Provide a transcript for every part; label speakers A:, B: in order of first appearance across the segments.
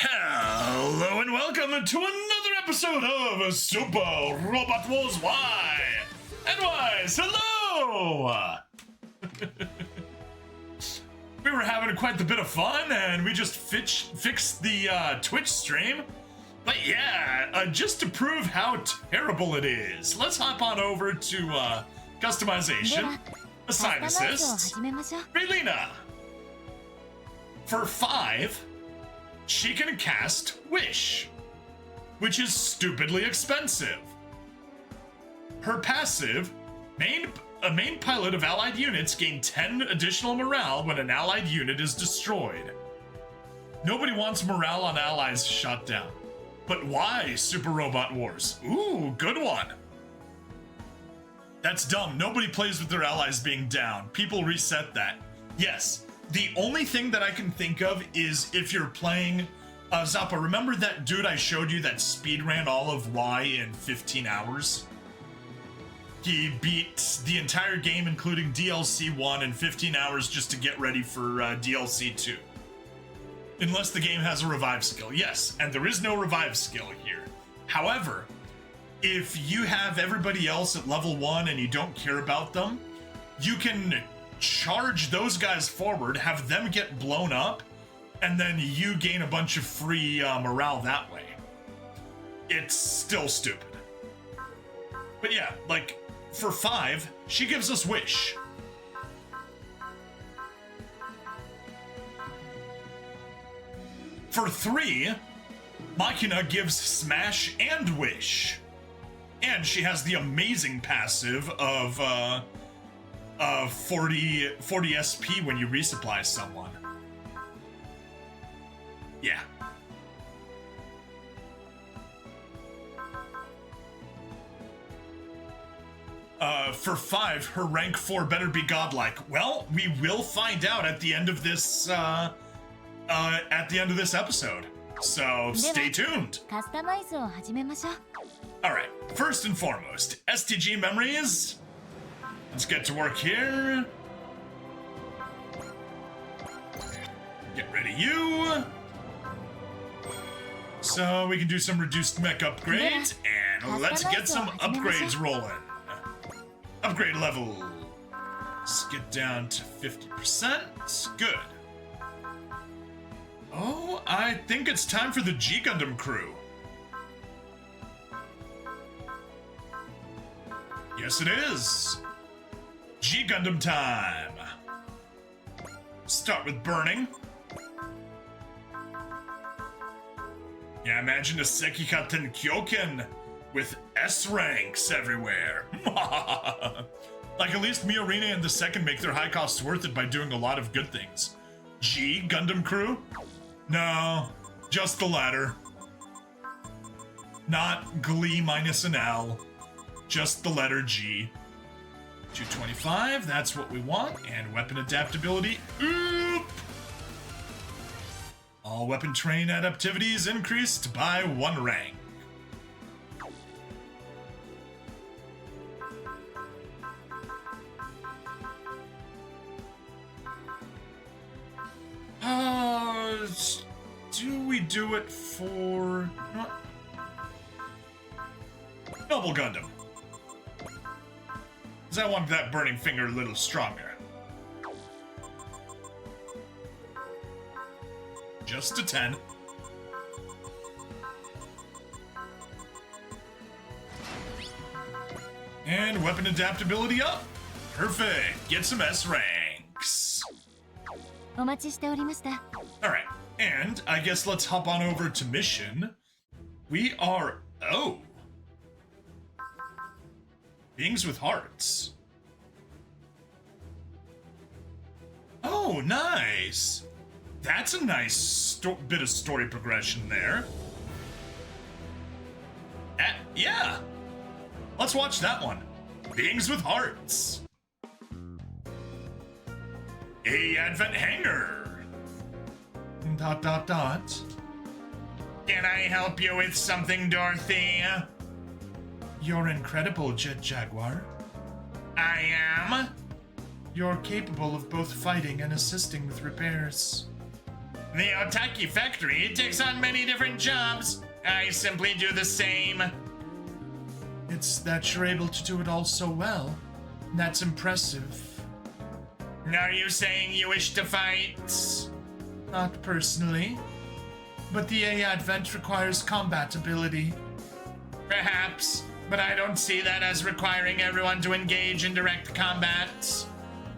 A: Hello and welcome to another episode of Super Robot Wars Y and Y's. Hello! We were having quite a bit of fun and we just fixed the Twitch stream. But yeah, just to prove how terrible it is, let's hop on over to customization, assign assists, Relina. For 5, she can cast Wish, which is stupidly expensive. Her passive, a main pilot of allied units gain 10 additional morale when an allied unit is destroyed. Nobody wants morale on allies shot down. But why Super Robot Wars? Ooh, good one. That's dumb. Nobody plays with their allies being down. People reset that. Yes. The only thing that I can think of is if you're playing Zappa, remember that dude I showed you that speedran all of Y in 15 hours? He beat the entire game, including DLC 1, in 15 hours just to get ready for DLC 2. Unless the game has a revive skill. Yes, and there is no revive skill here. However, if you have everybody else at level 1 and you don't care about them, you can charge those guys forward, have them get blown up, and then you gain a bunch of free morale that way. It's still stupid. But yeah, like, for 5, she gives us Wish. For 3, Machina gives Smash and Wish. And she has the amazing passive of 40 SP when you resupply someone. Yeah. For 5, her rank 4 better be godlike. Well, we will find out at the end of this episode. So stay tuned. Alright, first and foremost, STG memories. Let's get to work here. Get rid of you. So we can do some reduced mech upgrades, and let's get some upgrades rolling. Upgrade level. Let's get down to 50%. Good. Oh, I think it's time for the G Gundam crew. Yes, it is. G Gundam time. Start with burning. Yeah, imagine a Echika Tenkyoken with S ranks everywhere. Like, at least Miorine and the second make their high costs worth it by doing a lot of good things. G Gundam crew? No, just the latter. Not Glee minus an L. Just the letter G. 225, that's what we want. And weapon adaptability. Oop! All weapon train adaptivities increased by 1 rank. Do we do it for Noble Gundam? Because I want that burning finger a little stronger. Just a 10. And weapon adaptability up. Perfect. Get some S ranks. Alright, and I guess let's hop on over to mission. We are... Oh. Beings with hearts. Oh, nice. That's a nice bit of story progression there. Yeah. Let's watch that one. Beings with hearts. A advent hanger. ... Can I help you with something, Dorothy? You're incredible, Jet Jaguar. I am? You're capable of both fighting and assisting with repairs. The Otaki factory takes on many different jobs. I simply do the same. It's that you're able to do it all so well. That's impressive. Are you saying you wish to fight? Not personally, but the AI advent requires combat ability. Perhaps, but I don't see that as requiring everyone to engage in direct combat.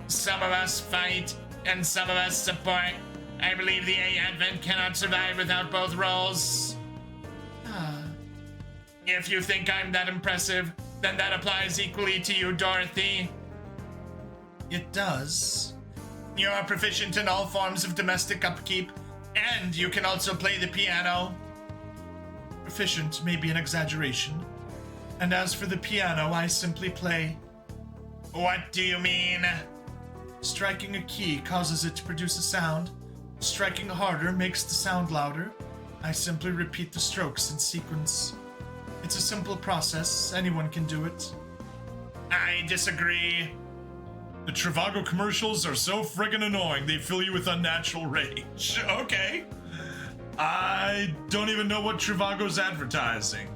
A: Some of us fight, and some of us support. I believe the AI advent cannot survive without both roles. If you think I'm that impressive, then that applies equally to you, Dorothy. It does. You're proficient in all forms of domestic upkeep, and you can also play the piano. Proficient may be an exaggeration. And as for the piano, I simply play. What do you mean? Striking a key causes it to produce a sound. Striking harder makes the sound louder. I simply repeat the strokes in sequence. It's a simple process. Anyone can do it. I disagree. The Trivago commercials are so friggin' annoying, they fill you with unnatural rage. Okay. I don't even know what Trivago's advertising.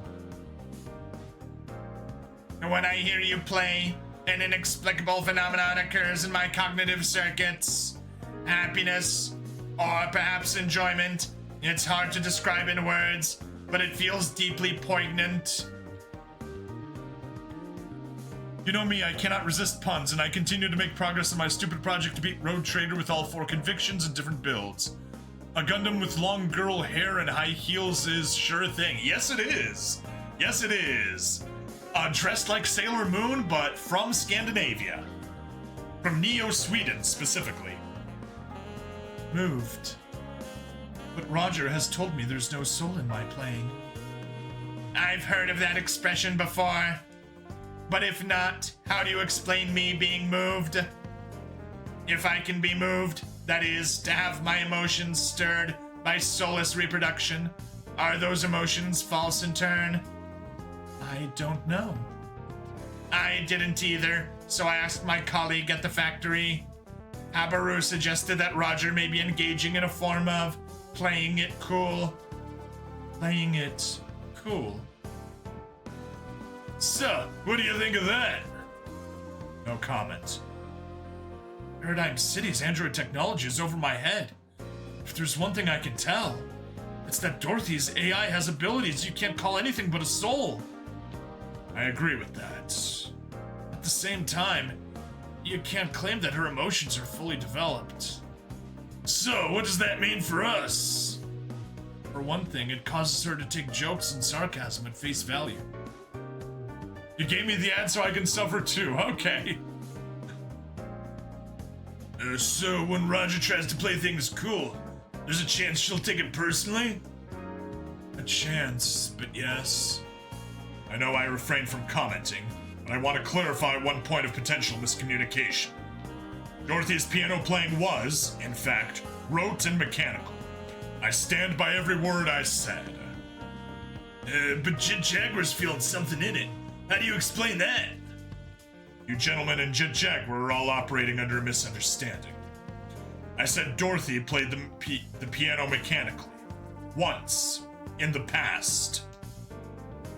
A: When I hear you play, an inexplicable phenomenon occurs in my cognitive circuits. Happiness, or perhaps enjoyment. It's hard to describe in words, but it feels deeply poignant. You know me, I cannot resist puns, and I continue to make progress in my stupid project to beat Road Trader with all 4 convictions and different builds. A Gundam with long girl hair and high heels is sure a thing. Yes, it is. Yes, it is. Dressed like Sailor Moon, but from Scandinavia. From Neo, Sweden, specifically. Moved. But Roger has told me there's no soul in my playing. I've heard of that expression before. But if not, how do you explain me being moved? If I can be moved, that is, to have my emotions stirred by soulless reproduction, are those emotions false in turn? I don't know. I didn't either, so I asked my colleague at the factory. Habaru suggested that Roger may be engaging in a form of playing it cool. Playing it cool. So, what do you think of that? No comment. Paradigm City's android technology is over my head. If there's one thing I can tell, it's that Dorothy's AI has abilities you can't call anything but a soul. I agree with that. At the same time, you can't claim that her emotions are fully developed. So, what does that mean for us? For one thing, it causes her to take jokes and sarcasm at face value. You gave me the ad so I can suffer too, okay. So when Roger tries to play things cool, there's a chance she'll take it personally? A chance, but yes. I know I refrained from commenting, but I want to clarify one point of potential miscommunication. Dorothy's piano playing was, in fact, rote and mechanical. I stand by every word I said. But Jet Jaguar's feeling something in it. How do you explain that? You gentlemen in Jet Jaguar are all operating under a misunderstanding. I said Dorothy played the piano mechanically. Once. In the past.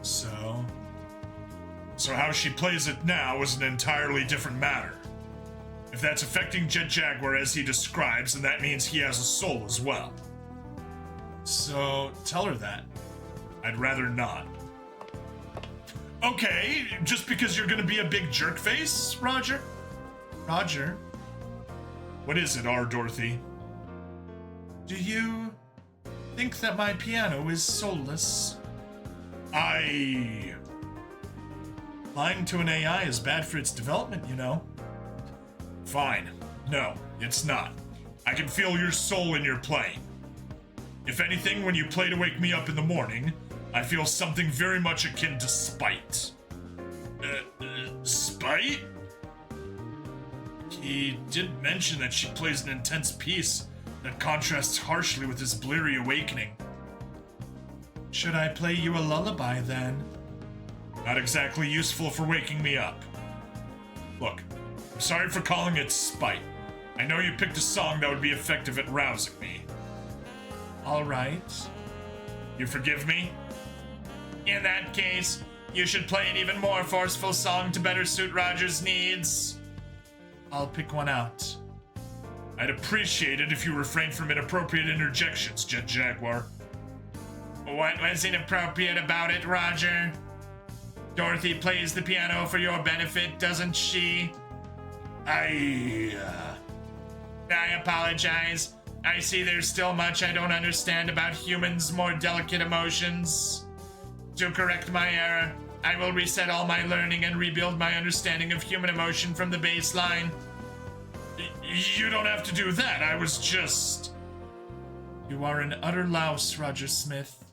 A: So how she plays it now is an entirely different matter. If that's affecting Jet Jaguar as he describes, then that means he has a soul as well. So, tell her that. I'd rather not. Okay, just because you're gonna be a big jerk face, Roger? Roger? What is it, R. Dorothy? Do you think that my piano is soulless? Lying to an AI is bad for its development, you know. Fine. No, it's not. I can feel your soul in your playing. If anything, when you play to wake me up in the morning, I feel something very much akin to spite. Spite? He did mention that she plays an intense piece that contrasts harshly with his bleary awakening. Should I play you a lullaby then? Not exactly useful for waking me up. Look, I'm sorry for calling it spite. I know you picked a song that would be effective at rousing me. All right. You forgive me? In that case, you should play an even more forceful song to better suit Roger's needs. I'll pick one out. I'd appreciate it if you refrained from inappropriate interjections, Jet Jaguar. What was inappropriate about it, Roger? Dorothy plays the piano for your benefit, doesn't she? I apologize. I see there's still much I don't understand about humans' more delicate emotions. To correct my error, I will reset all my learning and rebuild my understanding of human emotion from the baseline. You don't have to do that. I was just... You are an utter louse, Roger Smith.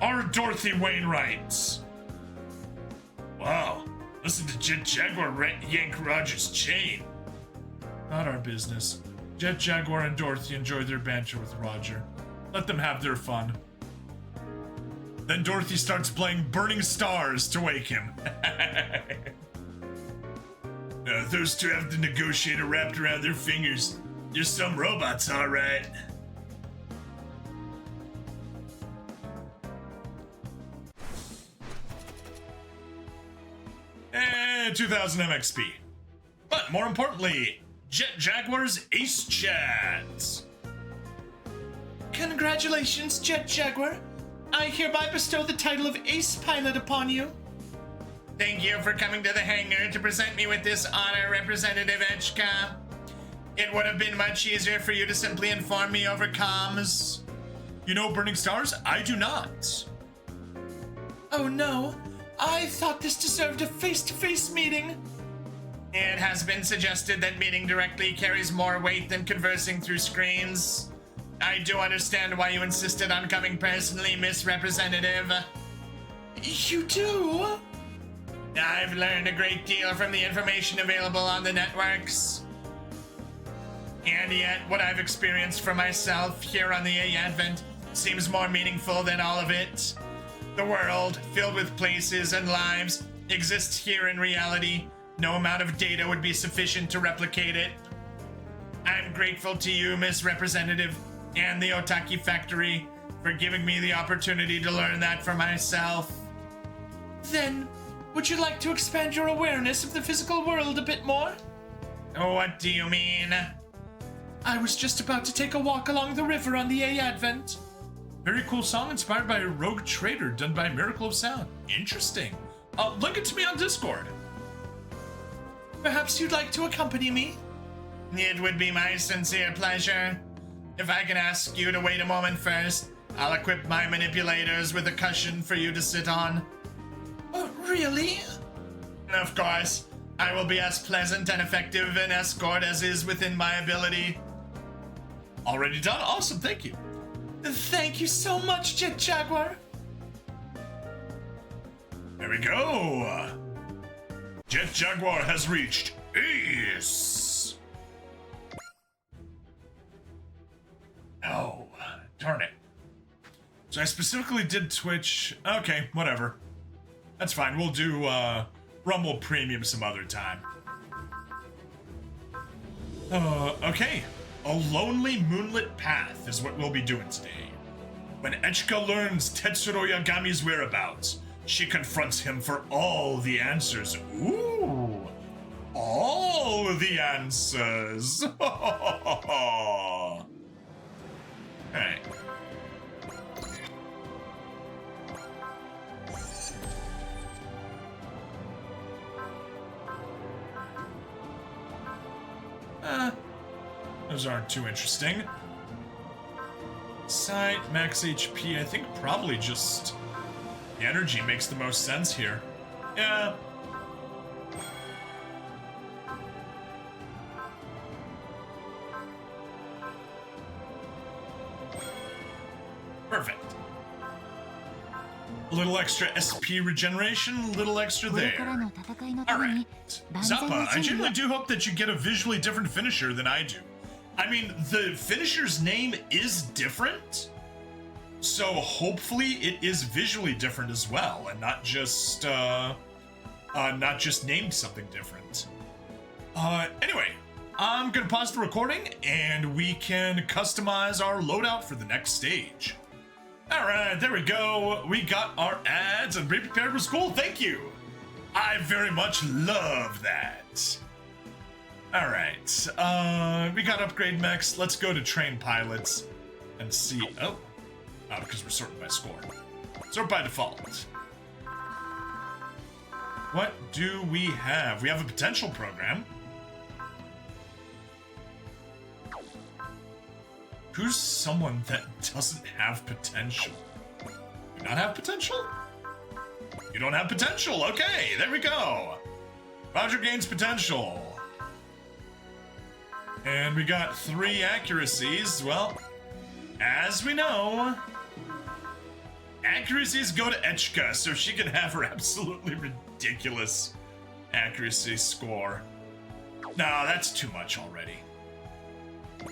A: Or Dorothy Wainwright. Wow. Listen to Jet Jaguar yank Roger's chain. Not our business. Jet Jaguar and Dorothy enjoy their banter with Roger. Let them have their fun. Then Dorothy starts playing Burning Stars to wake him. Those two have the negotiator wrapped around their fingers. You're some robots, all right. 2000 MXP. But more importantly, Jet Jaguar's Ace Chat. Congratulations, Jet Jaguar. I hereby bestow the title of Ace Pilot upon you. Thank you for coming to the hangar to present me with this honor, Representative Echika. It would have been much easier for you to simply inform me over comms. You know Burning Stars? I do not. Oh no, I thought this deserved a face-to-face meeting. It has been suggested that meeting directly carries more weight than conversing through screens. I do understand why you insisted on coming personally, Miss Representative. You do? I've learned a great deal from the information available on the networks. And yet, what I've experienced for myself here on the Advent seems more meaningful than all of it. The world, filled with places and lives, exists here in reality. No amount of data would be sufficient to replicate it. I'm grateful to you, Miss Representative, and the Otaki Factory for giving me the opportunity to learn that for myself. Then, would you like to expand your awareness of the physical world a bit more? What do you mean? I was just about to take a walk along the river on the Advent. Very cool song inspired by a rogue trader done by Miracle of Sound. Interesting. Link it to me on Discord. Perhaps you'd like to accompany me? It would be my sincere pleasure. If I can ask you to wait a moment first, I'll equip my manipulators with a cushion for you to sit on. Oh, really? Of course. I will be as pleasant and effective an escort as is within my ability. Already done? Awesome, thank you. Thank you so much, Jet Jaguar. There we go. Jet Jaguar has reached Ace. Oh, darn it. So I specifically did Twitch. Okay, whatever. That's fine. We'll do Rumble Premium some other time. Okay. A lonely moonlit path is what we'll be doing today. When Echika learns Tetsuro Yagami's whereabouts, she confronts him for all the answers. Ooh, all the answers. All right. Those aren't too interesting. Sight, max HP, I think probably just the energy makes the most sense here. Yeah. Perfect. A little extra SP regeneration, a little extra there. Alright. Zappa, I genuinely do hope that you get a visually different finisher than I do. I mean, the finisher's name is different, so hopefully it is visually different as well, and not just named something different. Anyway, I'm gonna pause the recording and we can customize our loadout for the next stage. All right, there we go. We got our ads and pre-prepared was cool. Thank you. I very much love that. All right, we got upgrade mechs. Let's go to train pilots and see. Oh, because we're sorting by score. Sort by default. What do we have? We have a potential program. Who's someone that doesn't have potential? You not have potential? You don't have potential. Okay, there we go. Roger gains potential. And we got 3 accuracies. Well, as we know, accuracies go to Echika, so she can have her absolutely ridiculous accuracy score. No, that's too much already.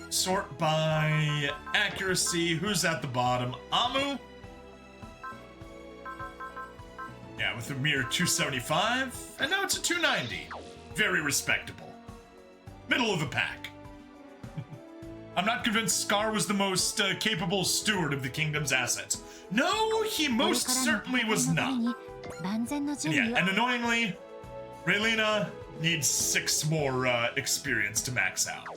A: Sort by accuracy. Who's at the bottom? Amu? Yeah, with a mere 275. And now it's a 290. Very respectable. Middle of the pack. I'm not convinced Scar was the most capable steward of the kingdom's assets. No, he most certainly was not. Yeah, and annoyingly, Raylina needs 6 more experience to max out.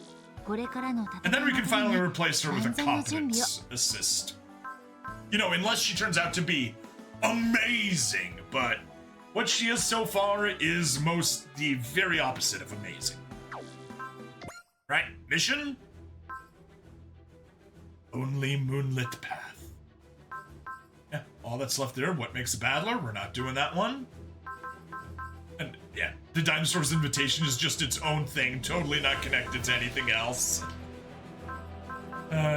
A: And then we can finally replace her with a competence assist. You know, unless she turns out to be amazing, but what she is so far is the very opposite of amazing. Right, mission? Only Moonlit path. Yeah, all that's left there. What makes a battler? We're not doing that one. And yeah, the dinosaur's invitation is just its own thing, totally not connected to anything else.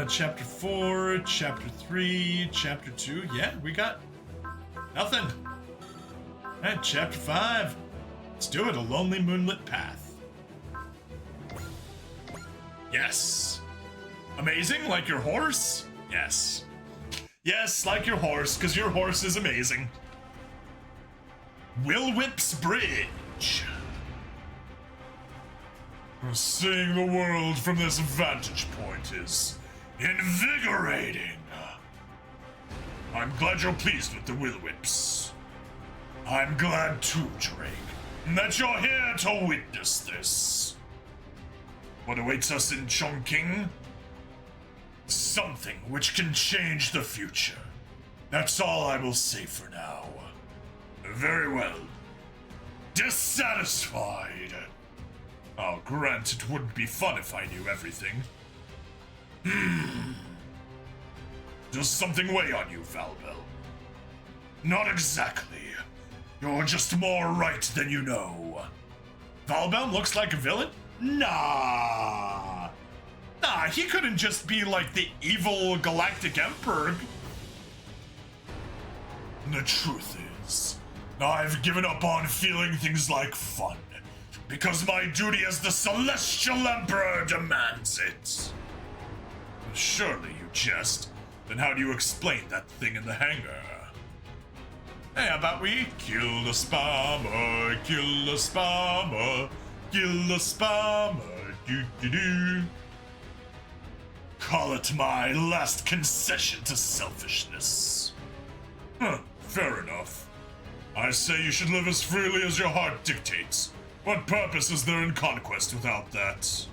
A: Chapter 4, Chapter 3, Chapter 2. Yeah, we got nothing. Alright, Chapter 5. Let's do it, a lonely moonlit path. Yes. Amazing, like your horse? Yes. Yes, like your horse, because your horse is amazing. Will Whip's Bridge. Seeing the world from this vantage point is invigorating. I'm glad you're pleased with the Will Whips. I'm glad too, Drake, that you're here to witness this. What awaits us in Chongqing? Something which can change the future. That's all I will say for now. Very well. Dissatisfied. I'll grant it wouldn't be fun if I knew everything. Does something weigh on you, Valbel? Not exactly. You're just more right than you know. Valbel looks like a villain? Nah, he couldn't just be like the evil Galactic Emperor. The truth is, I've given up on feeling things like fun, because my duty as the Celestial Emperor demands it. Surely you jest. Then how do you explain that thing in the hangar? Hey, how about we kill the spammer, kill the spammer, kill the spammer, do-do-do. Call it my last concession to selfishness. Huh, fair enough. I say you should live as freely as your heart dictates. What purpose is there in conquest without that?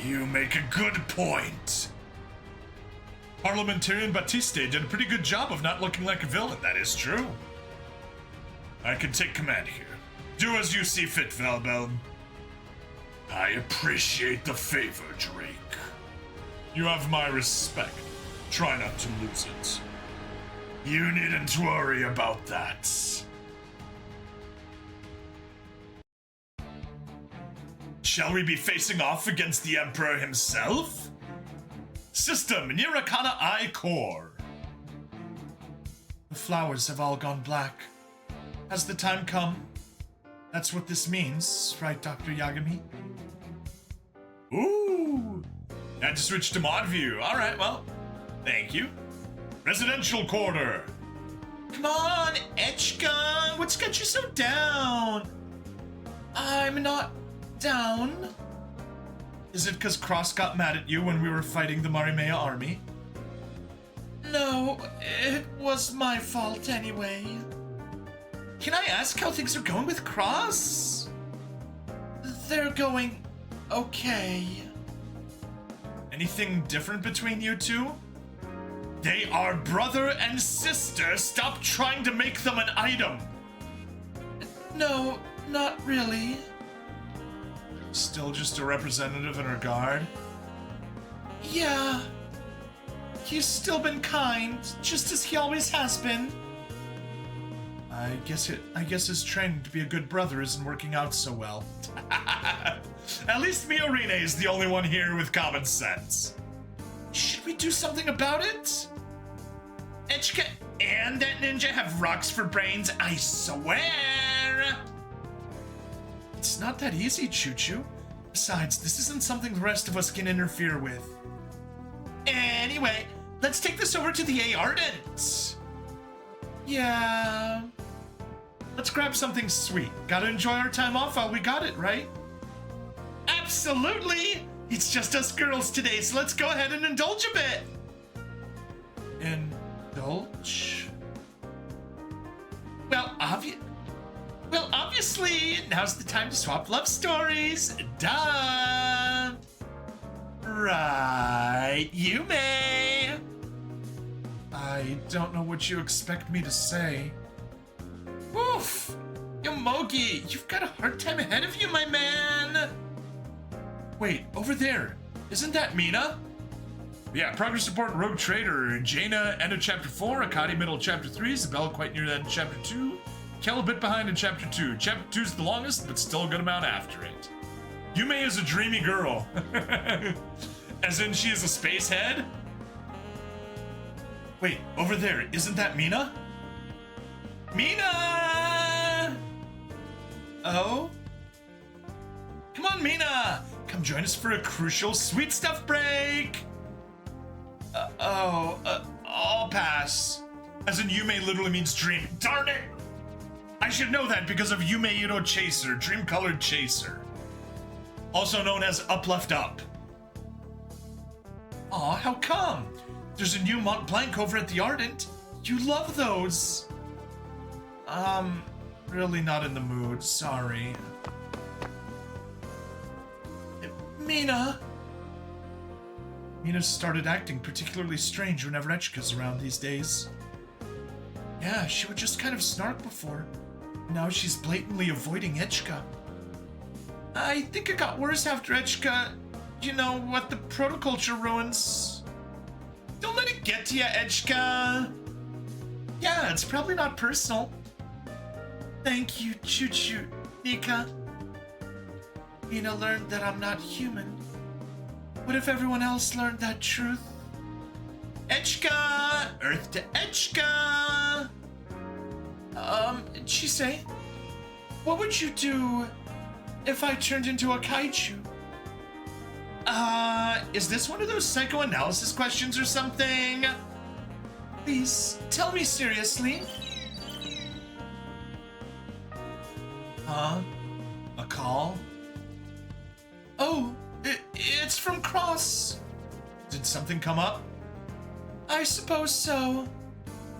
A: You make a good point. Parliamentarian Batiste did a pretty good job of not looking like a villain, that is true. I can take command here. Do as you see fit, Valbel. I appreciate the favor, Drake. You have my respect. Try not to lose it. You needn't worry about that. Shall we be facing off against the Emperor himself? System Nira-Kana-I core. The flowers have all gone black. Has the time come? That's what this means, right, Dr. Yagami? Ooh! Had to switch to mod view. Alright, well, thank you. Residential quarter. Come on, Echika! What's got you so down? I'm not down. Is it because Cross got mad at you when we were fighting the Marimea army? No, it was my fault anyway. Can I ask how things are going with Cross? They're going okay. Anything different between you two? They are brother and sister. Stop trying to make them an item. No, not really. Still just a representative in her guard? Yeah. He's still been kind, just as he always has been. I guess his training to be a good brother isn't working out so well. At least Miorine is the only one here with common sense. Should we do something about it? Echika and that ninja have rocks for brains, I swear! It's not that easy, Choo-Choo. Besides, this isn't something the rest of us can interfere with. Anyway, let's take this over to the A Ardent. Yeah. Let's grab something sweet. Gotta enjoy our time off while we got it, right? Absolutely! It's just us girls today, so let's go ahead and indulge a bit. Indulge? Well, obviously, now's the time to swap love stories. Duh! Right, you may. I don't know what you expect me to say. Woof! Yomogi, you've got a hard time ahead of you, my man! Wait, over there, isn't that Mina? Yeah, progress report, Rogue Trader, Jaina, end of chapter 4, Akadi, middle of chapter 3, Isabella quite near the end of chapter 2, Kel a bit behind in chapter 2. Chapter 2's the longest, but still a good amount after it. Yume is a dreamy girl. As in she is a space head? Wait, over there, isn't that Mina? Mina! Oh? Come on, Mina! Come join us for a crucial sweet stuff break! I'll pass. As in Yume literally means dream. Darn it! I should know that because of Yume Iro Chaser, dream-colored chaser. Also known as Up Left Up. Aw, how come? There's a new Mont Blanc over at the Ardent. You love those. Really not in the mood, sorry. Mina started acting particularly strange whenever Echika's around these days. Yeah, she would just kind of snark before. Now she's blatantly avoiding Echika. I think it got worse after Echika, you know, what the protoculture ruins. Don't let it get to ya, Echika. Yeah, it's probably not personal. Thank you, Choo-Choo, Nika. Mina learned that I'm not human. What if everyone else learned that truth? Echika! Earth to Echika! Chisei, what would you do if I turned into a kaiju? Is this one of those psychoanalysis questions or something? Please, tell me seriously. Huh? A call? Oh, it's from Cross. Did something come up? I suppose so.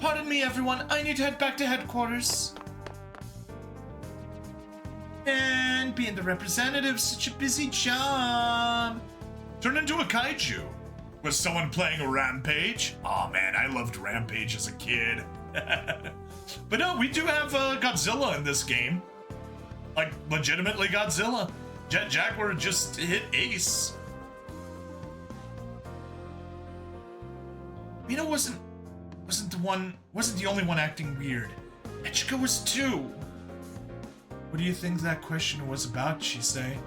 A: Pardon me, everyone. I need to head back to headquarters. And being the representative, such a busy job. Turn into a kaiju. Was someone playing a Rampage? Oh man, I loved Rampage as a kid. But no, we do have Godzilla in this game. Like, legitimately Godzilla. Jet Jaguar just hit ace. Mina wasn't the only one acting weird. Echika was too. What do you think that question was about, Chisei?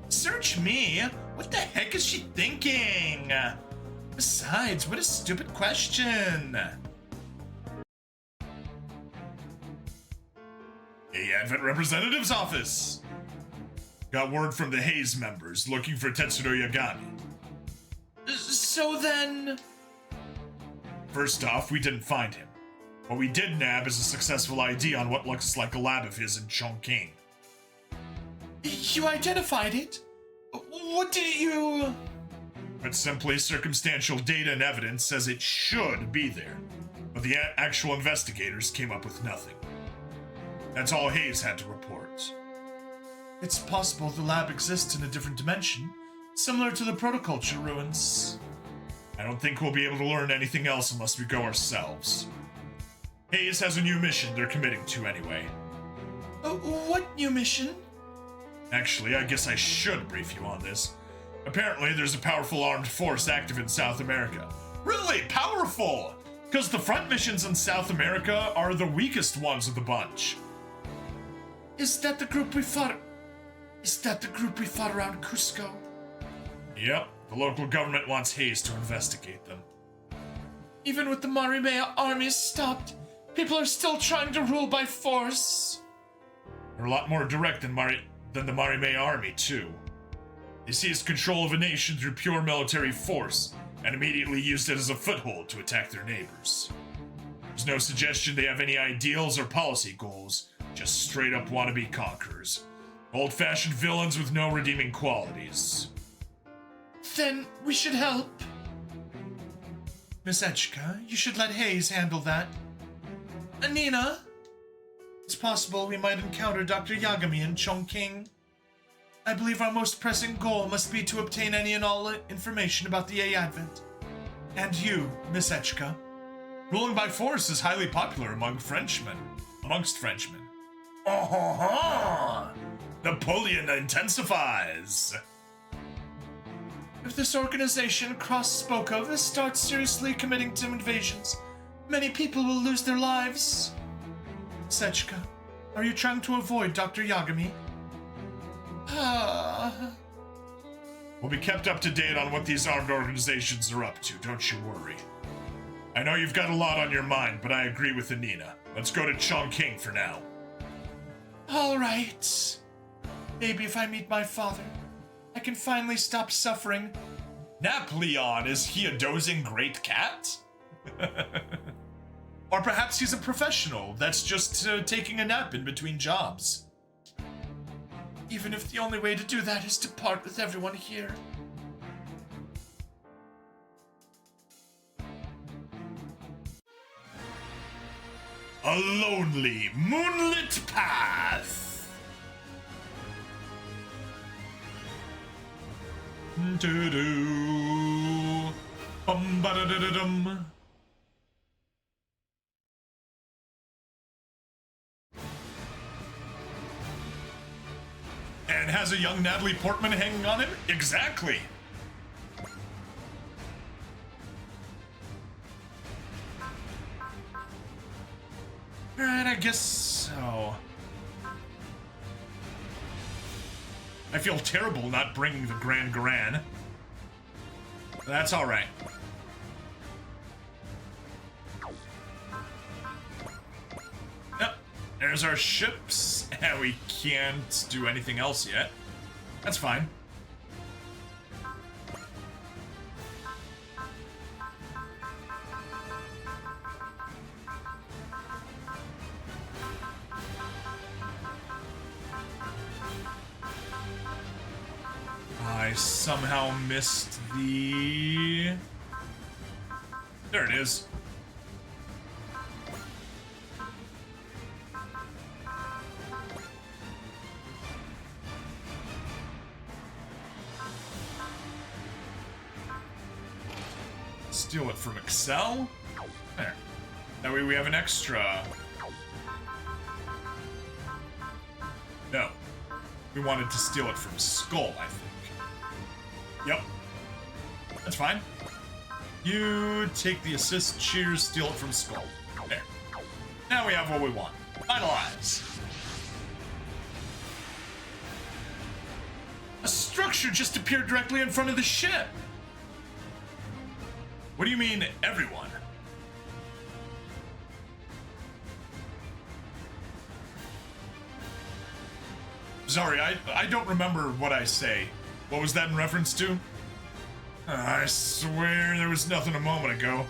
A: Search me? What the heck is she thinking? Besides, what a stupid question. The Advent Representative's office. Got word from the Haze members looking for Tetsuro Yagami. So then... First off, we didn't find him. What we did nab is a successful ID on what looks like a lab of his in Chongqing. You identified it?
B: What did you...
A: It's simply circumstantial data and evidence says it should be there. But the actual investigators came up with nothing. That's all Hayes had to report.
B: It's possible the lab exists in a different dimension, similar to the protoculture ruins.
A: I don't think we'll be able to learn anything else unless we go ourselves. Hayes has a new mission they're committing to anyway.
B: What new mission?
A: Actually, I guess I should brief you on this. Apparently, there's a powerful armed force active in South America. Really powerful! Because the front missions in South America are the weakest ones of the bunch.
B: Is that the group we fought around Cusco?
A: Yep, the local government wants Hayes to investigate them.
B: Even with the Marimea armies stopped, people are still trying to rule by force.
A: They're a lot more direct than the Marimea army, too. They seized control of a nation through pure military force, and immediately used it as a foothold to attack their neighbors. There's no suggestion they have any ideals or policy goals, just straight up wannabe conquerors. Old-fashioned villains with no redeeming qualities.
B: Then we should help. Miss Echika, you should let Hayes handle that. Nina, it's possible we might encounter Dr. Yagami in Chongqing. I believe our most pressing goal must be to obtain any and all information about the A-Advent. And you, Miss Echika.
A: Ruling by force is highly popular amongst Frenchmen.
B: Oh-ho-ho!
A: Napoleon intensifies!
B: If this organization Cross spoke of starts seriously committing to invasions, many people will lose their lives. Sechika, are you trying to avoid Dr. Yagami?
A: We'll be kept up to date on what these armed organizations are up to, don't you worry. I know you've got a lot on your mind, but I agree with Anina. Let's go to Chongqing for now.
B: All right. Maybe if I meet my father, I can finally stop suffering.
A: Napoleon, is he a dozing great cat?
B: Or perhaps he's a professional that's just taking a nap in between jobs. Even if the only way to do that is to part with everyone here.
A: A lonely, moonlit path. Do-do. Bum-ba-da-da-da-dum. And has a young Natalie Portman hanging on him? Exactly. Alright, I guess so. I feel terrible not bringing the Grand Gran. That's alright. Yep, there's our ships, and we can't do anything else yet. That's fine. I somehow missed the... There it is. Steal it from Excel. There. That way we have an extra. No. We wanted to steal it from Skull, I think. Yep. That's fine. You take the assist, cheers, steal it from Skull. There. Now we have what we want. Finalize. A structure just appeared directly in front of the ship. What do you mean, everyone? Sorry, I don't remember what I say. What was that in reference to? I swear there was nothing a moment ago.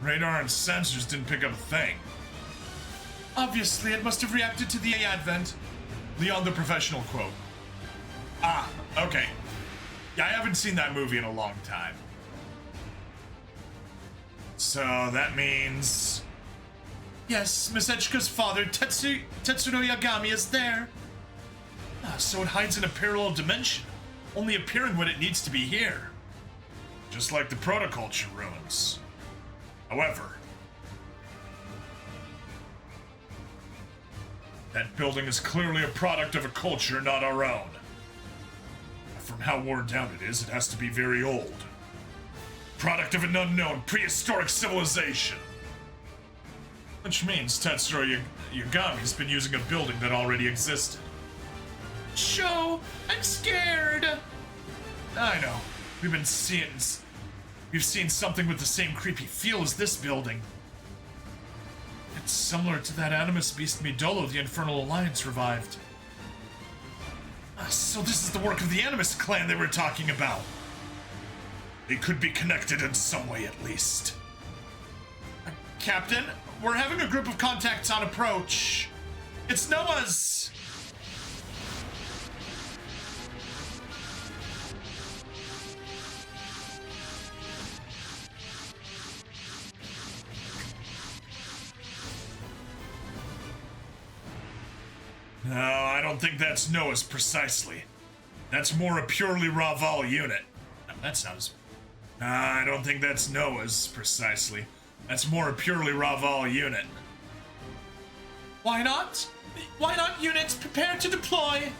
A: Radar and sensors didn't pick up a thing.
B: Obviously, it must have reacted to the advent.
A: Leon the professional quote. Ah, okay. Yeah, I haven't seen that movie in a long time. So that means...
B: Yes, Miss Echika's father, Tetsuro Yagami, is there. So it hides in a parallel dimension, only appearing when it needs to be here.
A: Just like the protoculture ruins. However, that building is clearly a product of a culture not our own. From how worn down it is, it has to be very old. Product of an unknown prehistoric civilization. Which means Tetsuro Yagami's been using a building that already existed.
B: Sho, I'm scared.
A: I know. We've seen something with the same creepy feel as this building.
B: It's similar to that animus beast Midolo the Infernal Alliance revived.
A: So this is the work of the Animus clan they were talking about. They could be connected in some way at least.
B: Captain, we're having a group of contacts on approach. It's Noah's.
A: No, I don't think that's Noah's precisely. That's more a purely Raval unit.
B: That sounds...
A: I don't think that's Noah's precisely. That's more a purely Raval unit.
B: Why not? Why not, units? Prepare to deploy!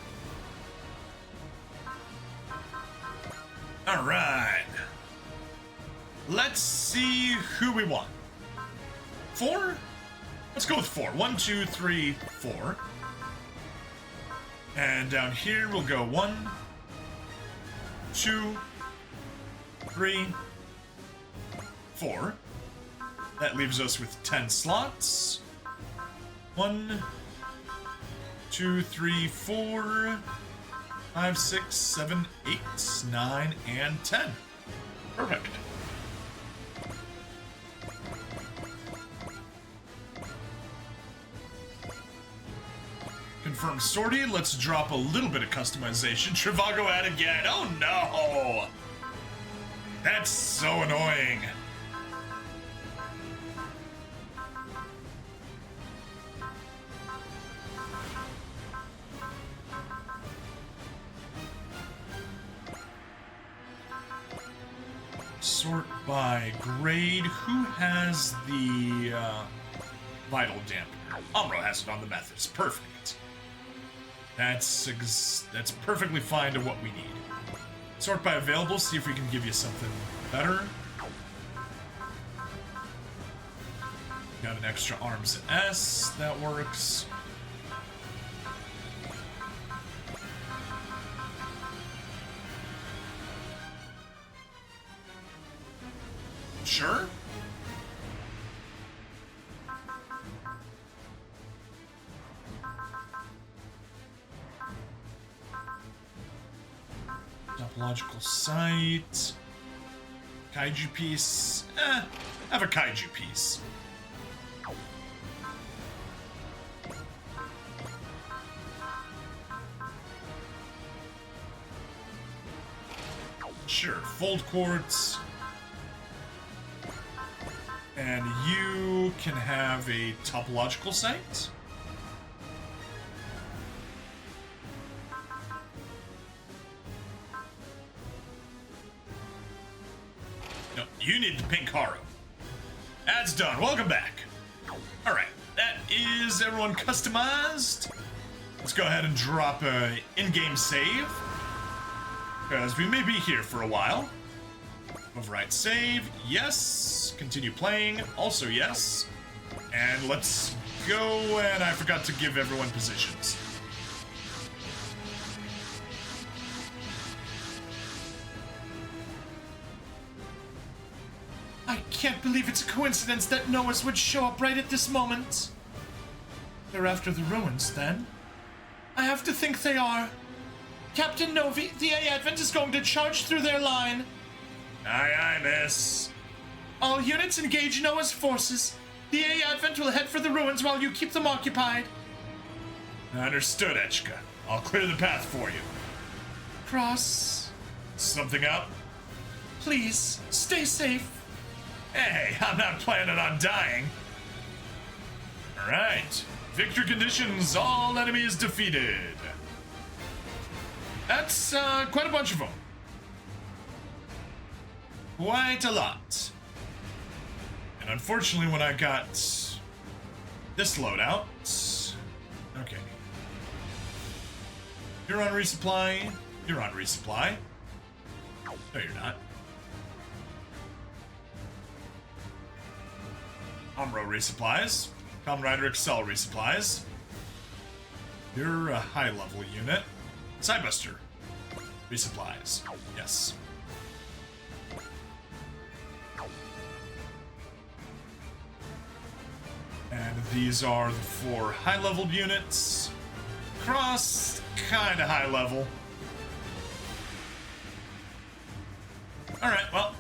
A: Alright. Let's see who we want. 4? Let's go with 4. 1, 2, 3, 4. And down here we'll go 1, 2, 3, 4. That leaves us with 10 slots. 1, 2, 3, 4, 5, 6, 7, 8, 9, and 10. Perfect. Confirm sortie. Let's drop a little bit of customization. Trivago ad again. Oh no! That's so annoying. Sort by grade. Who has the vital dampener? Umbro has it on the methods. Perfect. That's perfectly fine to what we need. Sort by available, see if we can give you something better. Got an extra arms S, that works. Sure. Topological sight. Kaiju piece. Have a kaiju piece. Sure, fold quartz. And you can have a topological sight. No, you need the pink Haru. Ad's done. Welcome back. All right, that is everyone customized. Let's go ahead and drop a in-game save, because we may be here for a while. Override save, yes. Continue playing, also yes. And let's go, and I forgot to give everyone positions.
B: I can't believe it's a coincidence that Noah's would show up right at this moment. They're after the ruins, then? I have to think they are. Captain Novi, the A Advent is going to charge through their line.
A: Aye, aye, miss.
B: All units engage Noah's forces. The A Advent will head for the ruins while you keep them occupied.
A: Understood, Echika. I'll clear the path for you.
B: Cross.
A: Something up?
B: Please, stay safe.
A: Hey, I'm not planning on dying. Alright. Victory conditions, all enemies defeated. That's quite a bunch of them. Quite a lot. And unfortunately, when I got this loadout... Okay. You're on resupply. You're on resupply. No, you're not. Umbro resupplies. Kamen Rider Excel resupplies. You're a high-level unit. Sidebuster resupplies. Yes. And these are the 4 high-level units. Cross, kinda high-level. Alright, well,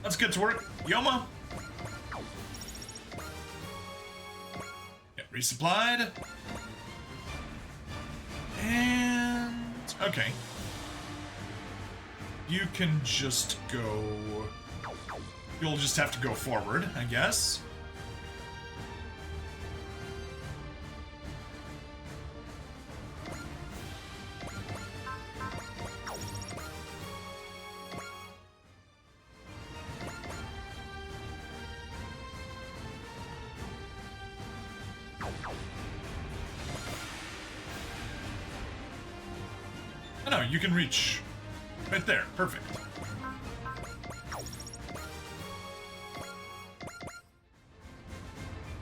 A: let's get to work. Yoma. Get resupplied. And... okay. You can just go... You'll just have to go forward, I guess. Oh no, you can reach right there. Perfect.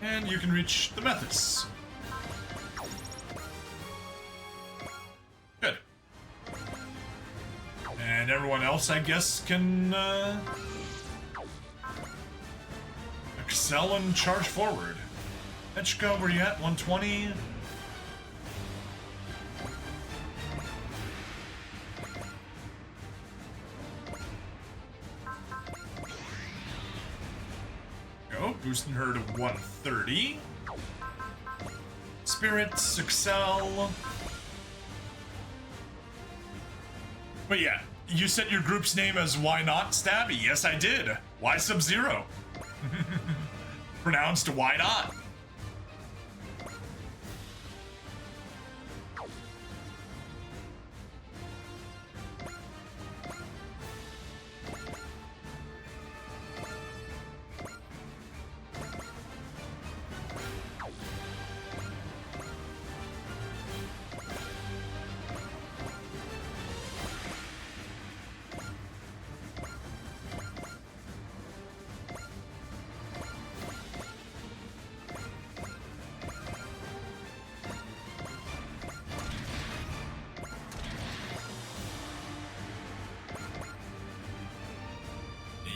A: And you can reach the Methus. Good. And everyone else, I guess, can excel and charge forward. Echika, where you at? 120? Go, boosting her to 130. Spirits, excel. But yeah, you set your group's name as Why Not Stabby. Yes, I did. Why Sub-Zero? Pronounced Why Not?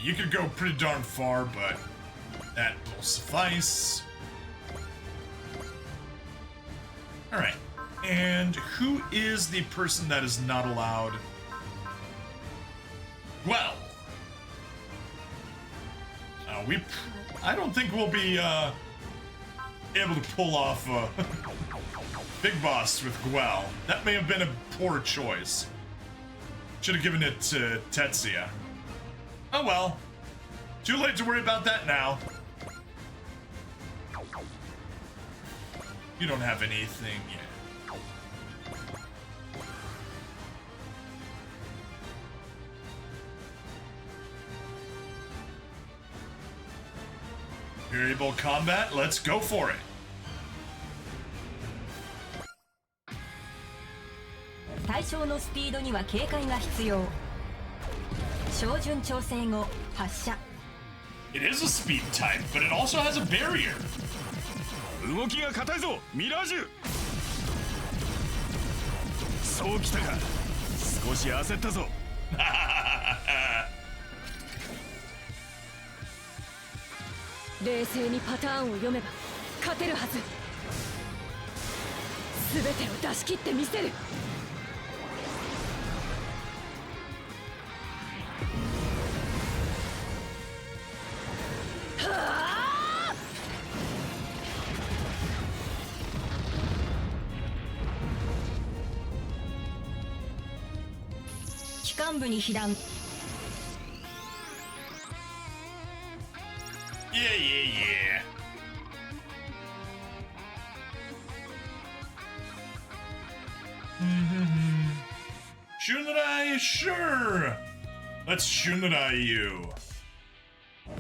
A: You could go pretty darn far, but that will suffice. Alright. And who is the person that is not allowed? Well. I don't think we'll be able to pull off Big Boss with Gwell. That may have been a poor choice. Should have given it to Tetsuya. Oh well. Too late to worry about that now. You don't have anything yet. Variable combat, let's go for it.
C: 対象のスピードには警戒が必要。照準調整後発射。
A: It is a speed type, but it also has a barrier.
D: 動きが硬いぞミラージュ。そうきたか。少し焦ったぞ。
C: 冷静にパターンを読めば勝てるはず。全てを出し切ってみせる。
A: 聞
C: 幹部に被弾。
A: Yeah, yeah, yeah. Shunrai, sure. Let's Shunrai you.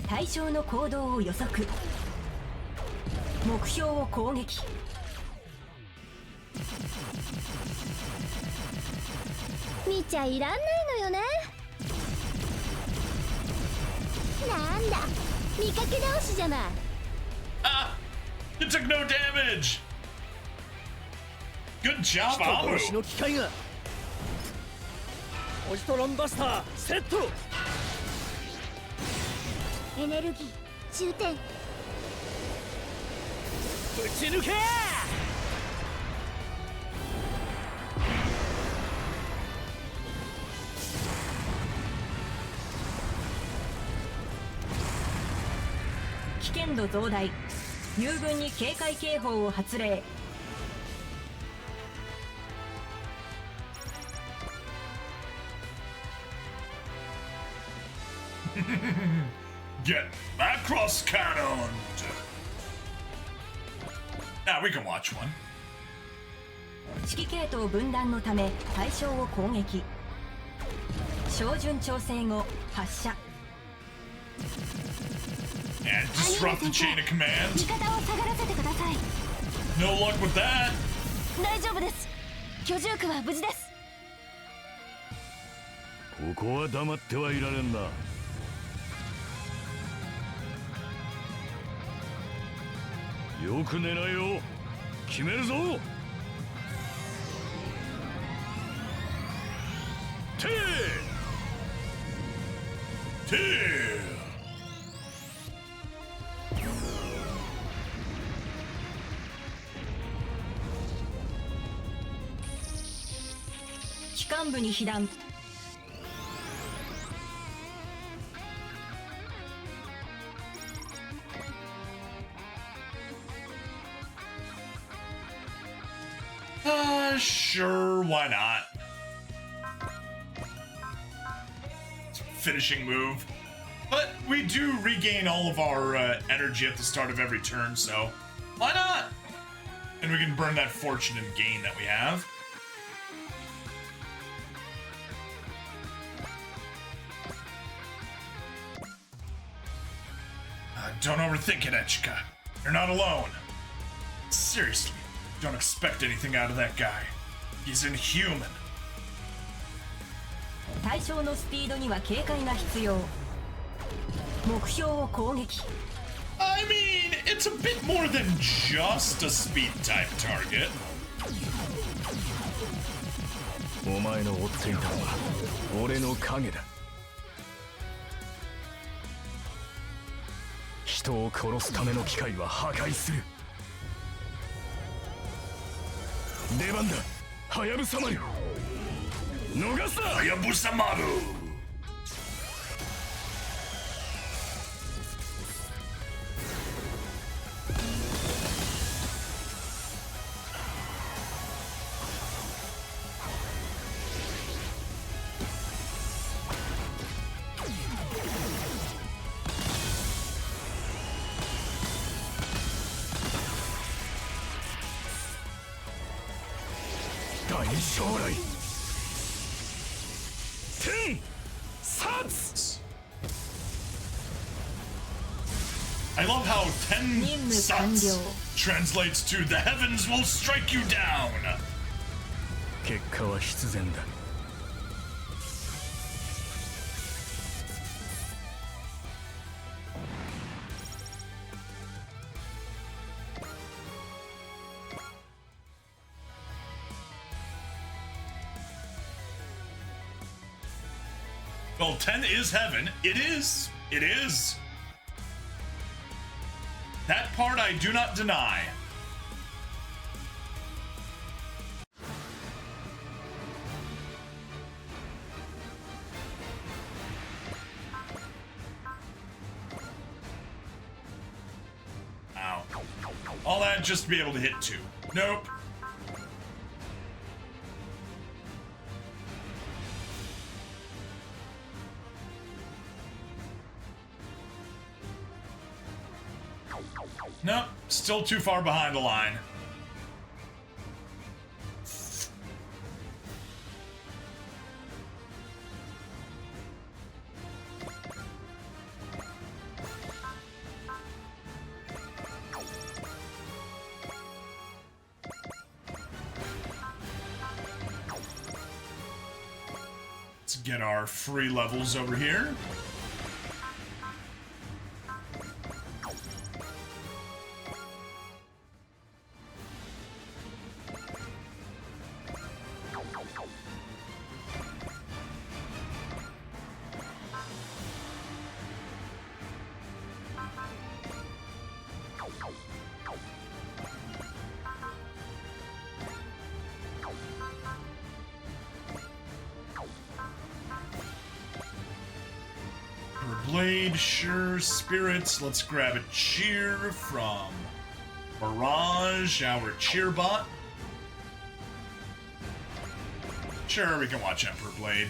C: 対象の行動を予測。目標を攻撃。
E: 見ちゃいらんないのよね。なんだ、見かけ倒しじゃない。
A: Ah! You took no damage! Good job,
F: 殺し
A: Amu!
F: の機械がポジトロンバスターセット。
E: エネルギー充填。
F: ぶち抜け。
C: 危険度増大。友軍に警戒警報を発令。
A: Get Macross Cannon! Now we can watch one.
C: 指揮系統分断のため対象を攻撃。照準調整後発射。
A: And disrupt the chain of
E: 味
A: command.
E: 方を下がらせてください。
A: No luck with that.
E: 大丈夫です。居住区は無事です。
D: ここは黙ってはいられんな。よく狙えよ。決めるぞ。てー
A: Tear!
C: 機関部に被弾。
A: Sure, why not? Finishing move. But we do regain all of our energy at the start of every turn, so why not? And we can burn that fortune and gain that we have. Don't overthink it, Echika. You're not alone. Seriously. Don't expect anything out of that guy. He's inhuman.
C: 対象のスピードには警戒が必要。目標を攻撃。
A: I mean, it's a bit more than just a speed type target.
D: お前の追っていたのは俺の影だ。人を殺すための機械は破壊する。出番だ、ハヤブサマル。逃すな、ハヤブサマル。大将来天殺
A: I love how Ten
C: 任務完了。
A: Sats translates to the heavens will strike you down.
D: 結果は必然だ。
A: Well, 10 is heaven. It is. It is. That part I do not deny. Ow. All that just to be able to hit 2. Nope. Still too far behind the line. Let's get our free levels over here. Blade, sure. Spirits, let's grab a cheer from Mirage, our cheer bot. Sure, we can watch Emperor Blade.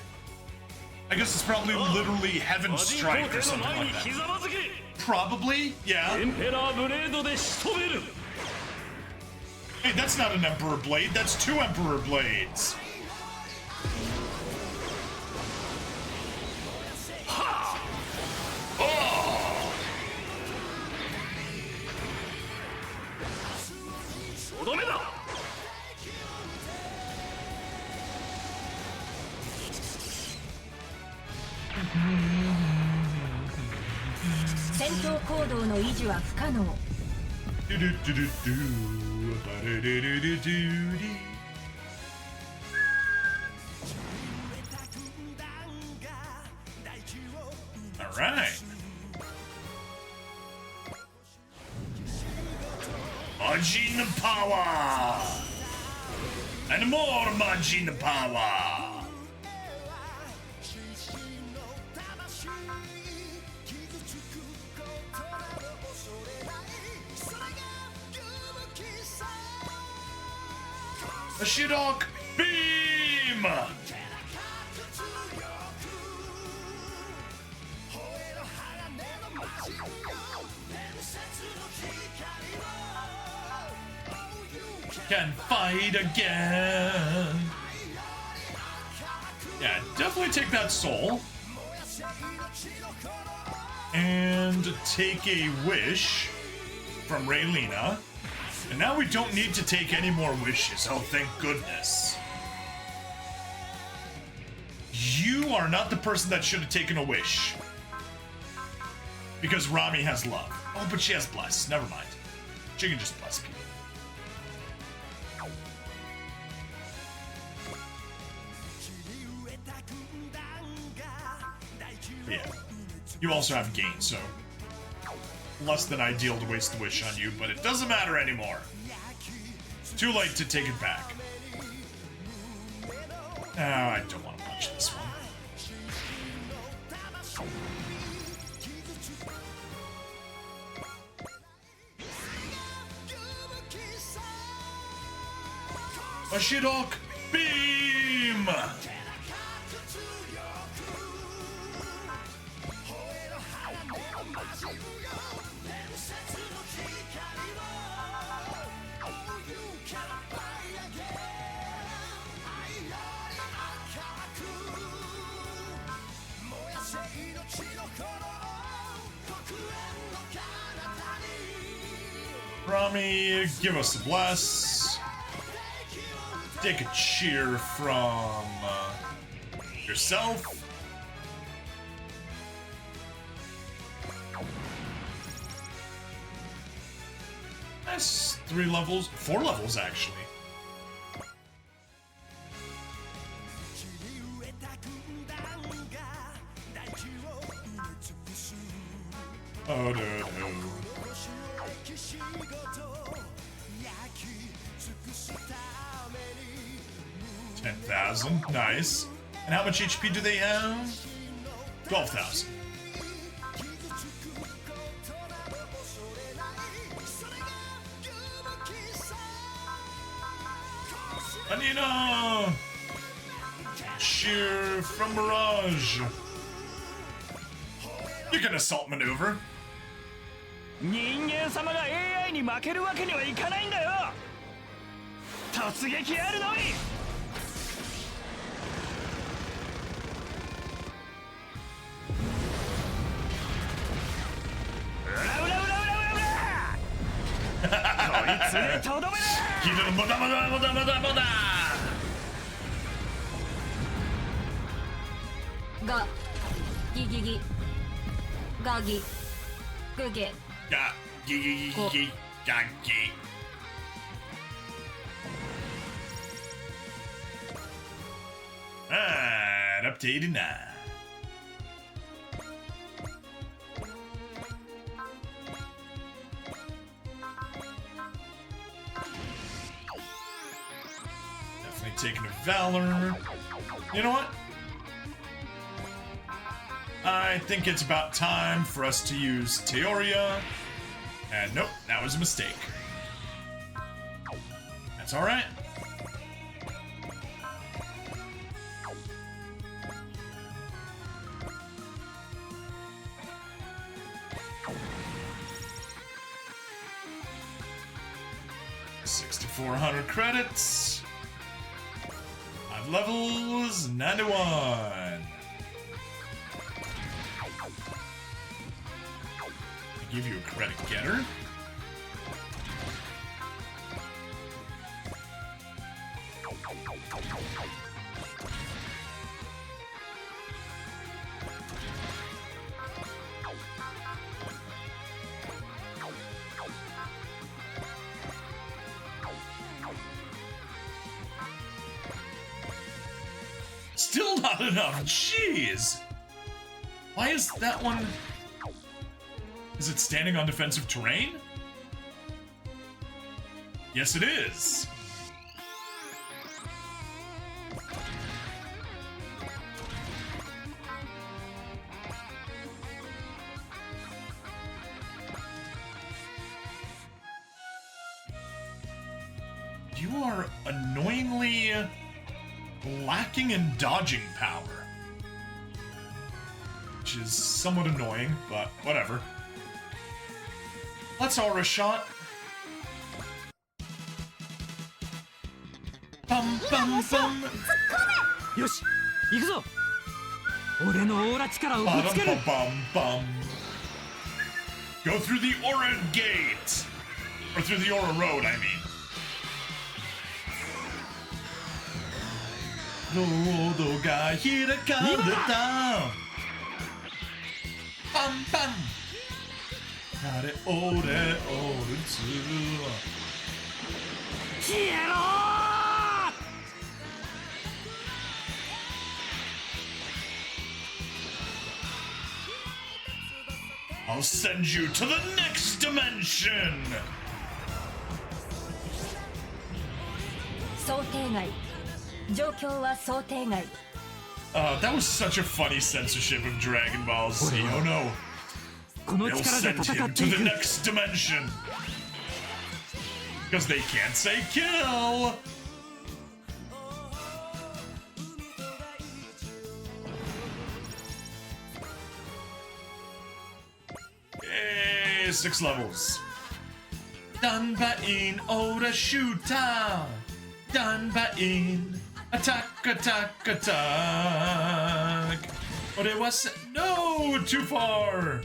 A: I guess it's probably literally Heaven Strike or something like that. Probably, yeah. Hey, that's not an Emperor Blade, that's two Emperor Blades. All right. Majin power! And more Majin power! A Shidok beam! Can fight again. Yeah, definitely take that soul. And take a wish from Raylina. And now we don't need to take any more wishes. Oh, thank goodness. You are not the person that should have taken a wish. Because Rami has love. Oh, but she has bless. Never mind. She can just bless people. Yeah. You also have gain, so less than ideal to waste the wish on you, but it doesn't matter anymore. It's too late to take it back. Oh, I don't want to punch this one. A Shidok beam! Rami, give us a bless. Take a cheer from yourself. That's 3 levels, 4 levels actually. Oh no. 10,000, nice. And how much HP do they have? 12,000. Anina! Cheer from Mirage. You can assault maneuver.
F: 人間様が AI に負けるわけにはいかないんだよ。突撃あるのみ。うらうらうらうらうらうらこいつにとどめだ。
A: 聞いてるまだまだまだまだまだ
C: がギギギガギグゲ
A: がギギギギギガギupdated now. Definitely taking a Valor. You know what? I think it's about time for us to use Teoria. And nope, that was a mistake. That's alright. $6,400 credits. 5 levels, 91. I give you a credit getter. Still not enough, jeez! Why is that one... Is it standing on defensive terrain? Yes, it is! You are annoyingly lacking in dodging power. Which is somewhat annoying, but whatever. Let's aura shot. Bum bum bum.
F: よし行くぞ。俺のオーラ力をぶ
A: Bum
F: つける。
A: bum bum. Go through the aura gate. Or through the aura road, I mean. ロードが開かれた。パンパン。あれ俺俺つ
F: 消えろー。
A: I'll send you to the next dimension.
C: 想定外状況は想定外
A: That was such a funny censorship of Dragon Ball Z. Oh no.
F: この
A: They'll
F: 力で
A: send
F: 戦
A: him
F: って
A: to
F: い
A: the
F: く。
A: next dimension. Because they can't say kill. Hey, 6 levels. Danbain Ora Shooter. Danbain. Attack, attack, attack. But it was no, too far.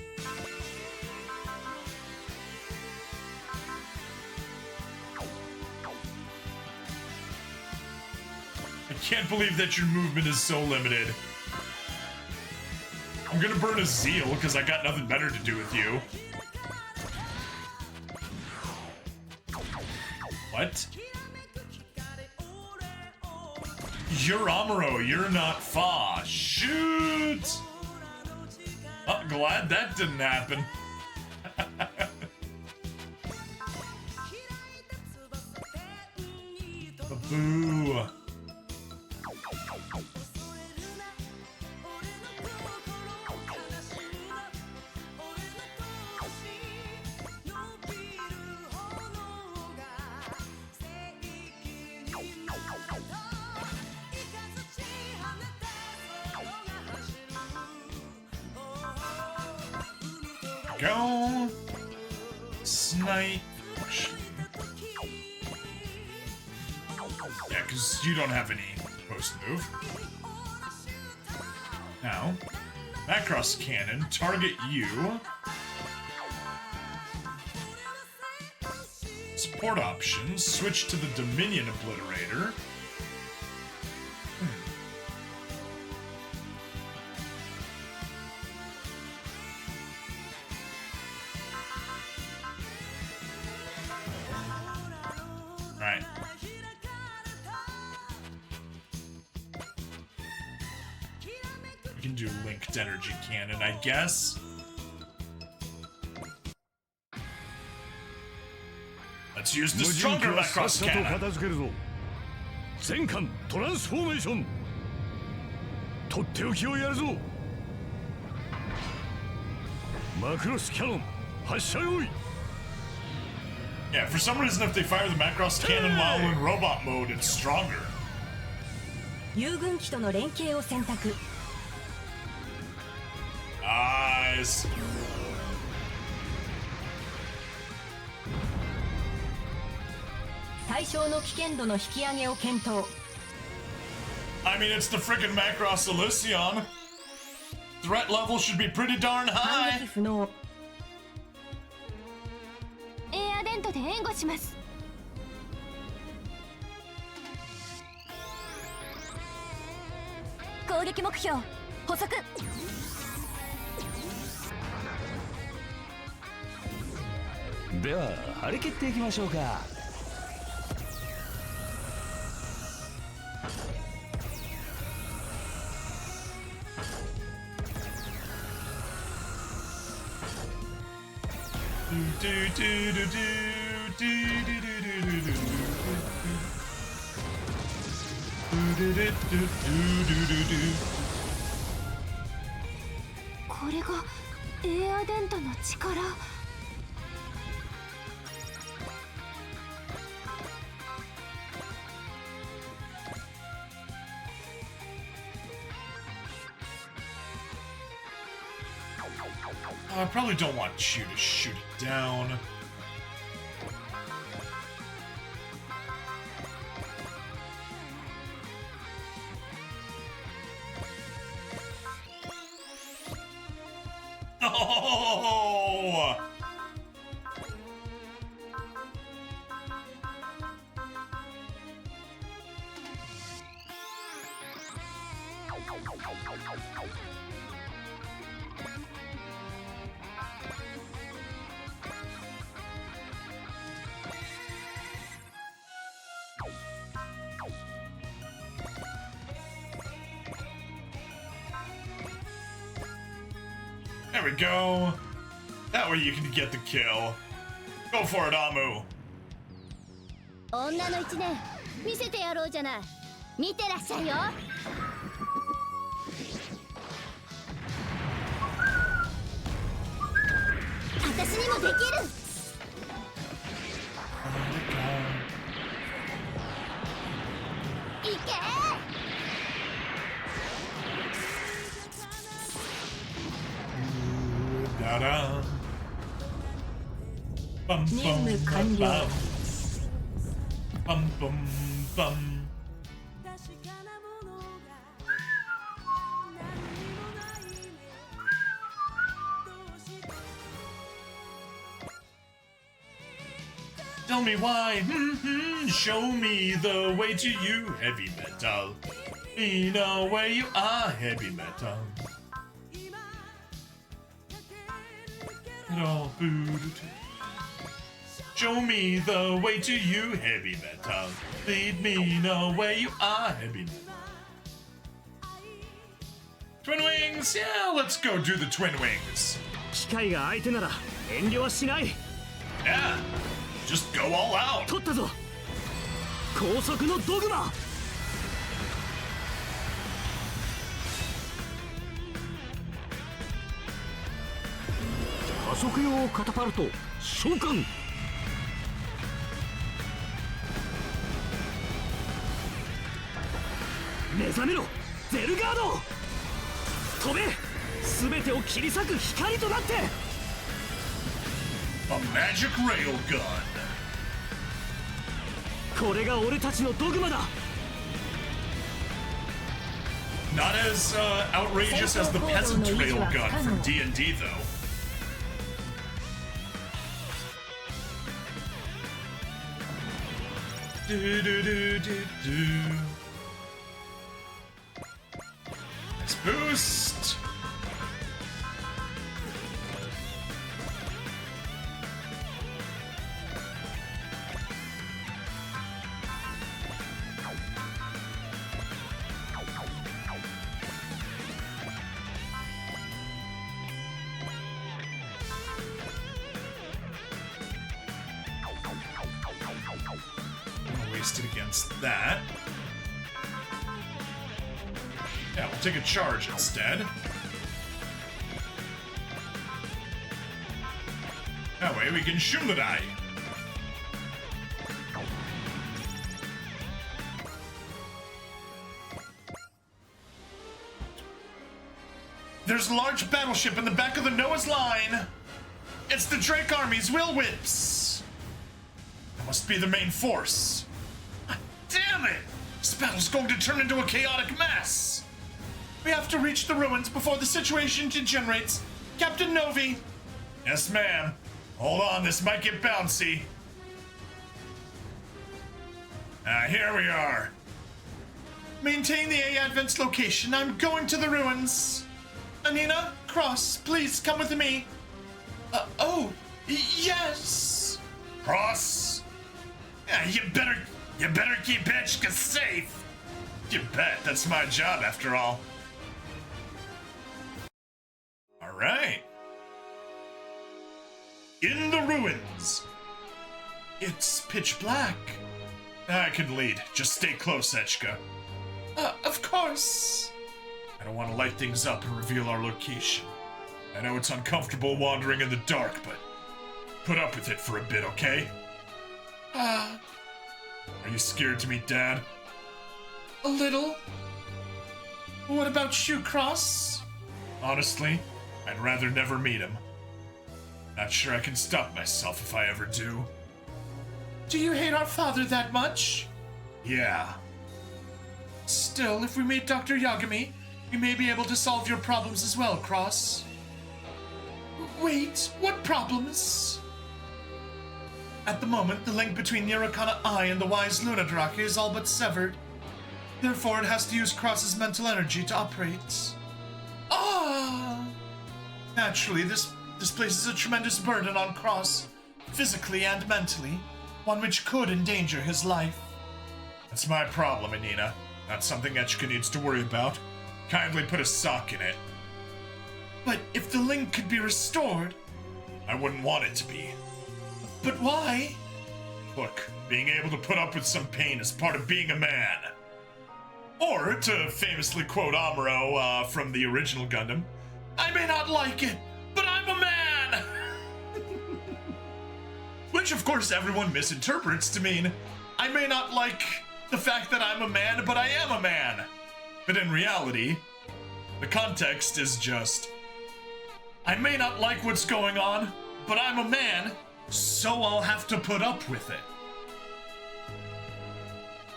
A: I can't believe that your movement is so limited. I'm gonna burn a zeal because I got nothing better to do with you. What? You're Amuro, you're not Fa. Shoot! Oh, glad that didn't happen. Boo. Go. Night. Yeah, because you don't have any post move. Now, Macross Cannon, target you. Support options, switch to the Dominion Obliterator. Right. We can do linked energy cannon, I guess. Let's use the stronger Macross cannon.
D: 全艦トランスフォーメーションとっておきをやるぞマクロスキャノン発射用意
A: Yeah, for some reason if they fire the Macross cannon while in robot mode, it's stronger.
C: 友軍機との連携を選択。
A: Nice.
C: 対象の危険度の引き上げを検討。
A: I mean, it's the frickin' Macross Elysion. Threat level should be pretty darn
C: 反
A: high.
C: 撃不能。
E: エアデントで援護します。攻撃目標補足。
F: では張り切っていきましょうか。
E: これがエアデントの力。
A: I probably don't want you to shoot it down. Oh! There we go. That way you can get the kill. Go for it, Amu.
E: 女の一年見せてやろうじゃない。見てらっしゃいよ。私にもできる。いけ。
A: Da-da. Bum, bum,
C: 任務完了。
A: bum, bum, bum. Tell me why, show me the way to you, heavy metal. We know where you are, heavy metal. Show me the way to you, heavy metal. Lead me know where you are, heavy metal. Twin wings, yeah, let's go do the twin wings.
F: 機械が相手なら遠慮はしない。
A: Yeah, just go all out.
F: 取ったぞ。高速のドグマ。加速用カタパルト召喚。目覚めろゼルガード。飛べ全てを切り裂く光となって。
A: A magic railgun.
F: これが俺たちのドグマだ。
A: Not as outrageous as the peasant railgun from D&D, though. Nice boost. Wasted against that. Yeah, we'll take a charge instead. That way we can Shumadai. There's a large battleship in the back of the Noah's line. It's the Drake Army's Will Whips. That must be the main force. Damn it! This battle's going to turn into a chaotic mess. We have to reach the ruins before the situation degenerates. Captain Novi. Yes, ma'am. Hold on, this might get bouncy. Here we are. Maintain the A Advent's location. I'm going to the ruins. Anina, Cross, please come with me. Yes. Cross. Yeah, you better keep Echika safe. You bet, that's my job after all. All right. In the ruins. It's pitch black. I can lead. Just stay close, Echika. Of course. I don't want to light things up and reveal our location. I know it's uncomfortable wandering in the dark, but put up with it for a bit, okay? Are you scared to meet Dad? A little. What about you, Cross? Honestly, I'd rather never meet him. Not sure I can stop myself if I ever do. Do you hate our father that much? Yeah. Still, if we meet Dr. Yagami, we may be able to solve your problems as well, Cross. Wait, what problems? At the moment, the link between Nira-Kana-I and the wise Lunadrake is all but severed. Therefore, it has to use Cross's mental energy to operate. Naturally, this places a tremendous burden on Cross, physically and mentally, one which could endanger his life. That's my problem, Anina. Not something Echika needs to worry about. Kindly put a sock in it. But if the link could be restored... I wouldn't want it to be. But why? Look, being able to put up with some pain is part of being a man. Or, to famously quote Amuro from the original Gundam, I may not like it, but I'm a man! Which, of course, everyone misinterprets to mean, I may not like the fact that I'm a man, but I am a man. But in reality, the context is just, I may not like what's going on, but I'm a man, so I'll have to put up with it.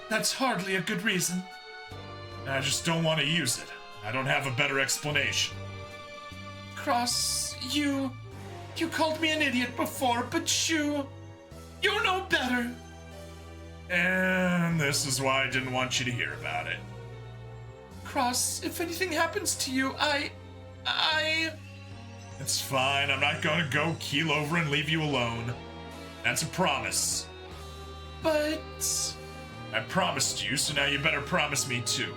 A: That's hardly a good reason. I just don't want to use it. I don't have a better explanation. Cross, you called me an idiot before, but you know better. And this is why I didn't want you to hear about it. Cross, if anything happens to you, I... It's fine, I'm not gonna go keel over and leave you alone. That's a promise. But... I promised you, so now you better promise me too.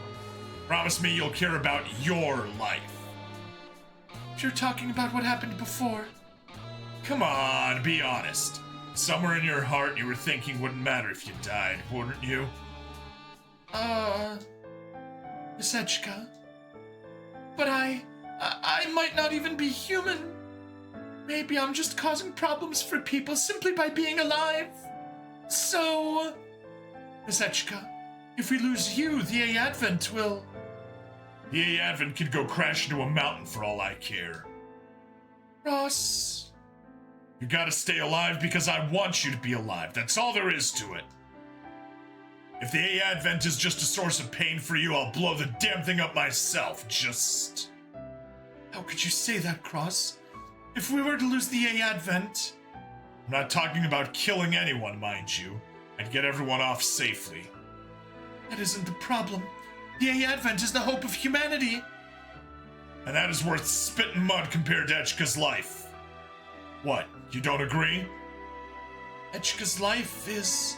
A: Promise me you'll care about your life. If you're talking about what happened before... Come on, be honest. Somewhere in your heart you were thinking wouldn't matter if you died, wouldn't you? Miss Echika. But I might not even be human. Maybe I'm just causing problems for people simply by being alive. So... Miss Echika, if we lose you, the A Advent will... The A Advent could go crash into a mountain for all I care. Ross... You gotta stay alive because I want you to be alive. That's all there is to it. If the A Advent is just a source of pain for you, I'll blow the damn thing up myself. Just...
B: How could you say that, Cross? If we were to lose the A Advent...
A: I'm not talking about killing anyone, mind you. I'd get everyone off safely.
B: That isn't the problem. The A Advent is the hope of humanity.
A: And that is worth spitting mud compared to Echika's life. What, you don't agree?
B: Echika's life is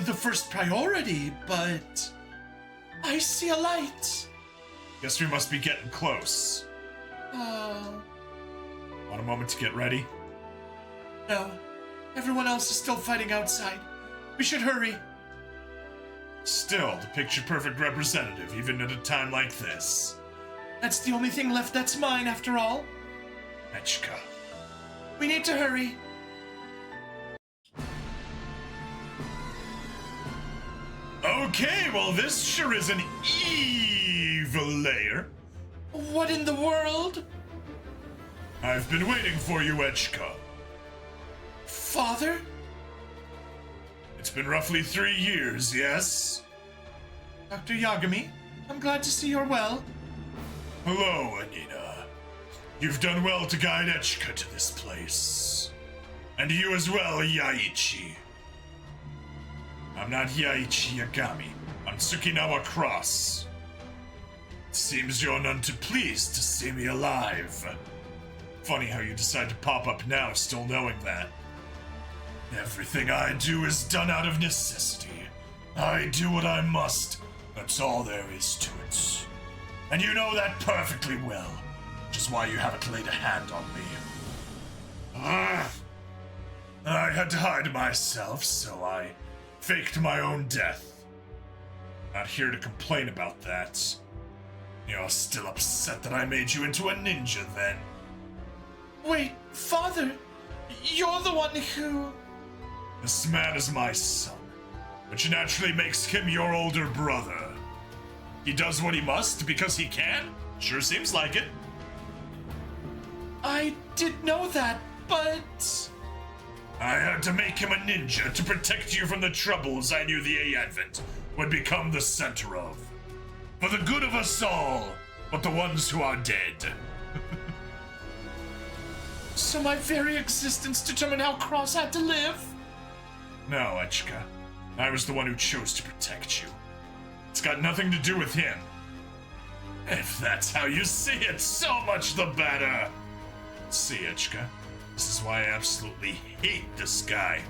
B: the first priority, but I see a light.
A: Guess we must be getting close. Want a moment to get ready?
B: No. Everyone else is still fighting outside. We should hurry.
A: Still, the picture-perfect representative, even at a time like this.
B: That's the only thing left that's mine, after all.
A: Echika.
B: We need to hurry.
A: Okay, well this sure is an evil layer.
B: What in the world?
A: I've been waiting for you, Echika.
B: Father?
A: It's been roughly 3 years, yes?
B: Dr. Yagami, I'm glad to see you're well.
A: Hello, Anina. You've done well to guide Echika to this place. And you as well, Yaichi. I'm not Yaichi Yagami. I'm Tsukinawa Cross. It seems you're none too pleased to see me alive. Funny how you decide to pop up now, still knowing that. Everything I do is done out of necessity. I do what I must. That's all there is to it. And you know that perfectly well, which is why you haven't laid a hand on me. I had to hide myself, so I faked my own death. Not here to complain about that. You're still upset that I made you into a ninja, then?
B: Wait, Father, you're the one who...
A: This man is my son, which naturally makes him your older brother. He does what he must because he can? Sure seems like it.
B: I did know that, but...
A: I had to make him a ninja to protect you from the troubles I knew the A Advent would become the center of. For the good of us all, but the ones who are dead.
B: So my very existence determined how Cross had to live?
A: No, Echika. I was the one who chose to protect you. It's got nothing to do with him. If that's how you see it, so much the better. See, Echika, this is why I absolutely hate this guy.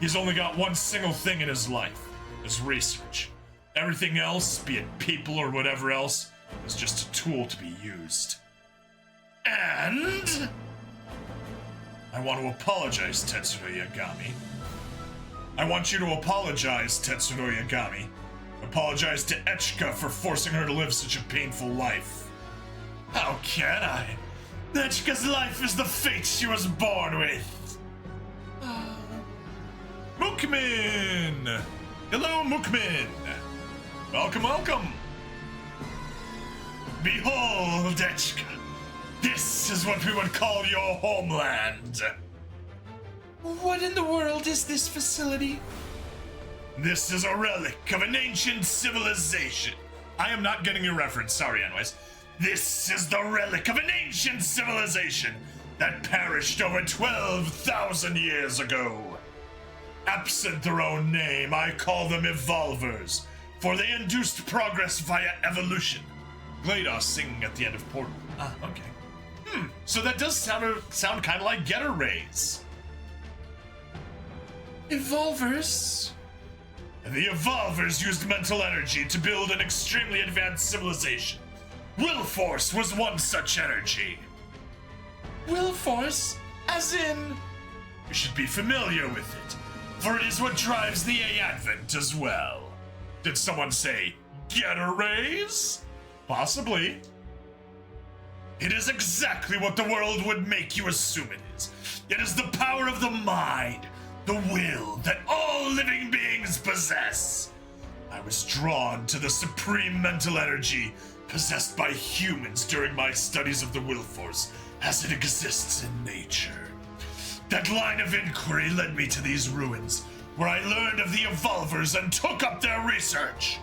A: He's only got one single thing in his life, his research. Everything else, be it people or whatever else, is just a tool to be used. And... I want to apologize, Tetsuro Yagami. I want you to apologize, Tetsuro Yagami. Apologize to Echika for forcing her to live such a painful life. How can I? Echika's life is the fate she was born with. Mookmin! Hello, Mookmin! Welcome, welcome! Behold, Echika. This is what we would call your homeland.
B: What in the world is this facility?
A: This is a relic of an ancient civilization. I am not getting your reference, sorry, anyways. This is the relic of an ancient civilization that perished over 12,000 years ago. Absent their own name, I call them evolvers, for they induced progress via evolution. GLaDOS singing at the end of Portal. Ah, okay. So that does sound kind of like Getter Rays.
B: Evolvers?
A: The Evolvers used mental energy to build an extremely advanced civilization. Will Force was one such energy.
B: Will Force? As in...
A: You should be familiar with it, for it is what drives the A Advent as well. Did someone say Getter Rays? Possibly. It is exactly what the world would make you assume it is. It is the power of the mind, the will that all living beings possess. I was drawn to the supreme mental energy possessed by humans during my studies of the will force as it exists in nature. That line of inquiry led me to these ruins, where I learned of the Evolvers and took up their research.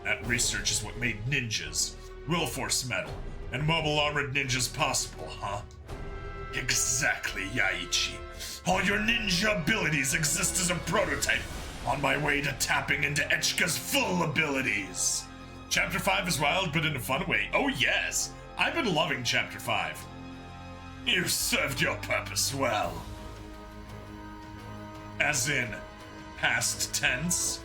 A: That research is what made ninjas, will force metal, and mobile armored ninjas possible, huh? Exactly, Yaichi. All your ninja abilities exist as a prototype on my way to tapping into Echika's full abilities. Chapter 5 is wild, but in a fun way. Oh yes, I've been loving Chapter 5. You served your purpose well. As in, past tense.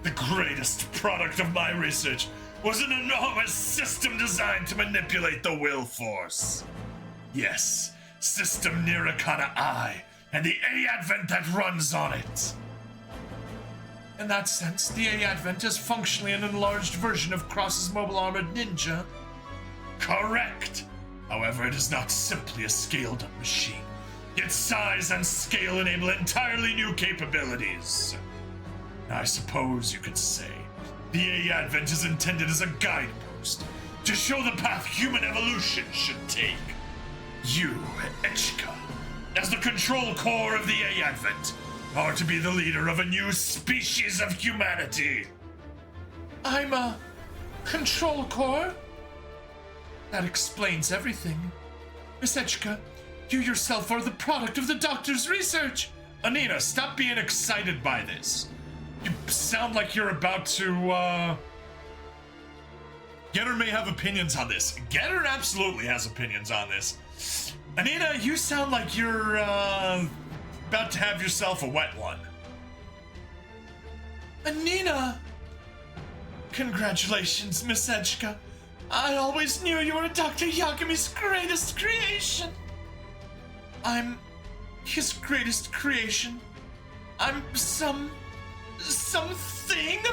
A: The greatest product of my research was an enormous system designed to manipulate the will force. Yes, System Nira-Kana-I, and the A-Advent that runs on it.
B: In that sense, the A-Advent is functionally an enlarged version of Cross's mobile armored ninja.
A: Correct. However, it is not simply a scaled-up machine. Its size and scale enable entirely new capabilities. I suppose you could say the A-Advent is intended as a guidepost to show the path human evolution should take. You, Echika, as the control core of the A-Advent, are to be the leader of a new species of humanity.
B: I'm a control core? That explains everything. Miss Echika, you yourself are the product of the doctor's research.
A: Anina, stop being excited by this. You sound like you're about to, Getter may have opinions on this. Getter absolutely has opinions on this. Anina, you sound like you're, about to have yourself a wet one.
B: Anina! Congratulations, Miss Echika. I always knew you were Dr. Yagami's greatest creation. I'm his greatest creation. I'm something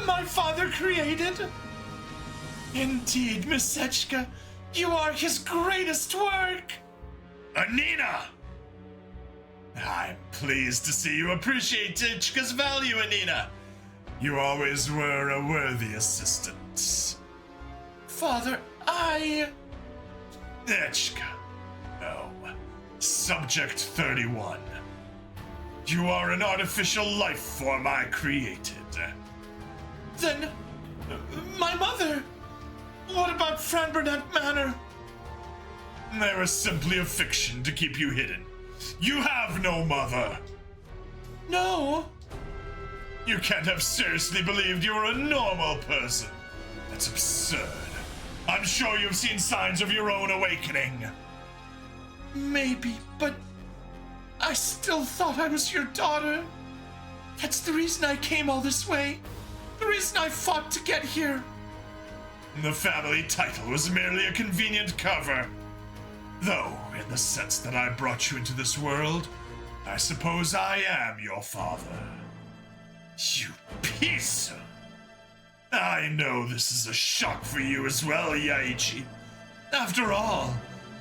B: my father created. Indeed, Miss Echika, you are his greatest work.
A: Anina! I'm pleased to see you appreciate Echika's value, Anina. You always were a worthy assistant.
B: Father,
A: Echika. No. Subject 31. You are an artificial life form I created.
B: Then, my mother. What about Fran Burnett Manor?
A: They were simply a fiction to keep you hidden. You have no mother.
B: No.
A: You can't have seriously believed you were a normal person. That's absurd. I'm sure you've seen signs of your own awakening.
B: Maybe, but I still thought I was your daughter. That's the reason I came all this way. The reason I fought to get here.
A: The family title was merely a convenient cover. Though, in the sense that I brought you into this world, I suppose I am your father. You piece of... I know this is a shock for you as well, Yaichi. After all,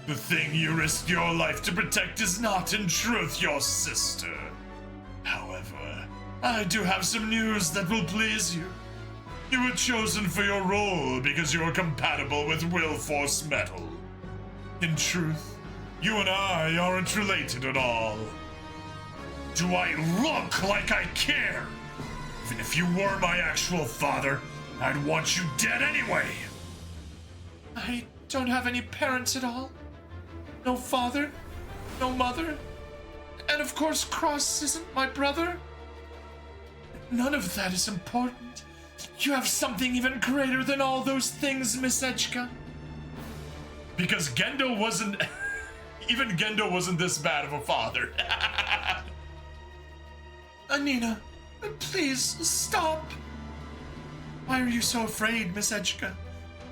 A: the thing you risked your life to protect is not in truth your sister. However, I do have some news that will please you. You were chosen for your role because you are compatible with Will Force Metal. In truth, you and I aren't related at all. Do I look like I care? Even if you were my actual father, I'd want you dead anyway.
B: I don't have any parents at all. No father, no mother. And of course, Cross isn't my brother. None of that is important. You have something even greater than all those things, Miss Echika.
A: Because Gendo wasn't... even Gendo wasn't this bad of a father.
B: Anina, please stop. Why are you so afraid, Miss Echika?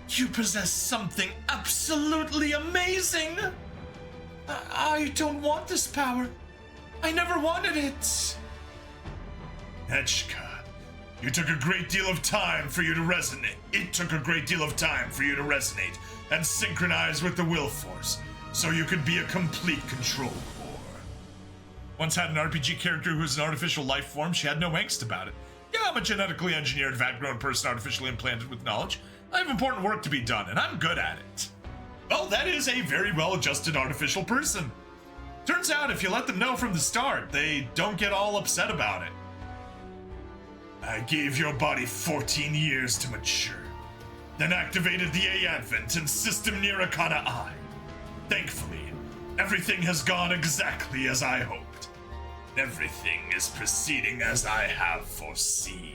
B: You possess something absolutely amazing. I don't want this power. I never wanted it.
A: Echika, you took a great deal of time for you to resonate. It took a great deal of time for you to resonate and synchronize with the will force, so you could be a complete control core. Once had an RPG character who was an artificial life form, she had no angst about it. Yeah, I'm a genetically engineered, vat-grown person artificially implanted with knowledge. I have important work to be done, and I'm good at it. Well, that is a very well-adjusted artificial person. Turns out if you let them know from the start, they don't get all upset about it. I gave your body 14 years to mature, then activated the A-Advent and System Nira-Kana-I. Thankfully, everything has gone exactly as I hoped. Everything is proceeding as I have foreseen.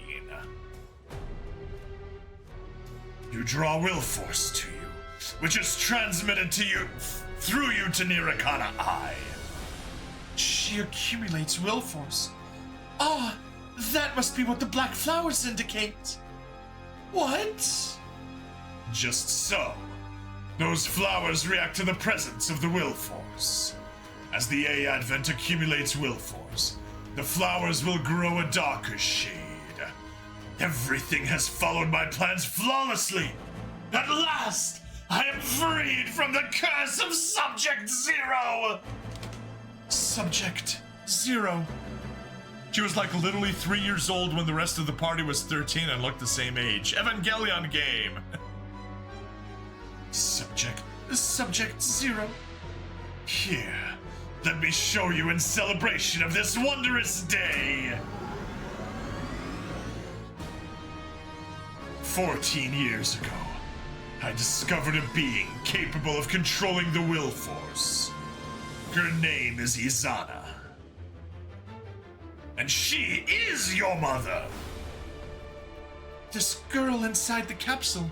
A: You draw will force to you, which is transmitted to you through you to Nira-Kana-I.
B: She accumulates will force. Ah, that must be what the black flowers indicate. What?
A: Just so. Those flowers react to the presence of the will force. As the A-Advent accumulates will force, the flowers will grow a darker shade. Everything has followed my plans flawlessly. At last, I am freed from the curse of Subject Zero.
B: Subject Zero.
A: She was like literally 3 years old when the rest of the party was 13 and looked the same age. Evangelion game.
B: Subject Zero.
A: Here, let me show you in celebration of this wondrous day. 14 years ago, I discovered a being capable of controlling the will force. Her name is Izana. And she is your mother!
B: This girl inside the capsule.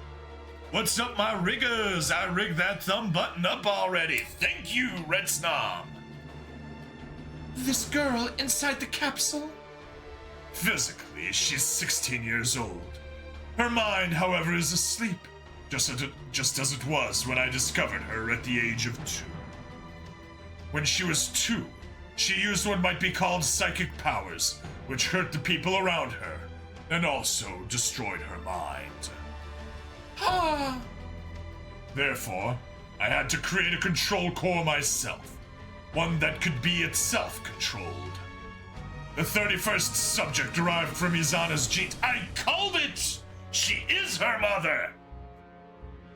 A: What's up, my riggers? I rigged that thumb button up already. Thank you, Red Snom.
B: This girl inside the capsule?
A: Physically, she's 16 years old. Her mind, however, is asleep, just as it was when I discovered her at the age of 2. When she was 2, she used what might be called psychic powers, which hurt the people around her, and also destroyed her mind.
B: Ah!
A: Therefore, I had to create a control core myself, one that could be itself controlled. The 31st subject derived from Izana's genes. I called it! She is her mother!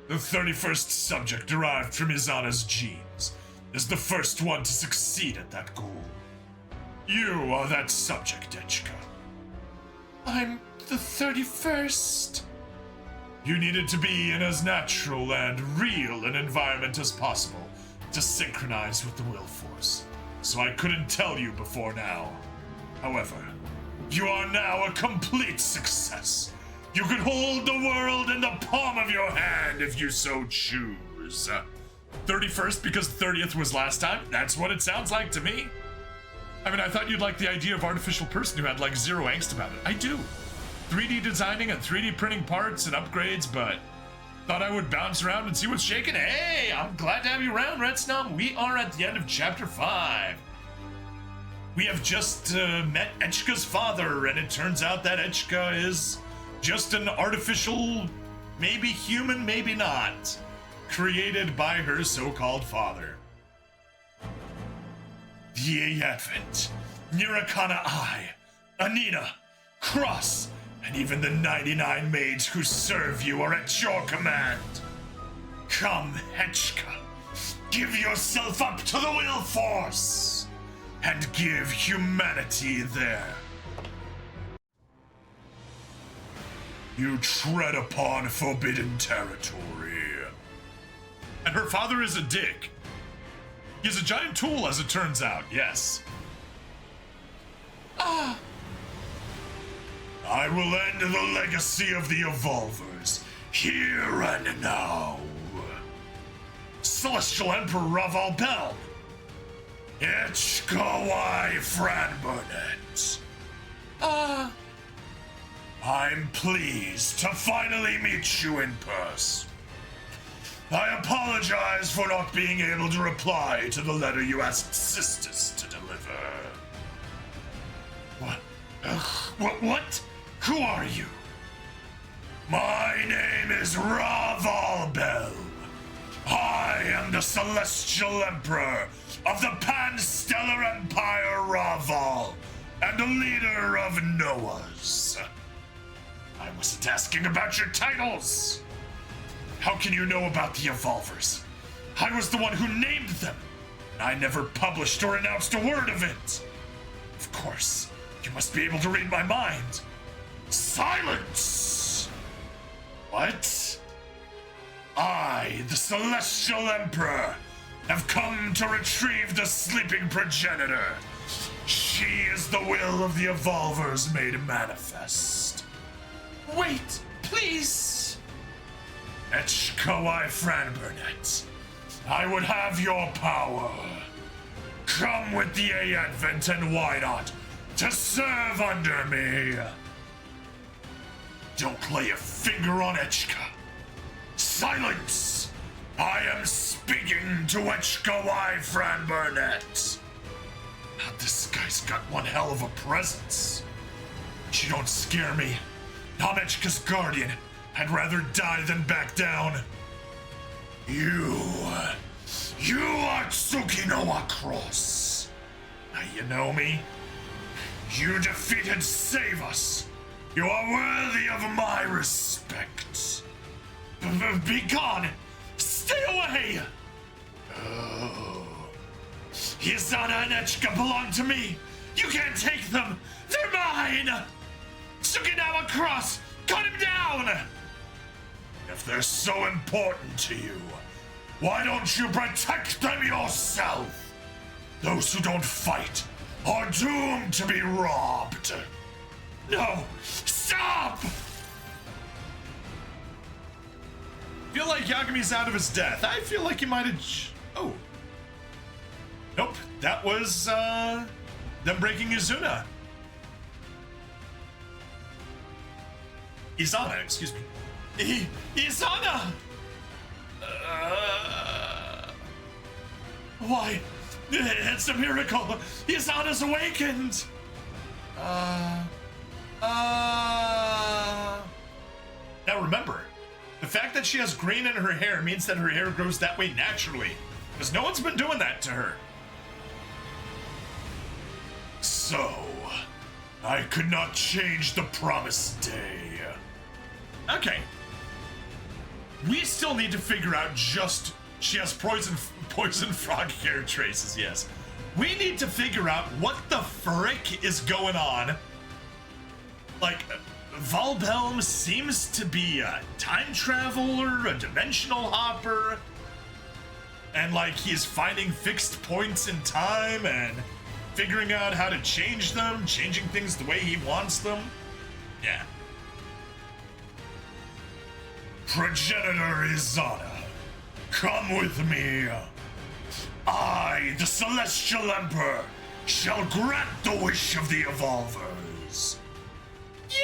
A: The 31st subject derived from Izana's genes is the first one to succeed at that goal. You are that subject, Echika.
B: I'm the 31st.
A: You needed to be in as natural and real an environment as possible to synchronize with the will force, so I couldn't tell you before now. However, you are now a complete success. You could hold the world in the palm of your hand if you so choose. 31st because 30th was last time? That's what it sounds like to me. I mean, I thought you'd like the idea of artificial person who had like zero angst about it. I do. 3D designing and 3D printing parts and upgrades, but thought I would bounce around and see what's shaking. Hey, I'm glad to have you around, Red Snom. We are at the end of chapter 5. We have just met Echika's father, and it turns out that Echika is just an artificial, maybe human, maybe not, created by her so-called father. The A-Advent, Nira-Kana-I, Anina, Cross, and even the 99 maids who serve you are at your command. Come, Echika, give yourself up to the will force, and give humanity there. You tread upon forbidden territory. And her father is a dick. He's a giant tool, as it turns out, yes.
B: Ah!
A: I will end the legacy of the Evolvers, here and now. Celestial Emperor Raval Bell. Echika Y. Franburnett.
B: Ah!
A: I'm pleased to finally meet you in person. I apologize for not being able to reply to the letter you asked sisters to deliver. What? Who are you? My name is Raval Bell. I am the Celestial Emperor of the Pan-Stellar Empire Raval, and the leader of Noahs. I wasn't asking about your titles. How can you know about the Evolvers? I was the one who named them, I never published or announced a word of it. Of course, you must be able to read my mind. Silence! What? I, the Celestial Emperor, have come to retrieve the sleeping progenitor. She is the will of the Evolvers made manifest.
B: Wait, please.
A: Echika Franbernet, I would have your power. Come with the Advent and why not, to serve under me. Don't lay a finger on Echika. Silence! I am speaking to Echika Franbernet. This guy's got one hell of a presence. You don't scare me. I'm Echika's guardian. I'd rather die than back down. You are Tsukinoa Cross. Now you know me. You defeated Save Us. You are worthy of my respect. Be gone. Stay away. Oh. Izana and Echika belong to me. You can't take them. They're mine. Tsukinoa Cross, cut him down. If they're so important to you, why don't you protect them yourself? Those who don't fight are doomed to be robbed. No, stop!
B: I feel like Yagami's out of his death. I feel like he might have... Oh. Nope, that was, them breaking Izuna. Izana, excuse me. Izana! Why? It's a miracle! Izana's awakened! Now remember, the fact that she has green in her hair means that her hair grows that way naturally, because no one's been doing that to her.
A: So, I could not change the promised day.
B: Okay. We still need to figure out just... She has poison frog hair traces, yes. We need to figure out what the frick is going on. Like, Valbelm seems to be a time traveler, a dimensional hopper. And, like, he's finding fixed points in time and figuring out how to change them, changing things the way he wants them. Yeah.
A: Progenitor Izana, come with me. I, the Celestial Emperor, shall grant the wish of the Evolvers.
B: Yeah!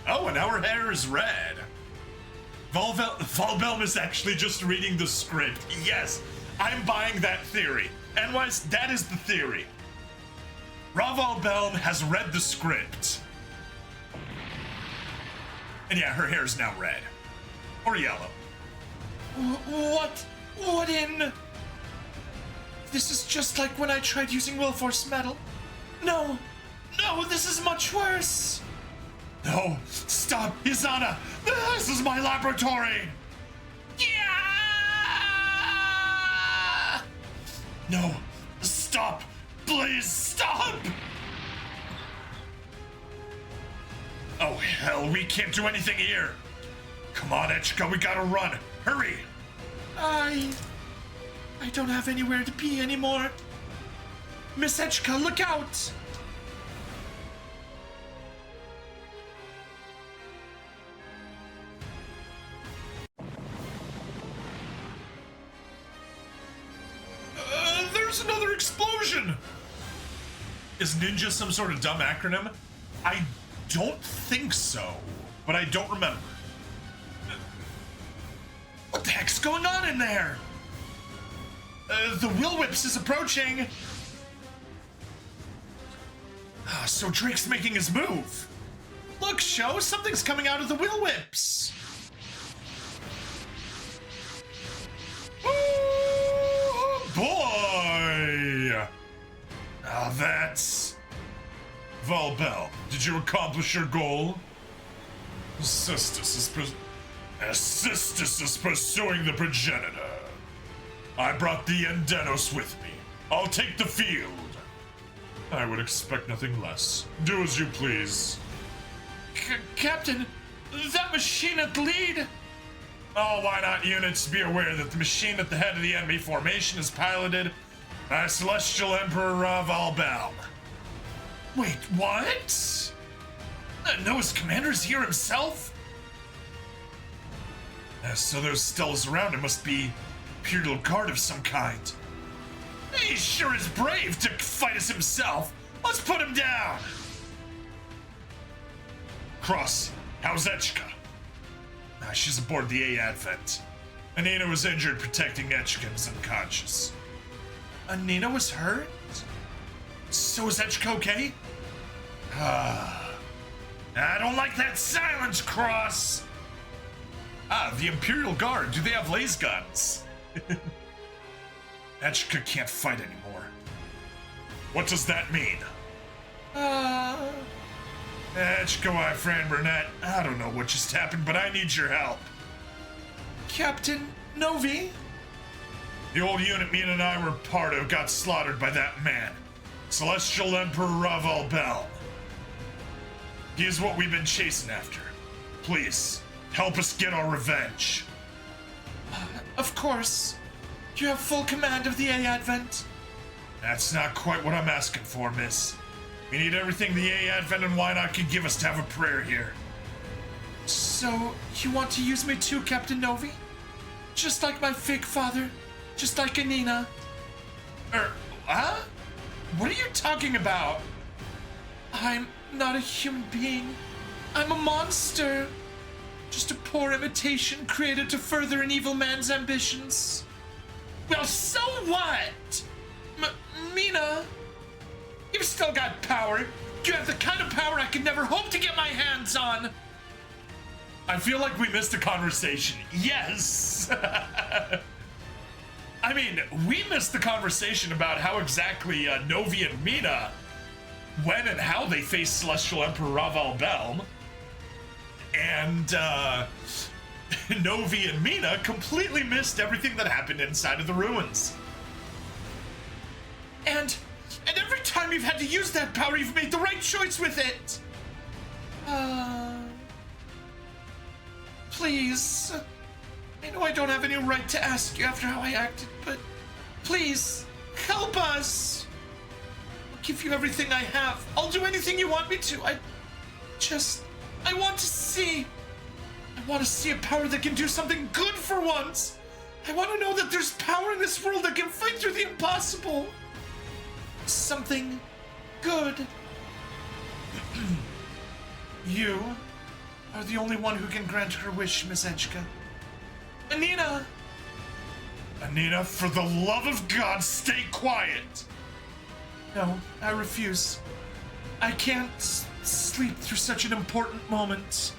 B: Oh, and now her hair is red. Valbelm is actually just reading the script. Yes, I'm buying that theory. Anyways, that is the theory. Valbelm has read the script. And yeah, her hair's now red. Or yellow. What in? This is just like when I tried using Willforce Metal. No, this is much worse. No, stop, Izana. This is my laboratory. Yeah! No, stop. Please stop. Oh, hell, we can't do anything here. Come on, Echika, we gotta run. Hurry. I don't have anywhere to be anymore. Miss Echika, look out. There's another explosion. Is ninja some sort of dumb acronym? I don't think so, but I don't remember. What the heck's going on in there? The Will Whips is approaching. So Drake's making his move. Look, Sho, something's coming out of the Will Whips. Oh boy! That's... Valbelm, did you accomplish your goal? Sistus is pursuing the progenitor.
A: I brought the Endenos with me. I'll take the field. I would expect nothing less. Do as you please.
B: Captain, that machine at the lead.
A: Oh, why not units be aware that the machine at the head of the enemy formation is piloted by Celestial Emperor Raval Balm.
B: Wait, what? Noah's commander is here himself?
A: So those Stellas around him must be Imperial Guard of some kind.
B: He sure is brave to fight us himself. Let's put him down.
A: Cross, how's Echika? She's aboard the A Advent. Anina was injured protecting Echika and is unconscious.
B: Anina was hurt? So is Echika okay?
A: I don't like that silence, Cross. The Imperial Guard, do they have laser guns? Echika can't fight anymore. What does that mean? Echika, my friend Burnett, I don't know what just happened, but I need your help.
B: Captain Novi?
A: The old unit Mina and I were part of got slaughtered by that man, Celestial Emperor Raval Bell. He is what we've been chasing after. Please, help us get our revenge.
B: Of course. You have full command of the A Advent.
A: That's not quite what I'm asking for, miss. We need everything the A Advent and Why Not can give us to have a prayer here.
B: So, you want to use me too, Captain Novi? Just like my fake father? Just like Anina? What are you talking about? I'm not a human being. I'm a monster. Just a poor imitation created to further an evil man's ambitions. Well, so what? Mina, you've still got power. You have the kind of power I could never hope to get my hands on.
A: I feel like we missed a conversation. Yes! I mean, we missed the conversation about how exactly Novi and Mina, when and how they faced Celestial Emperor Raval Belm. And Novi and Mina completely missed everything that happened inside of the ruins.
B: And every time you've had to use that power, you've made the right choice with it. Please. I know I don't have any right to ask you after how I acted, but please, help us. I'll give you everything I have. I'll do anything you want me to. I want to see. I want to see a power that can do something good for once. I want to know that there's power in this world that can fight through the impossible. Something good. You are the only one who can grant her wish, Miss Echika. Anina!
A: Anina, for the love of God, stay quiet!
B: No, I refuse. I can't sleep through such an important moment.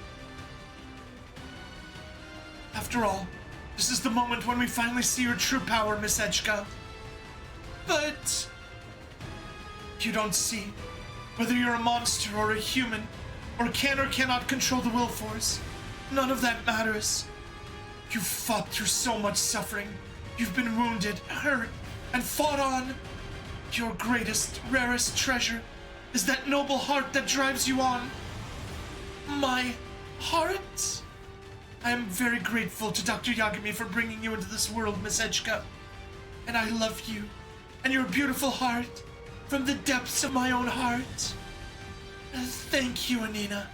B: After all, this is the moment when we finally see your true power, Miss Echika. But you don't see. Whether you're a monster or a human, or can or cannot control the will force, none of that matters. You've fought through so much suffering. You've been wounded, hurt, and fought on. Your greatest, rarest treasure is that noble heart that drives you on. My heart? I am very grateful to Dr. Yagami for bringing you into this world, Miss Echika. And I love you and your beautiful heart from the depths of my own heart. Thank you, Anina.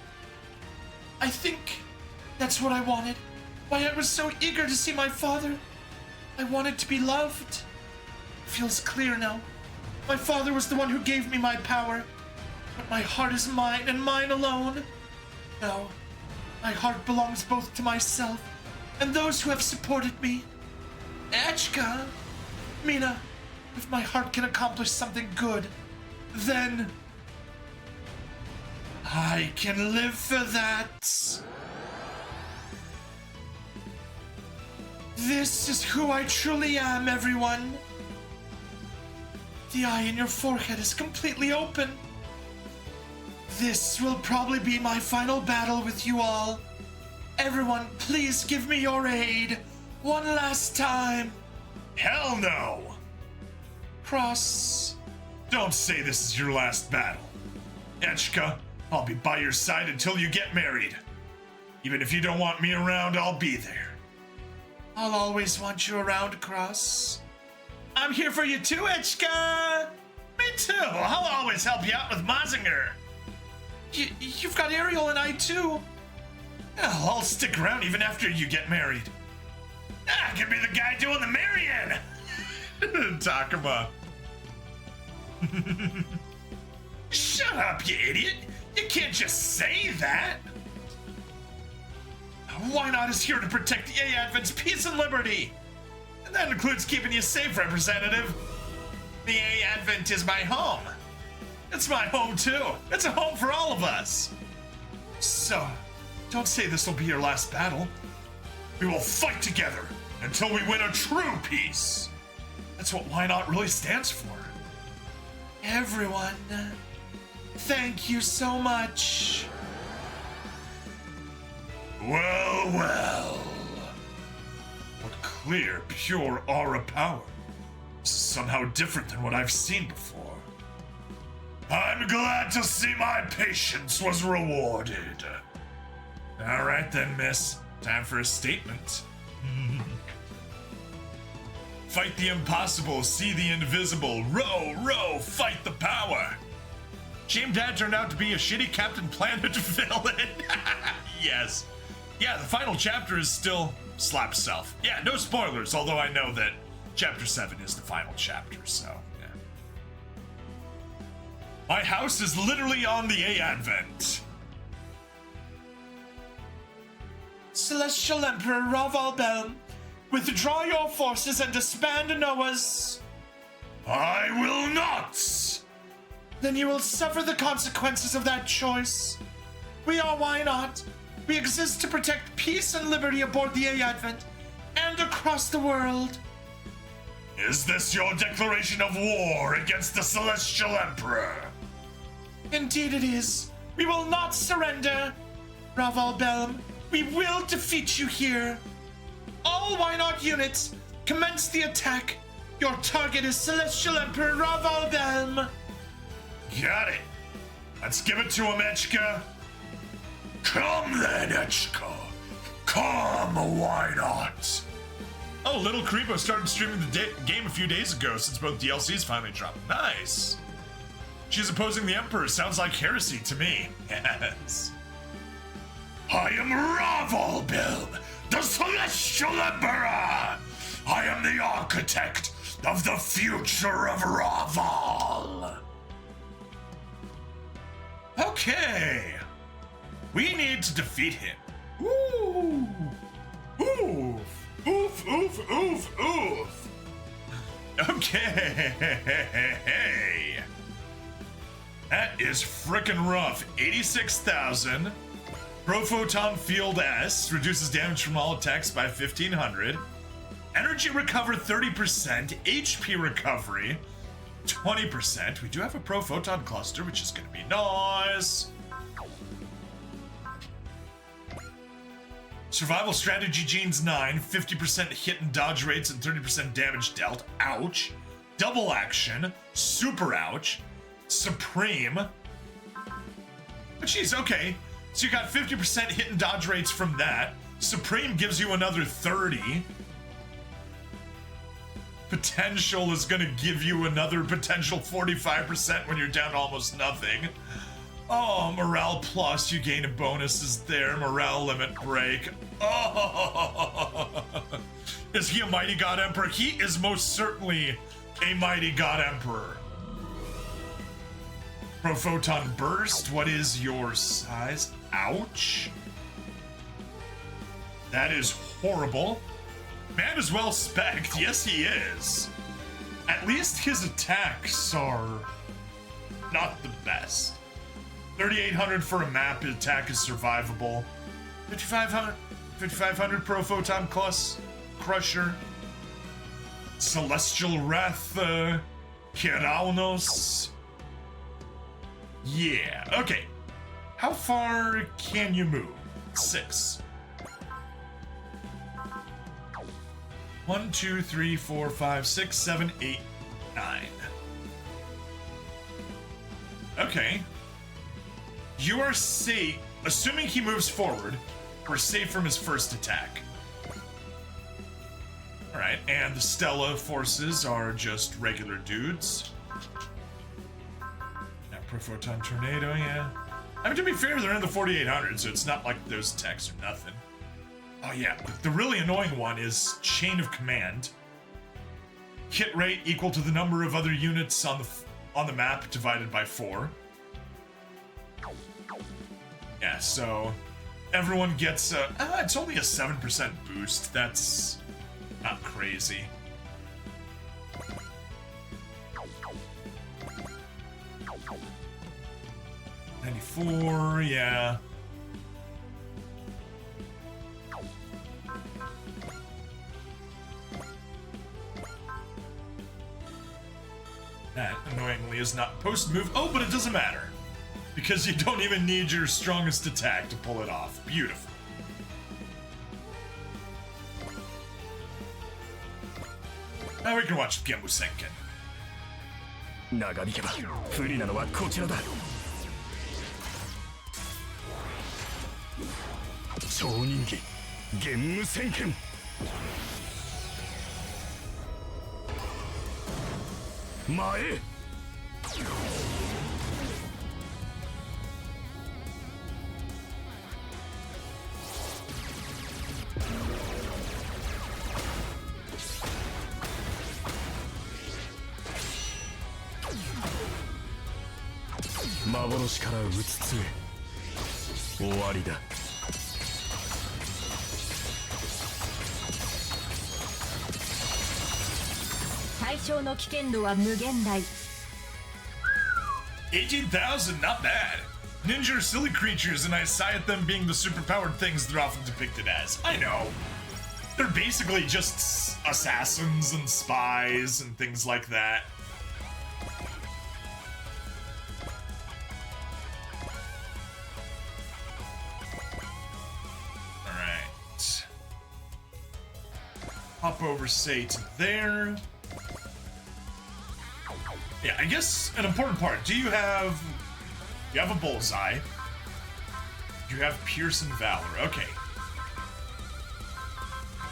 B: I think that's what I wanted. Why I was so eager to see my father. I wanted to be loved. Feels clear now. My father was the one who gave me my power. But my heart is mine and mine alone. No, my heart belongs both to myself and those who have supported me. Echika, Mina, if my heart can accomplish something good, then I can live for that. This is who I truly am, everyone. The eye in your forehead is completely open. This will probably be my final battle with you all. Everyone, please give me your aid. One last time.
A: Hell no!
B: Cross.
A: Don't say this is your last battle. Echika, I'll be by your side until you get married. Even if you don't want me around, I'll be there.
B: I'll always want you around, Cross. I'm here for you too, Echika.
A: Me too. I'll always help you out with Mazinger.
B: You've got Ariel and I too.
A: Hell, I'll stick around even after you get married. I could be the guy doing the marrying. Takuma. Shut up, you idiot. You can't just say that.
B: Why Not is here to protect the A Advent's peace and liberty.
A: And that includes keeping you safe, Representative. The A Advent is my home. It's my home, too. It's a home for all of us.
B: So, don't say this will be your last battle.
A: We will fight together until we win a true peace.
B: That's what Why Not really stands for. Everyone, thank you so much.
A: Well, well. What clear, pure aura power. This is somehow different than what I've seen before. I'm glad to see my patience was rewarded. All right then, miss. Time for a statement. Fight the impossible, see the invisible. Row, row, fight the power. Shame Dad turned out to be a shitty Captain Planet villain. Yes. Yeah, the final chapter is still slap self. Yeah, no spoilers, although I know that chapter 7 is the final chapter, so yeah. My house is literally on the A Advent.
B: Celestial Emperor Raval Belm, withdraw your forces and disband Noah's.
A: I will not!
B: Then you will suffer the consequences of that choice. We are Why Not. We exist to protect peace and liberty aboard the A Advent and across the world.
A: Is this your declaration of war against the Celestial Emperor?
B: Indeed it is. We will not surrender. Raval Belm, we will defeat you here. All Why Not units, commence the attack. Your target is Celestial Emperor Raval Belm.
A: Got it. Let's give it to him, Echika. Come then, Echika. Come, Why Not? Oh, Little Creepo started streaming the game a few days ago since both DLCs finally dropped. Nice. She's opposing the Emperor. Sounds like heresy to me. Yes. I am Raval Belm, the Celestial Emperor. I am the architect of the future of Raval. Okay. We need to defeat him. Ooh. Oof. Oof, oof, oof, oof. Okay. That is frickin' rough. 86,000. Prophoton Field S reduces damage from all attacks by 1,500. Energy recover 30%. HP recovery 20%. We do have a Prophoton cluster, which is going to be nice. Survival strategy genes 9, 50% hit and dodge rates and 30% damage dealt. Ouch. Double action, super ouch, supreme. But geez, okay. So you got 50% hit and dodge rates from that. Supreme gives you another 30. Potential is gonna give you another potential 45% when you're down to almost nothing. Oh, morale plus, you gain bonuses there. Morale limit break. Oh, is he a mighty god emperor? He is most certainly a mighty god emperor. Prophoton burst, what is your size? Ouch. That is horrible. Man is well spec'd, yes he is. At least his attacks are not the best. 3,800 for a map attack is survivable. 5,500 Prophoton plus Crusher. Celestial Wrath, Kiraunos. Yeah, okay. How far can you move? 6. 1, 2, 3, 4, 5, 6, 7, 8, 9. Okay. You are safe, assuming he moves forward, we're safe from his first attack. Alright, and the Stella forces are just regular dudes. Yeah, Prophoton Tornado, yeah. I mean, to be fair, they're in the 4800, so it's not like those attacks are nothing. Oh yeah, the really annoying one is Chain of Command. Hit rate equal to the number of other units on the map divided by 4. Yeah, so everyone gets it's only a 7% boost. That's not crazy. $94, yeah. That, annoyingly, is not post-move. Oh, but it doesn't matter. Because you don't even need your strongest attack to pull it off. Beautiful. Now we can watch Genmu Senken.
D: 長引けば不利なのはこちらだ。超人気ゲンム宣言。前へ。幻からうつつへ終わりだ。
C: 対象の危険度は無限大。
A: 18,000, not bad. Ninja are silly creatures, and I sigh at them being the superpowered things they're often depicted as. I know. They're basically just assassins and spies and things like that. Alright. Hop over, say, to there. Yeah, I guess an important part. You have a bullseye. You have Pierce and Valor. Okay.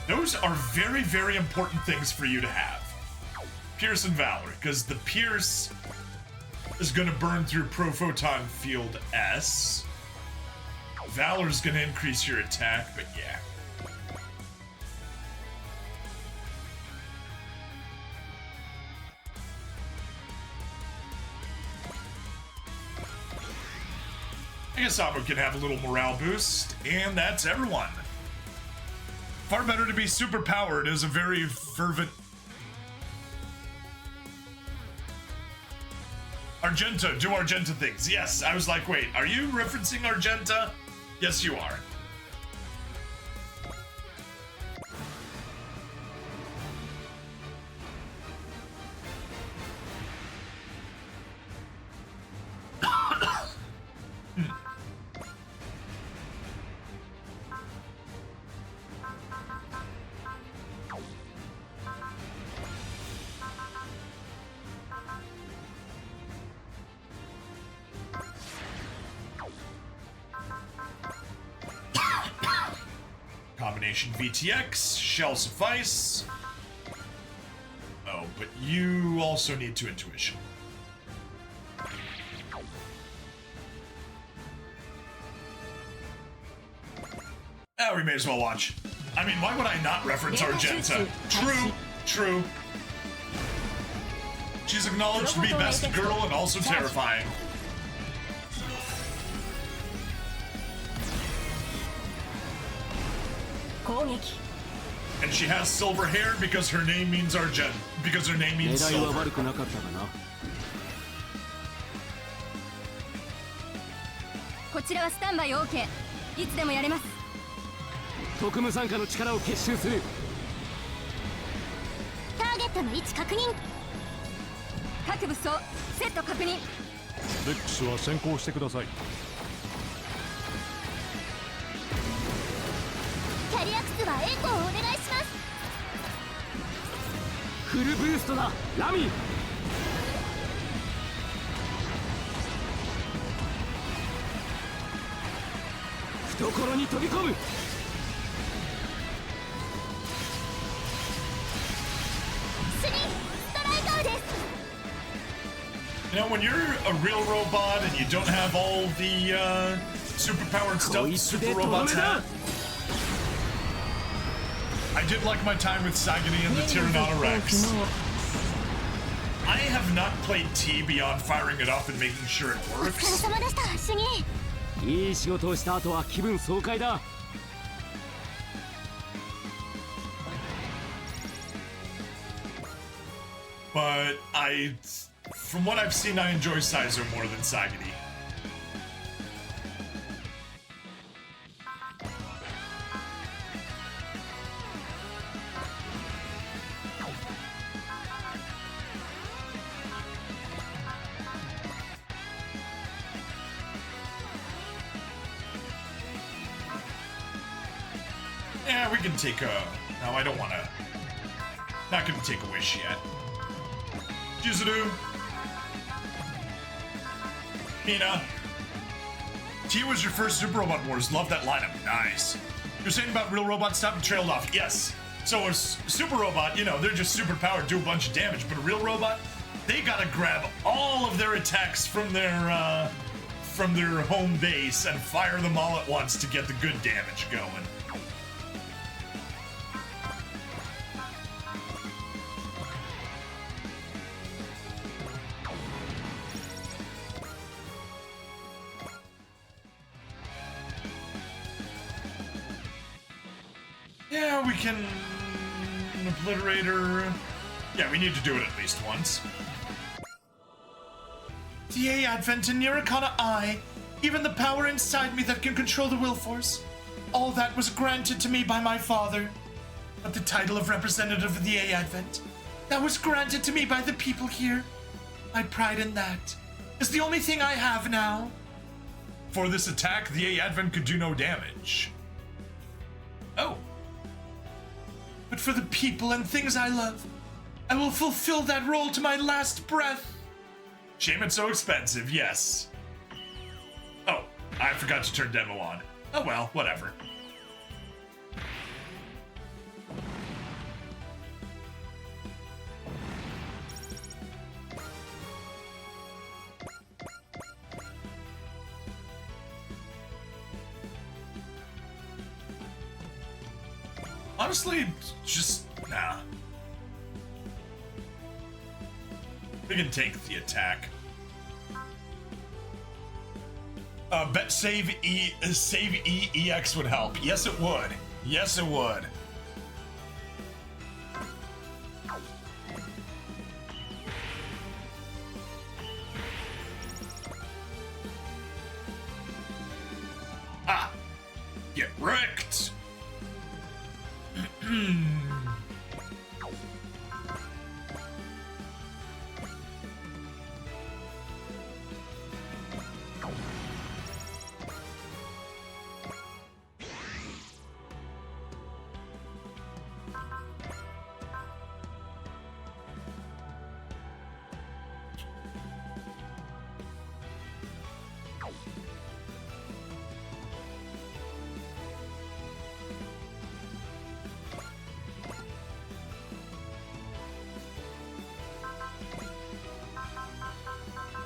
A: Those are very, very important things for you to have. Pierce and Valor, because the Pierce is going to burn through Prophoton Field S. Valor's going to increase your attack, but yeah. I guess Amo can have a little morale boost, and that's everyone. Far better to be super powered as a very fervent... Argenta, do Argenta things. Yes, I was like, wait, are you referencing Argenta? Yes, you are. Combination VTX shall suffice. Oh, but you also need to intuition. Oh, we may as well watch. I mean, why would I not reference Argenta? True, true. She's acknowledged to be best girl and also terrifying. And she has silver hair because her name means Argent. Because her name means silver.
E: こちらはスタンバイ OK。いつでもやれます。
F: 特務参加の力を結集する。
E: ターゲットの位置確認。各武装セット確認。
G: レックスは先行してください。
E: キャリアクスは援護をお願いします。
F: フルブーストだラミ。懐に飛び込む。
A: You know, when you're a real robot and you don't have all the superpowered stuff super robots have, I did like my time with Sagini and the Tyrannota Rex. I have not played T beyond firing it up and making sure it
E: お疲れ
A: works.
E: 様でした主任。
F: いい仕事をした後は気分爽快だ。
A: But from what I've seen, I enjoy Sizer more than Sagini. Yeah, we can take a... No, I don't want to... Not gonna take a wish yet. Jizuru. Mina. T was your first Super Robot Wars. Love that lineup. Nice. You're saying about real robot stuff and trailed off. Yes. So a Super Robot, you know, they're just super powered, do a bunch of damage. But a real robot, they gotta grab all of their attacks from their home base and fire them all at once to get the good damage going. Yeah, we can obliterate her. Yeah, we need to do it at least once.
B: DA Advent and Nira-Kana-I, even the power inside me that can control the will force, all that was granted to me by my father. But the title of representative of the A Advent, that was granted to me by the people here. My pride in that is the only thing I have now.
A: For this attack, the A Advent could do no damage. Oh.
B: But for the people and things I love, I will fulfill that role to my last breath.
A: Shame it's so expensive, yes. Oh, I forgot to turn demo on. Oh well, whatever. Honestly, just nah. We can take the attack. Bet save EX would help. Yes, it would. Yes, it would. Ah, get wrecked.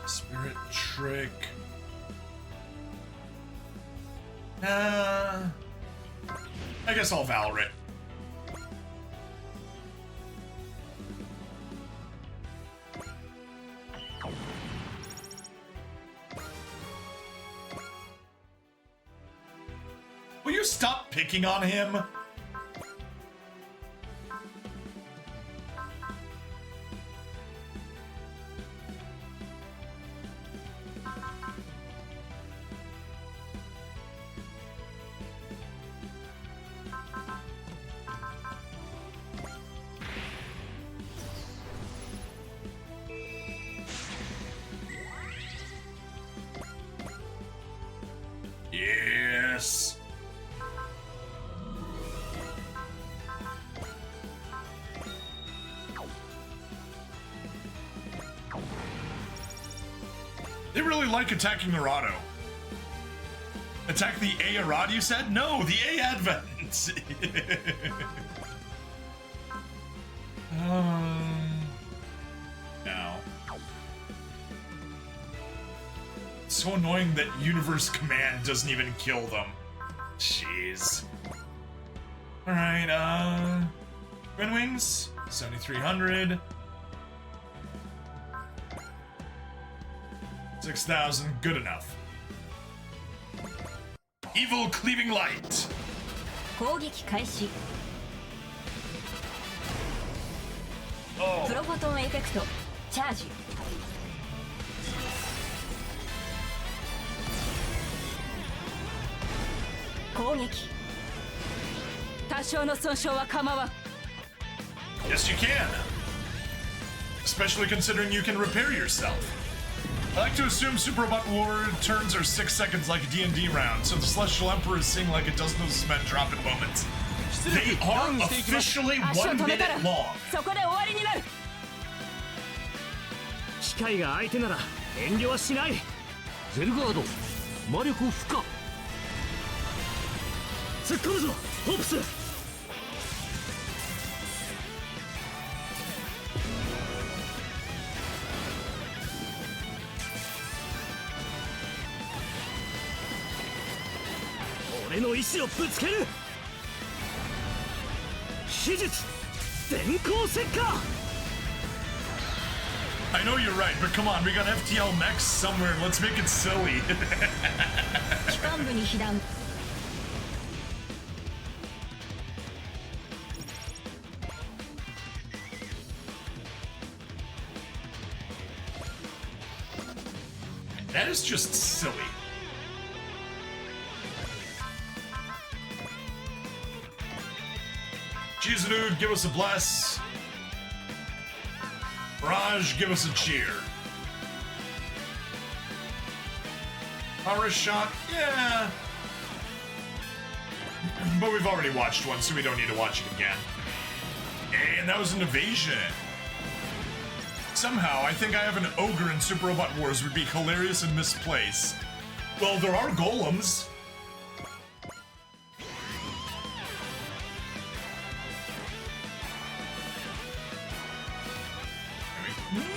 A: Spirit trick. I guess I'll Valor it. Will you stop picking on him? Yes. They really like attacking Narado. Attack the A Arad, you said? No, the A Advent. Now. It's so annoying that Universe Command doesn't even kill them. Jeez. Alright, Twin Wings, 7,300. 6,000, good enough. Evil Cleaving Light.
C: 攻撃開始。プロフォトンエフェクトチャージ。攻撃。多少の損傷は構わん。
A: Yes, you can. Especially considering you can repair yourself. I like to assume Super Robot War turns are 6 seconds like a D&D round, so the Celestial Emperor is seeing like a dozen of those men drop in moments. They are officially 1 minute long.
C: そこで終わりになる。
F: 機械が相手なら遠慮はしない。ゼルガード魔力を付加。突っ込むぞホープス。俺の意志をぶつける。秘術電光石火。
A: I know you're right, but come on, we got FTL mechs somewhere. Let's make it silly.
C: 機関部に被弾。
A: That is just silly. Chizuru, give us a bless. Raj, give us a cheer. Power shot, yeah. But we've already watched one, so we don't need to watch it again. And that was an evasion. Somehow, I think I have an ogre in Super Robot Wars would be hilarious and misplaced. Well, there are golems.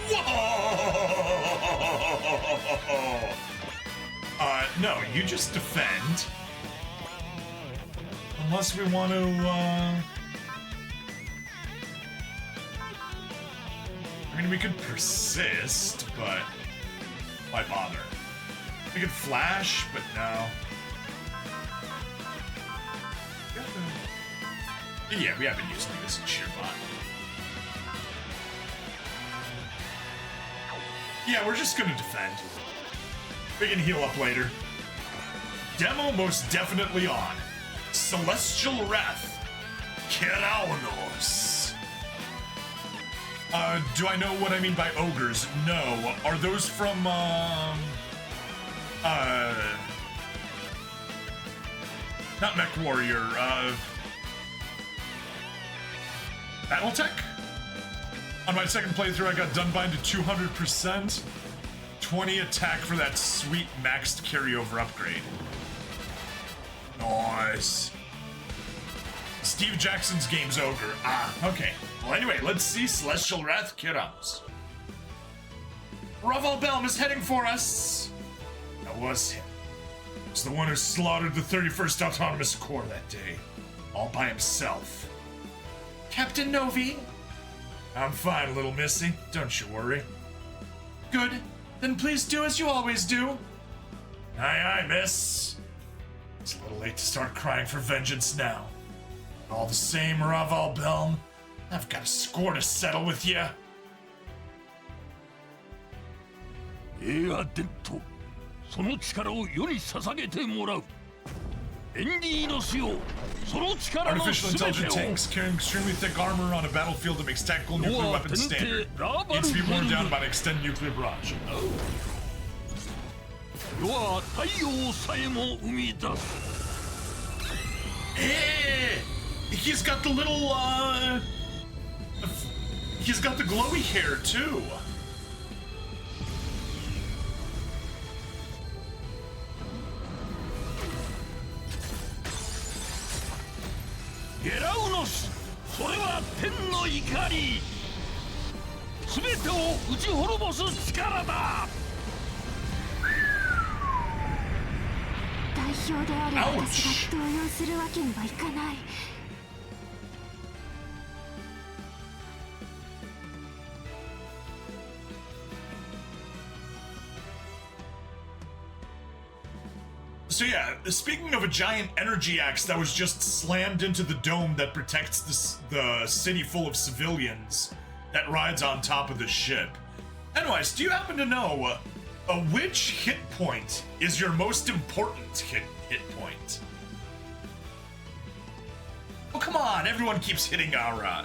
A: Whoa! No, you just defend. Unless we want to, I mean, we could persist, but why bother? We could flash, but no. Yeah, we have been using this in Shearbot. Yeah, we're just gonna defend. We can heal up later. Demo most definitely on. Celestial Wrath. Keraunos. Do I know what I mean by ogres? No. Are those from, not Mech Warrior, Battletech? On my second playthrough, I got Dunbind to 200%. 20 attack for that sweet maxed carryover upgrade. Nice. Steve Jackson's game's ogre. Ah, okay. Well, anyway, let's see Celestial Wrath Kirams. Raval Belm is heading for us. That was him. It's the one who slaughtered the 31st Autonomous Corps that day. All by himself. Captain Novi? I'm fine, little missy. Don't you worry. Good. Then please do as you always do. Aye, aye, miss. It's a little late to start crying for vengeance now. All the same, Raval Belm, I've got a score to settle with you.
D: 映画伝統その力を世に捧げてもらうエンディの死をその力の
A: Artificial
D: 全
A: intelligent
D: てを
A: tanks carrying extremely thick armor on a battlefield that makes tactical nuclear weapons standard. Needs to be worn down by an extended nuclear barrage.
D: 世は太陽さえも生み出す
A: Hey! He's got the little, he's got the glowy hair, too.
D: 戻す。それは天の怒り。全てを打ち滅ぼす力だ。
E: 代表である私が動揺するわけにはいかない。
A: So yeah, speaking of a giant energy axe that was just slammed into the dome that protects the city full of civilians that rides on top of the ship. Anyways, do you happen to know which hit point is your most important hit point? Oh, come on, everyone keeps hitting our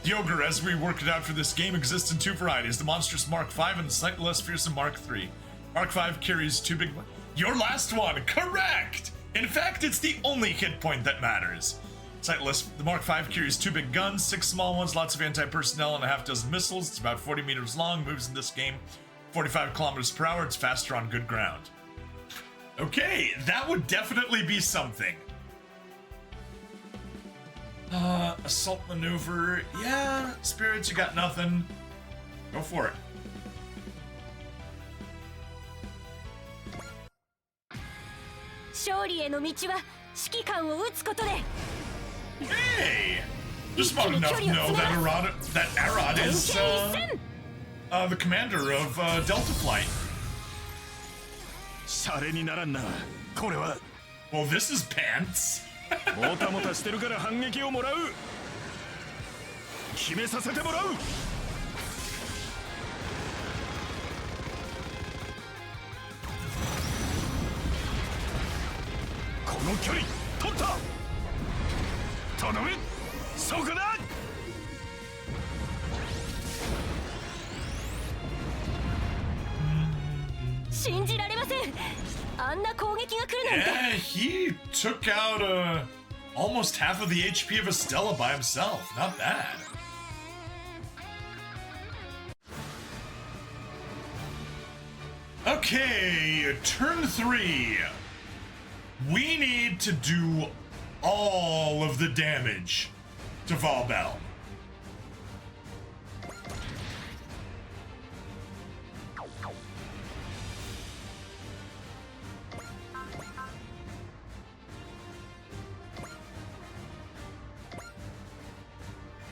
A: The ogre, as we worked it out for this game, exists in two varieties, the monstrous Mark V and the slightly less fearsome Mark III. Mark V carries two big... Your last one, correct! In fact, it's the only hit point that matters. Sightless, the Mark V carries two big guns, 6 small ones, lots of anti-personnel, and a half dozen missiles. It's about 40 meters long, moves in this game 45 kilometers per hour. It's faster on good ground. Okay, that would definitely be something. Assault maneuver. Yeah, spirits, you got nothing. Go for it. Hey! Just about enough to know that Arad is the commander of Delta Flight. Well, this is pants.
F: もたもたしてるから反撃をもらう。決めさせてもらう。この距離取った。頼む。そこだ。
C: 信じられません。あんな攻撃が来るなんて。
A: Yeah, he took out almost half of the HP of Estella by himself. Not bad. Okay, turn 3. We need to do all of the damage to Valbel.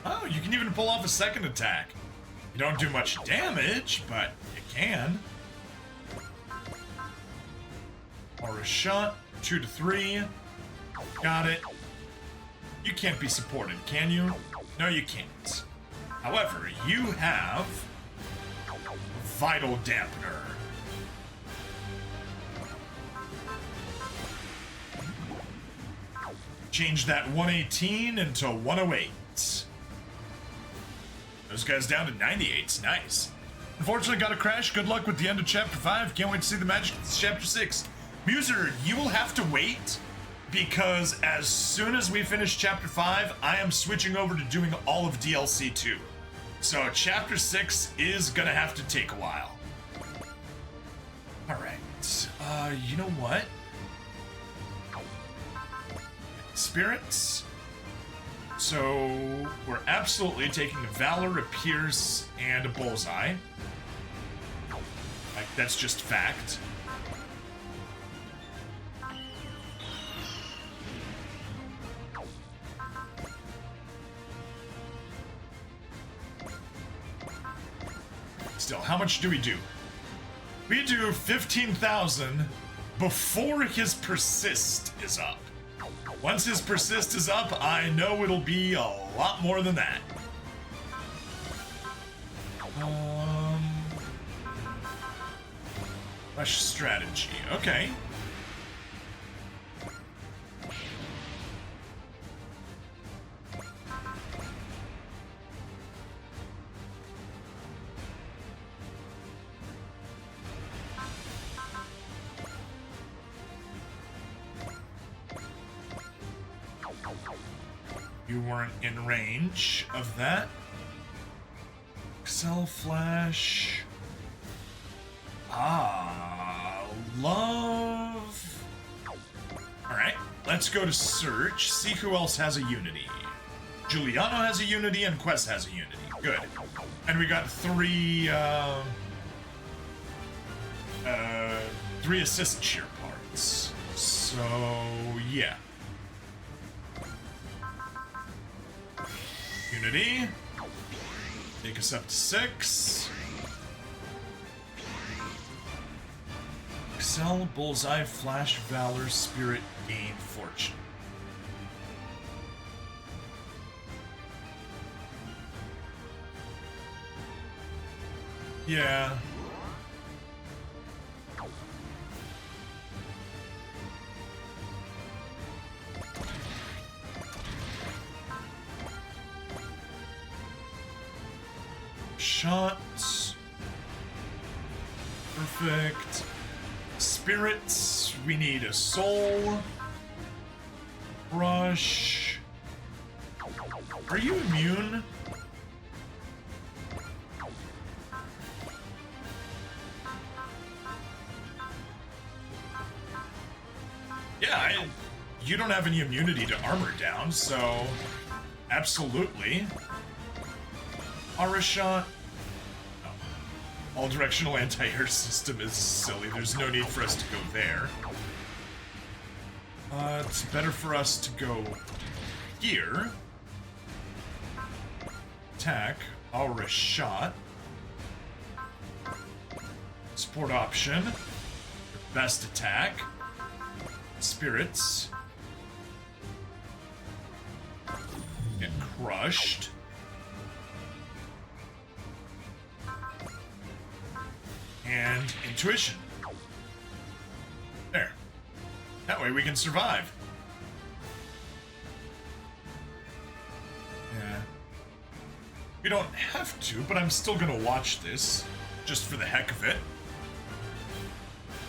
A: Oh, you can even pull off a second attack. You don't do much damage, but you can. Or a shot, 2 to 3. Got it. You can't be supported, can you? No, you can't. However, you have Vital Dampener. Change that 118 into 108. Those guys down to 98s. Nice. Unfortunately, got a crash. Good luck with the end of Chapter 5. Can't wait to see the magic of Chapter 6. Muser, you will have to wait, because as soon as we finish Chapter 5, I am switching over to doing all of DLC 2. So Chapter 6 is gonna have to take a while. Alright. You know what? Spirits. So we're absolutely taking a Valor, a Pierce, and a Bullseye. Like, that's just fact. Still, how much do we do? We do 15,000 before his Persist is up. Once his Persist is up, I know it'll be a lot more than that. Rush strategy. Okay. You weren't in range of that. Excel Flash. Love. Alright, let's go to search, see who else has a Unity. Giuliano has a unity and Quest has a unity. Good. And we got three assist cheer parts. So, yeah. Unity. Take us up to 6. Excel, Bullseye, Flash, Valor, Spirit, Gain, Fortune. Yeah. Shots. Perfect. Spirits. We need a soul. Brush. Are you immune? Yeah, you don't have any immunity to armor down, so absolutely. Aura shot. Oh. All directional anti-air system is silly. There's no need for us to go there. It's better for us to go here. Attack. Aura shot. Support option. Best attack. Spirits. Get crushed. And intuition. There. That way we can survive. Yeah. We don't have to, but I'm still gonna watch this, just for the heck of it.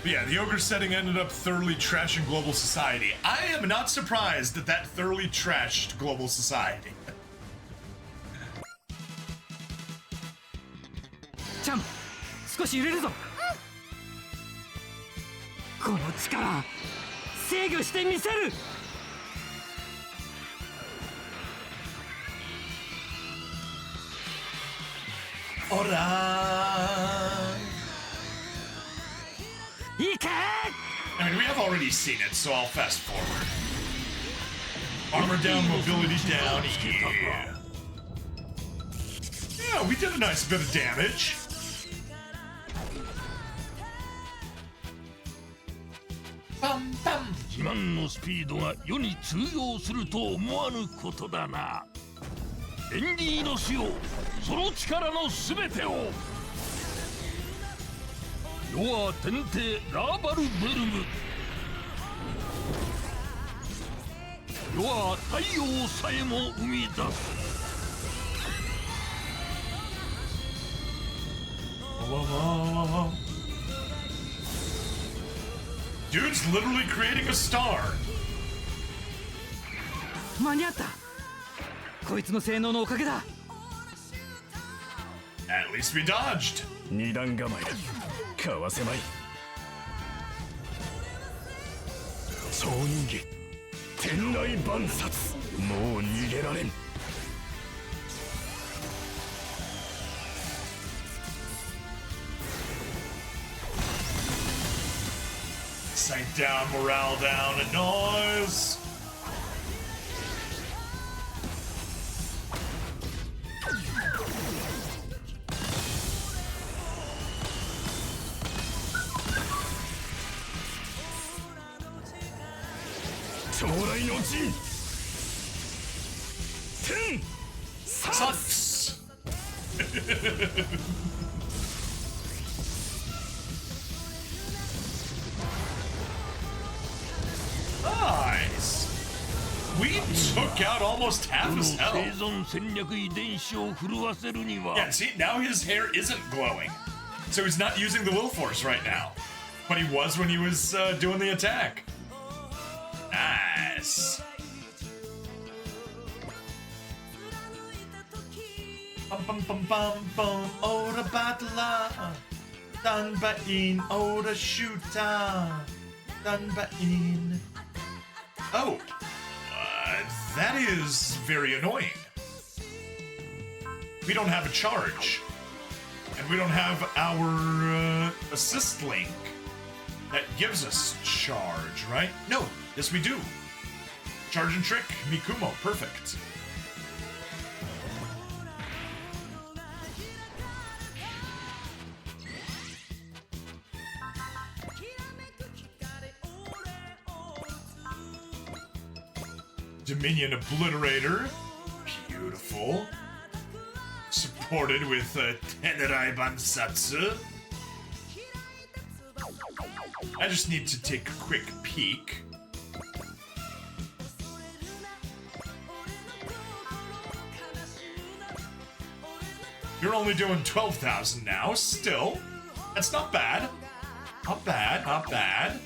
A: But yeah, the ogre setting ended up thoroughly trashing global society. I am not surprised that that thoroughly trashed global society.
F: ちゃん、少し揺れるぞ。この力、制御してみせる。
A: オラ
F: いけ！
A: I mean, we have already seen it, so I'll fast forward. Armor down, mobility down, yeah. Yeah, we did a nice bit of damage. Bum, bum.
D: 自慢のスピードが世に通用すると思わぬことだな。エンディの死を、その力のすべてを。世は天帝ラーバルベルム。世は太陽さえも生み出す。
A: Dude's literally creating a star.
F: 間に合った。こいつの性能のおかげだ。
A: At least we dodged.
H: 二段構えだ。かわせまい。超人間天雷万殺。もう逃げられん。
A: Sight down, morale down, and noise. Sucks. Nice. We took out almost half his health.
D: 生存戦略遺伝子を震わせるには。
A: Yeah, see, now his hair isn't glowing. So he's not using the will force right now. But he was when he was doing the attack. Nice. Bum bum bum bum bum. Ora batla. Danbain. Ora shoota. Danbain. Oh. That is very annoying. we don't have a charge. And we don't have our assist link that gives us charge, right? No, yes we do. Charge and trick, Mikumo, perfect. Dominion Obliterator, beautiful. Supported with Tenerai Bansatsu. I just need to take a quick peek. You're only doing 12,000 now, still. That's not bad. Not bad, not bad.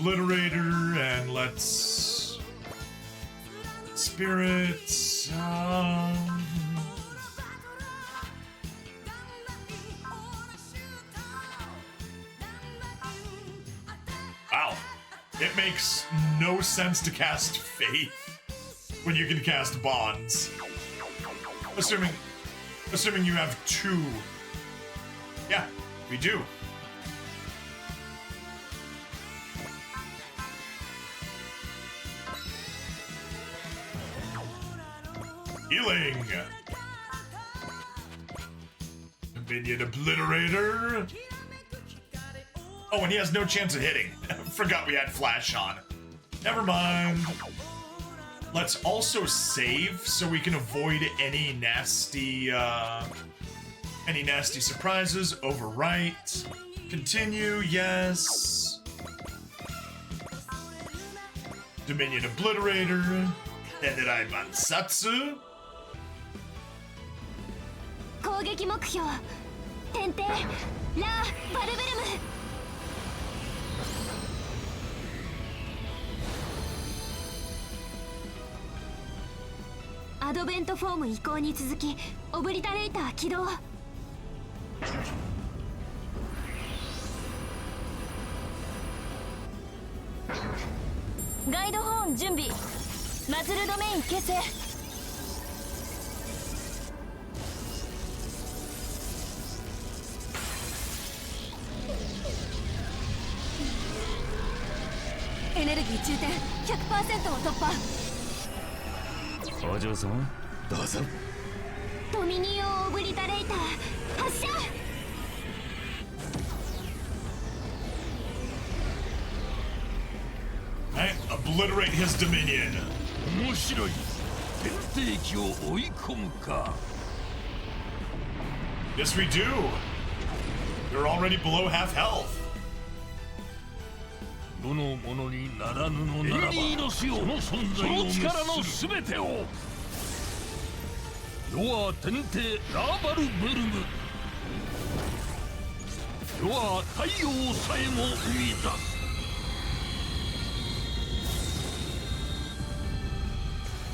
A: Obliterator, and let's spirits. Wow, it makes no sense to cast Faith when you can cast Bonds. Assuming you have two. Yeah, we do. Healing! Dominion Obliterator! Oh, and he has no chance of hitting. Forgot we had Flash on. Never mind. Let's also save so we can avoid any nasty surprises. Overwrite. Continue, yes. Dominion Obliterator. Tenerai Bansatsu.
E: 攻撃目標天帝ラー・バルベルム。アドベントフォーム移行に続きオブリタレーター起動。ガイドホーン準備。マズルドメイン結成。エネルギー充填 100% を突破。
H: お嬢様どうぞ。
E: ドミニオンオブリタレーター発射。
A: Right, obliterate his dominion.
D: 面白い。天敵を追い込むか。
A: Yes, we do. You're already below half health.
D: どのものにならぬのならば、その存在を力のすべてを。世は天帝ラーバルベルム。世は太陽さえも生み出す。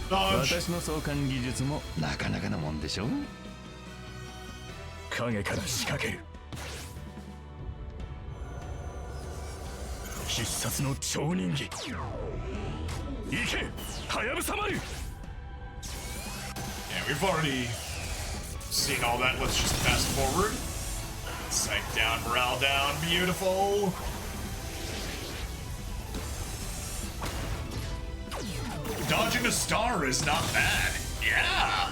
H: 私の相関技術もなかなかなもんでしょ。影から仕掛ける。必殺の超人技。行け、ハヤブサ丸。
A: Yeah, we've already seen all that. Let's just fast forward. Sight down, morale down, beautiful. Dodging a star is not bad. Yeah.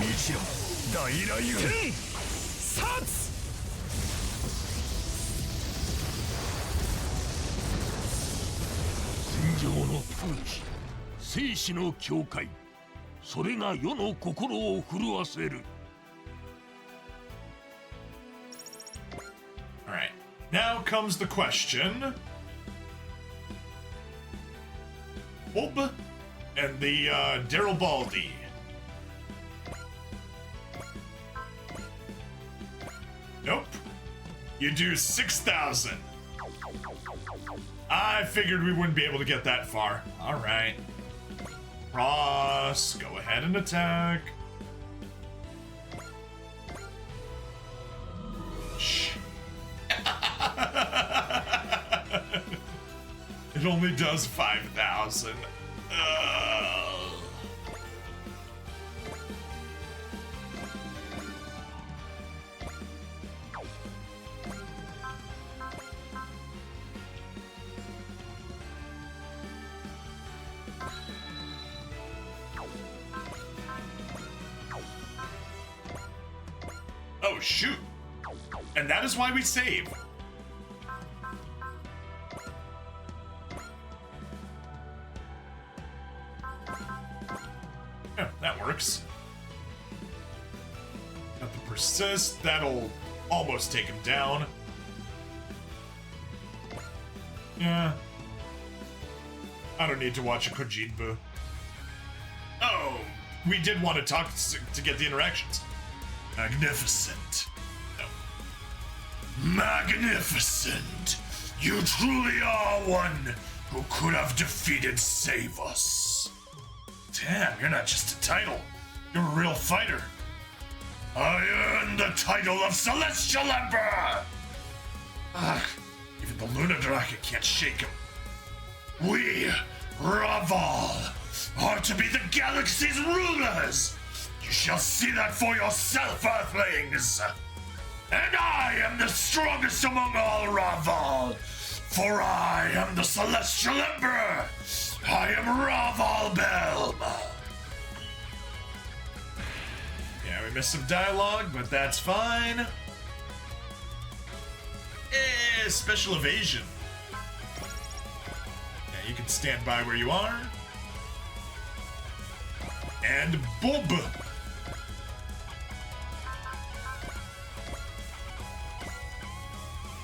H: 日露大雷雨殺。
D: 戦場の空気、生死の境界、それが世の心を震わせる。
A: All right. Now comes the question. Bob and the Garibaldi. Nope. You do 6,000. I figured we wouldn't be able to get that far. All right. Ross, go ahead and attack. Shh. It only does 5,000. Oh, shoot. And that is why we save. Yeah, that works. Got the persist. That'll almost take him down. Yeah. I don't need to watch a Kojinbu. Oh, we did want to talk to get the interactions. Magnificent. No. Magnificent! You truly are one who could have defeated Savus. Damn, you're not just a title. You're a real fighter. I earned the title of Celestial Emperor! Ugh, even the Lunadraka can't shake him. We, Raval, are to be the galaxy's rulers! You shall see that for yourself, Earthlings! And I am the strongest among all Raval, for I am the Celestial Emperor! I am Raval Belm! Yeah, we missed some dialogue, but that's fine. Special evasion. Yeah, you can stand by where you are. And Bob!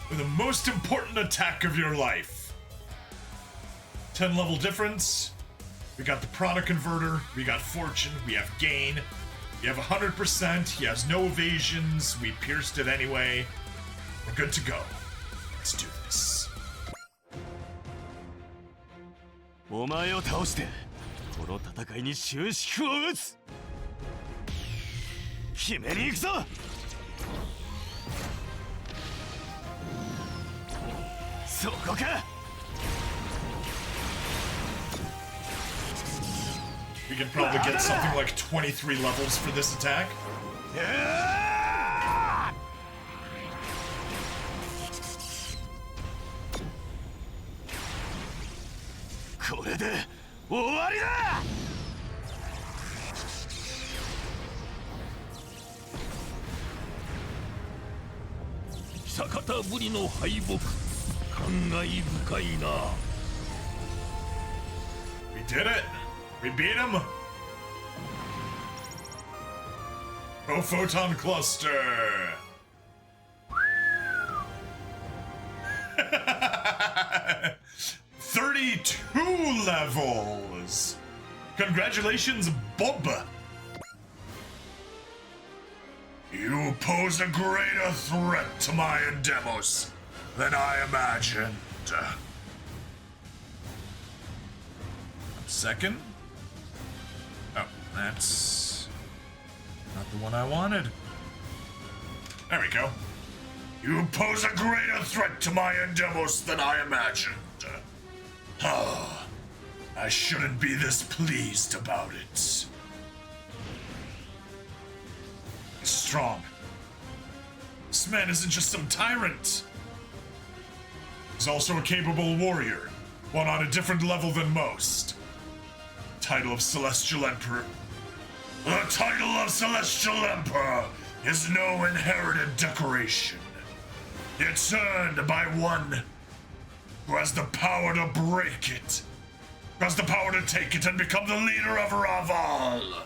A: For the most important attack of your life. 10 level difference. We got the Prana Converter. We got Fortune. We have Gain. We have 100%. He has no evasions. We pierced it anyway. We're good to go. Let's do this.
F: お前を倒してこの戦いに終止符を打つ決めに行くぞ そこか
A: We can probably get something like 23 levels for this attack.
F: これで終わりだ
D: 久方ぶりの敗北感慨深いな
A: We did it! We beat him! Oh, Photon Cluster! $32 levels! Congratulations, Bob! You pose a greater threat to my Endemos than I imagined. Second? Oh, that's not the one I wanted. There we go. You pose a greater threat to my Endemos than I imagined. Oh, I shouldn't be this pleased about it. He's strong. This man isn't just some tyrant. He's also a capable warrior, one on a different level than most. Title of Celestial Emperor. The title of Celestial Emperor is no inherited decoration. It's earned by one who has the power to break it, who has the power to take it and become the leader of Raval.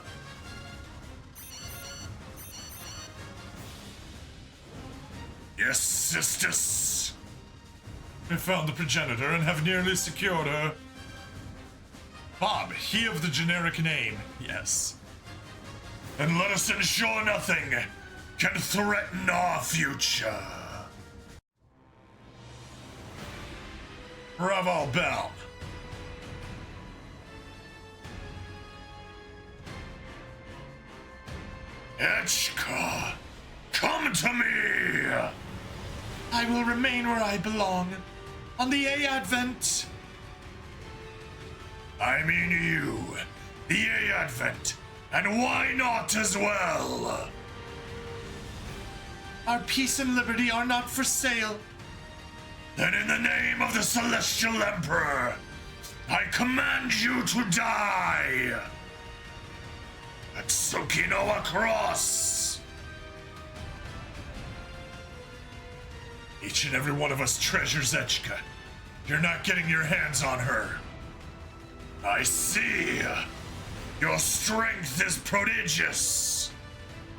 A: Yes, sisters. I found the progenitor and have nearly secured her. Bob, he of the generic name, yes. And let us ensure nothing can threaten our future. Raval Belm. Echika, come to me!
B: I will remain where I belong, on the A Advent.
A: I mean you, the A Advent, and why not as well?
B: Our peace and liberty are not for sale.
A: Then in the name of the Celestial Emperor, I command you to die! Atsuki no Across! Each and every one of us treasures Echika. You're not getting your hands on her. I see. Your strength is prodigious.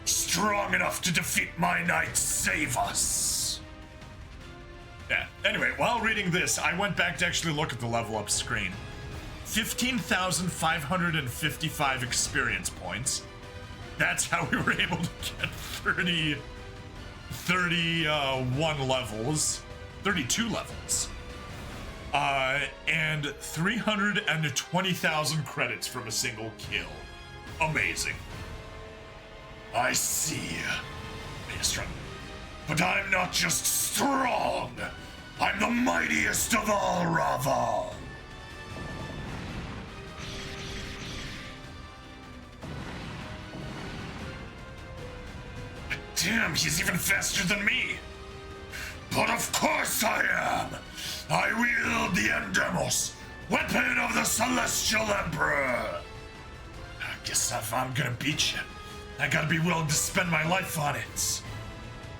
A: Strong enough to defeat my knight. Save us. Yeah, anyway, while reading this, I went back to actually look at the level up screen. 15,555 experience points. That's how we were able to get 31 levels, 32 levels. And 320,000 credits from a single kill. Amazing. I see. Strong. But I'm not just strong. I'm the mightiest of all Raval. Damn, he's even faster than me. But of course I am. I wield the Endemos, weapon of the Celestial Emperor. I guess if I'm gonna beat you, I gotta be willing to spend my life on it.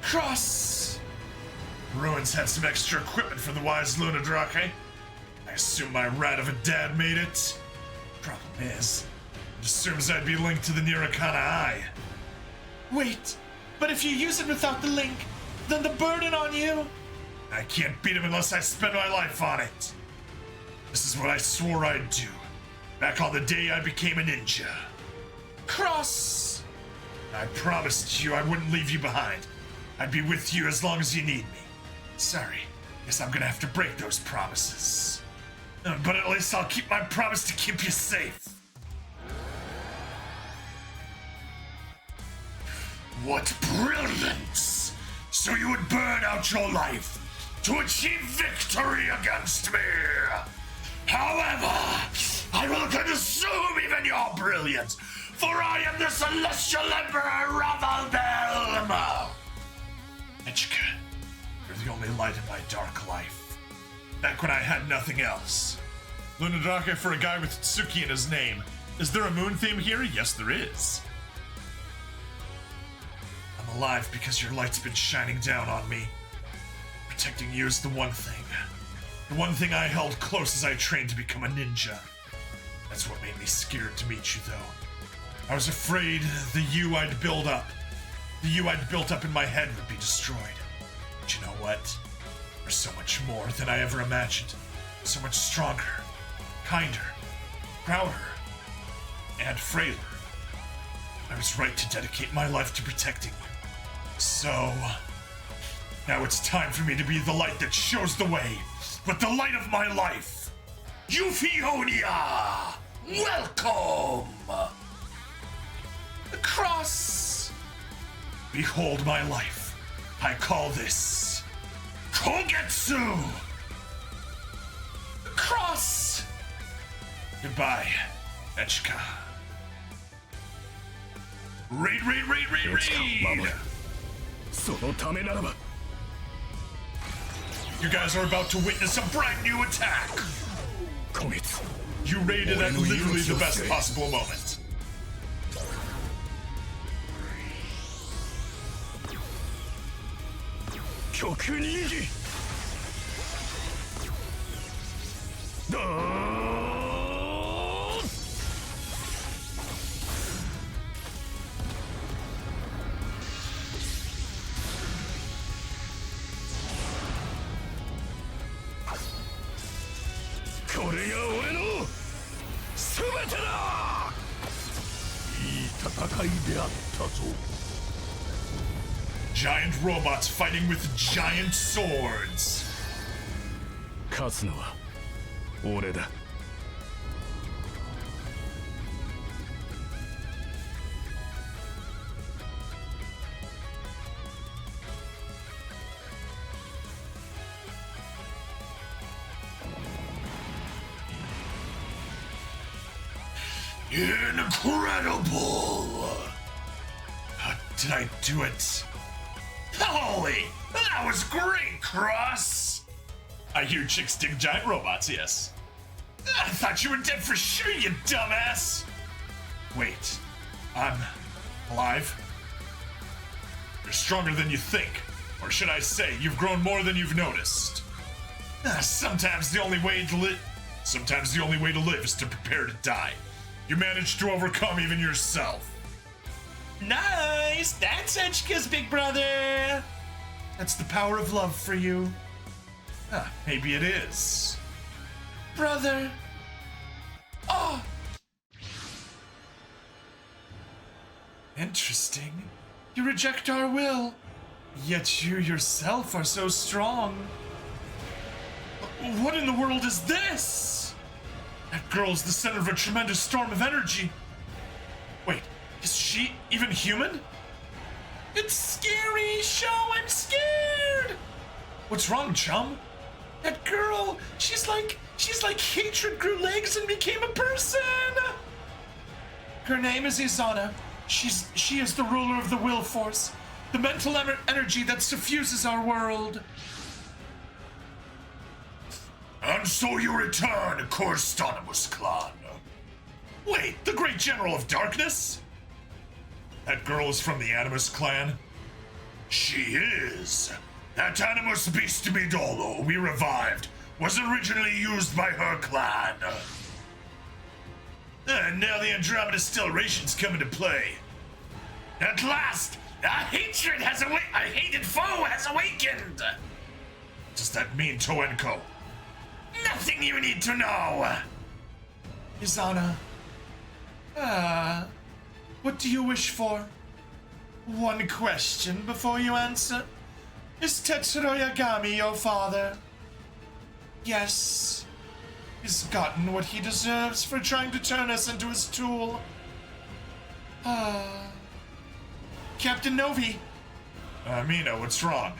A: Cross! Ruins had some extra equipment for the wise Lunadrake. I assume my rat of a dad made it. Problem is, it assumes I'd be linked to the Nira-Kana-I.
B: Wait, but if you use it without the link, then the burden on you...
A: I can't beat him unless I spend my life on it. This is what I swore I'd do, back on the day I became a ninja.
B: Cross!
A: I promised you I wouldn't leave you behind. I'd be with you as long as you need me. Sorry, guess I'm gonna have to break those promises. But at least I'll keep my promise to keep you safe. What brilliance! So you would burn out your life to achieve victory against me! However, I will consume even your brilliance, for I am the Celestial Emperor Ravalbelm! Echika, you're the only light in my dark life. Back when I had nothing else. Lunadrake for a guy with Tsuki in his name. Is there a moon theme here? Yes, there is. I'm alive because your light's been shining down on me. Protecting you is the one thing. The one thing I held close as I trained to become a ninja. That's what made me scared to meet you, though. I was afraid the you I'd built up in my head would be destroyed. But you know what? There's so much more than I ever imagined. So much stronger, kinder, prouder, and frailer. I was right to dedicate my life to protecting you. So, now it's time for me to be the light that shows the way, with the light of my life. Euphionia! Welcome!
B: The cross!
A: Behold my life. I call this Kogetsu!
B: The cross!
A: Goodbye, Echika. Raid!
H: そのためならば
A: You guys are about to witness a brand new attack!
H: 今月
A: You raided at literally the best possible moment.
H: 極人気だーこれが俺の全てだ
D: いい戦いであったぞ
A: Giant robots fighting with giant swords.
H: 勝つのは俺だ
A: Incredible! Did I do it? Holy! That was great, Cross! I hear chicks dig giant robots, yes. I thought you were dead for sure, you dumbass! Wait, I'm alive? You're stronger than you think. Or should I say, you've grown more than you've noticed. Sometimes the only way to live is to prepare to die. You managed to overcome even yourself. Nice! That's Echika's big brother! That's the power of love for you. Maybe it is. Brother. Oh! Interesting. You reject our will. Yet you yourself are so strong. What in the world is this? That girl's the center of a tremendous storm of energy. Wait, is she even human? It's scary, Show, I'm scared! What's wrong, chum? That girl, she's like hatred grew legs and became a person! Her name is Izana. She is the ruler of the will force, the mental energy that suffuses our world. And so you return, Corstonimus clan. Wait, the great general of darkness? That girl is from the Animus clan? She is. That Animus Beast Midolo we revived was originally used by her clan. And now the Andromeda Stellation's come into play. At last, a hated foe has awakened! Does that mean, Toenko? Nothing you need to know! Izana. What do you wish for? One question before you answer. Is Tetsuro Yagami your father? Yes. He's gotten what he deserves for trying to turn us into his tool. Captain Novi. Mina, what's wrong?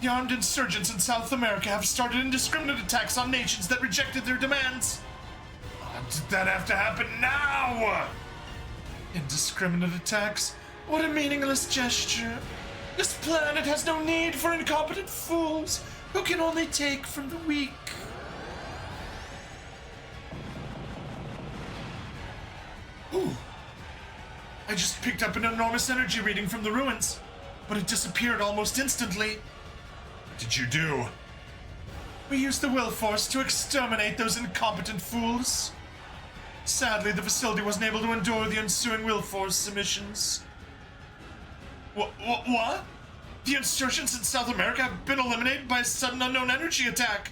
A: The armed insurgents in South America have started indiscriminate attacks on nations that rejected their demands. Did that have to happen now? Indiscriminate attacks? What a meaningless gesture. This planet has no need for incompetent fools who can only take from the weak. Ooh. I just picked up an enormous energy reading from the ruins, but it disappeared almost instantly. What did you do? We used the will force to exterminate those incompetent fools. Sadly, the facility wasn't able to endure the ensuing will force emissions. What? The insurgents in South America have been eliminated by a sudden unknown energy attack.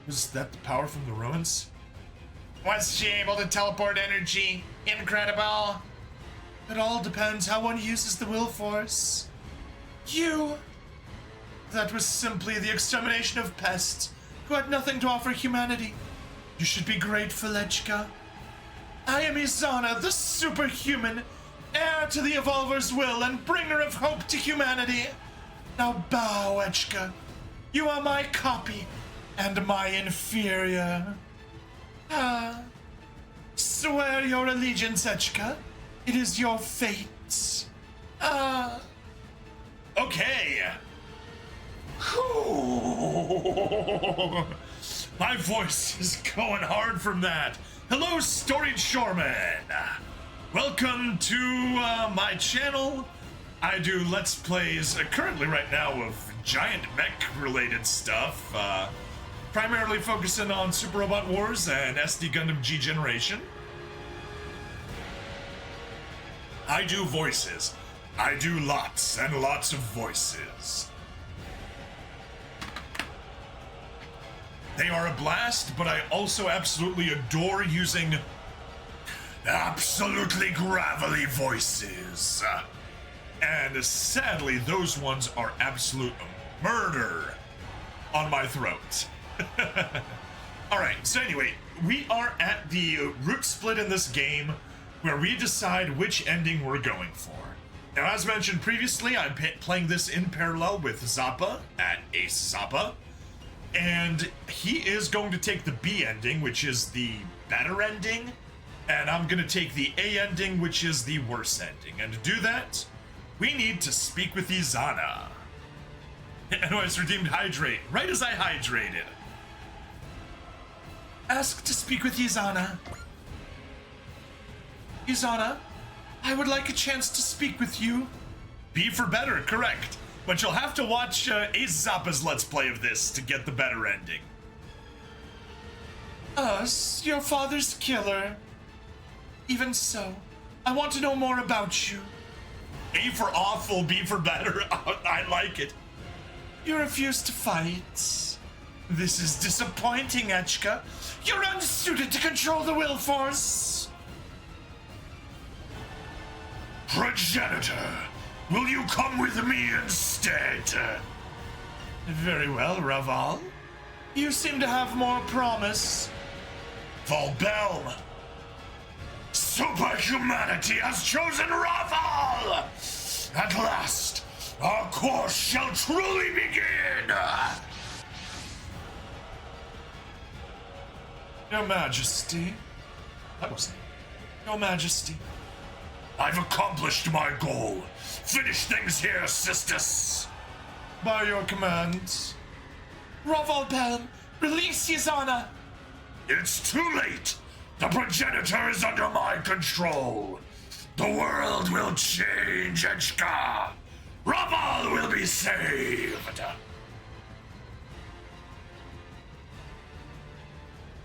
A: Was that the power from the ruins? Was she able to teleport energy? Incredible. It all depends how one uses the will force. That was simply the extermination of pests who had nothing to offer humanity. You should be grateful, Echika. I am Izana, the superhuman, heir to the Evolver's will and bringer of hope to humanity. Now bow, Echika. You are my copy and my inferior. Swear your allegiance, Echika. It is your fate. Okay. My voice is going hard from that. Hello, Storied Shoreman. Welcome to my channel. I do Let's Plays currently right now of giant mech-related stuff. Primarily focusing on Super Robot Wars and SD Gundam G Generation. I do voices. I do lots and lots of voices. They are a blast, but I also absolutely adore using absolutely gravelly voices. And sadly, those ones are absolute murder on my throat. Alright, so anyway, we are at the root split in this game where we decide which ending we're going for. Now, as mentioned previously, I'm playing this in parallel with Zappa at Ace Zappa. And he is going to take the B ending, which is the better ending. And I'm gonna take the A ending, which is the worst ending. And to do that, we need to speak with Izana. NOS redeemed hydrate, right as I hydrated.
B: Ask to speak with Izana. Izana, I would like a chance to speak with you.
A: B for better, correct. But you'll have to watch Ace Zappa's Let's Play of this to get the better ending.
B: Us, your father's killer. Even so, I want to know more about you.
A: A for awful, B for better. I like it.
B: You refuse to fight. This is disappointing, Echika. You're unsuited to control the will force.
A: Progenitor, will you come with me instead?
B: Very well, Raval. You seem to have more promise.
A: Volbelm, superhumanity has chosen Raval! At last, our course shall truly begin!
B: Your Majesty.
A: That was
B: Your Majesty.
A: I've accomplished my goal. Finish things here, sisters.
B: By your command. Raval Pelm, release Izana.
A: It's too late. The progenitor is under my control. The world will change, Echika. Raval will be saved.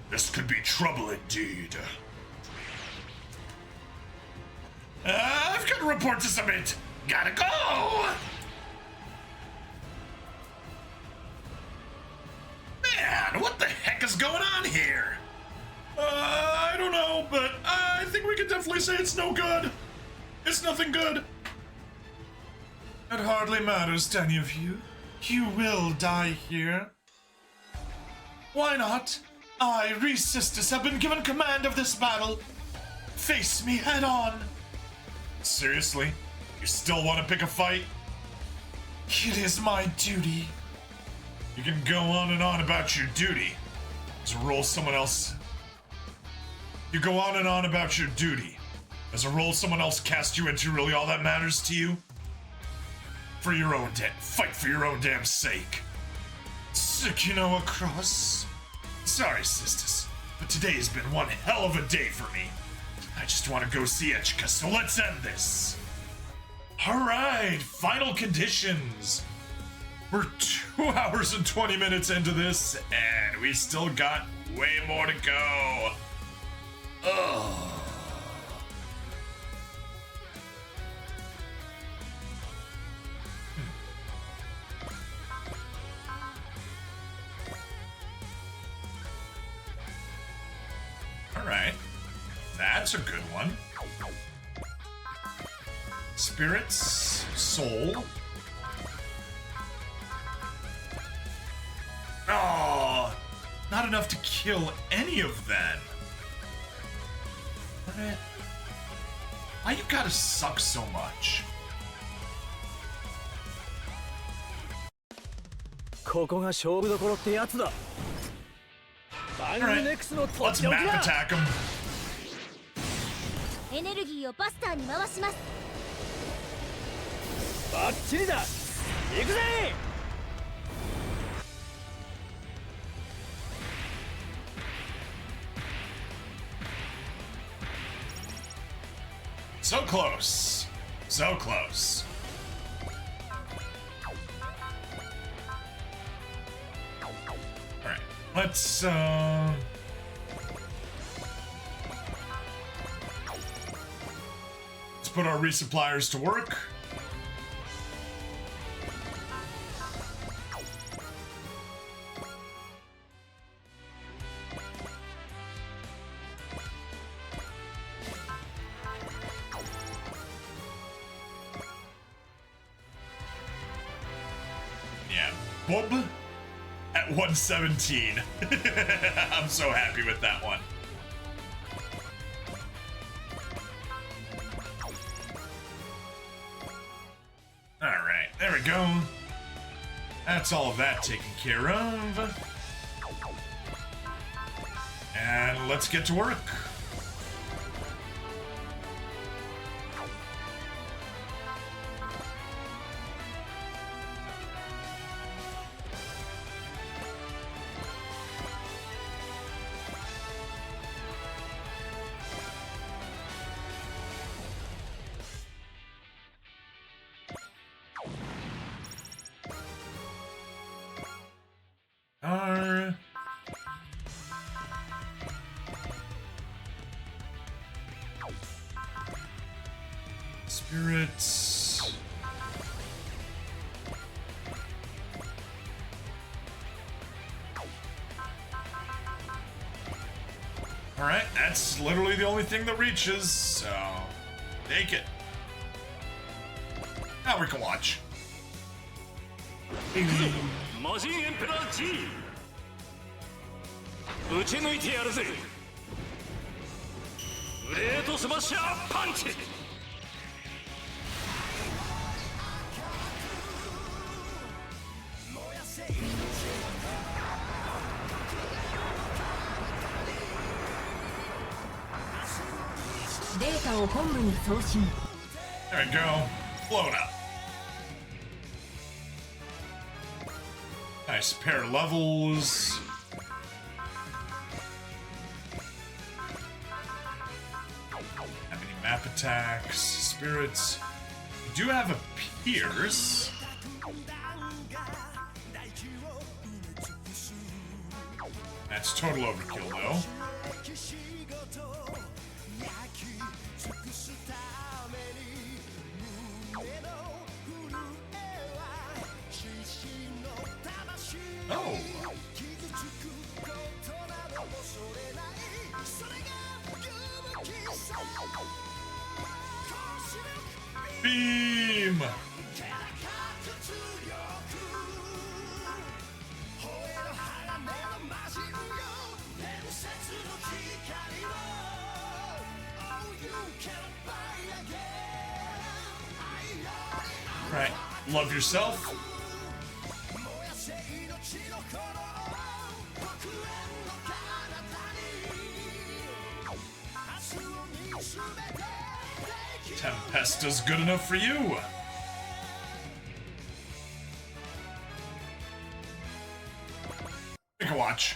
A: This could be trouble indeed. I've got a report to submit. Gotta go! Man, what the heck is going on here? I don't know, but I think we can definitely say it's no good. It's nothing good.
B: It hardly matters to any of you. You will die here. Why not? I, Reese Sisters, have been given command of this battle. Face me head on.
A: Seriously? You still want to pick a fight?
B: It is my duty.
A: You can go on and on about your duty. As a role someone else... You go on and on about your duty. As a role someone else cast you into, really all that matters to you? For your own fight for your own damn sake.
B: Tsukino across.
A: Sorry, sisters, but today has been one hell of a day for me. I just want to go see Echika, so let's end this. Alright, final conditions. We're 2 hours and 20 minutes into this, and we still got way more to go. Ugh. Alright, that's a good one. Spirits, soul. Oh, not enough to kill any of them. Why you gotta suck so much?
F: ここが勝負どころってやつだ。バングネックスのとっ
A: Let's
F: ておき
A: map
F: だ。
A: attack him.
E: エネルギーをバスターに回します。
F: バッチリだ。行くぜ。
A: So close. So close. Alright, let's put our resuppliers to work. Yeah, Bob at 117. I'm so happy with that one. Alright, there we go. That's all of that taken care of. And let's get to work. Spirits. Alright, that's literally the only thing that reaches, so take it. Now we can watch.
F: 魔人エンペラー G 打ち抜いてやるぜグレートスマッシャーパンチ
C: データを本部に送信
A: There we go. Blown up. Nice pair of levels. Have any map attacks? Spirits. We do have a Pierce. That's total overkill, though. Oh. Beam. Right. Love yourself. Tempesta's good enough for you. Take a watch.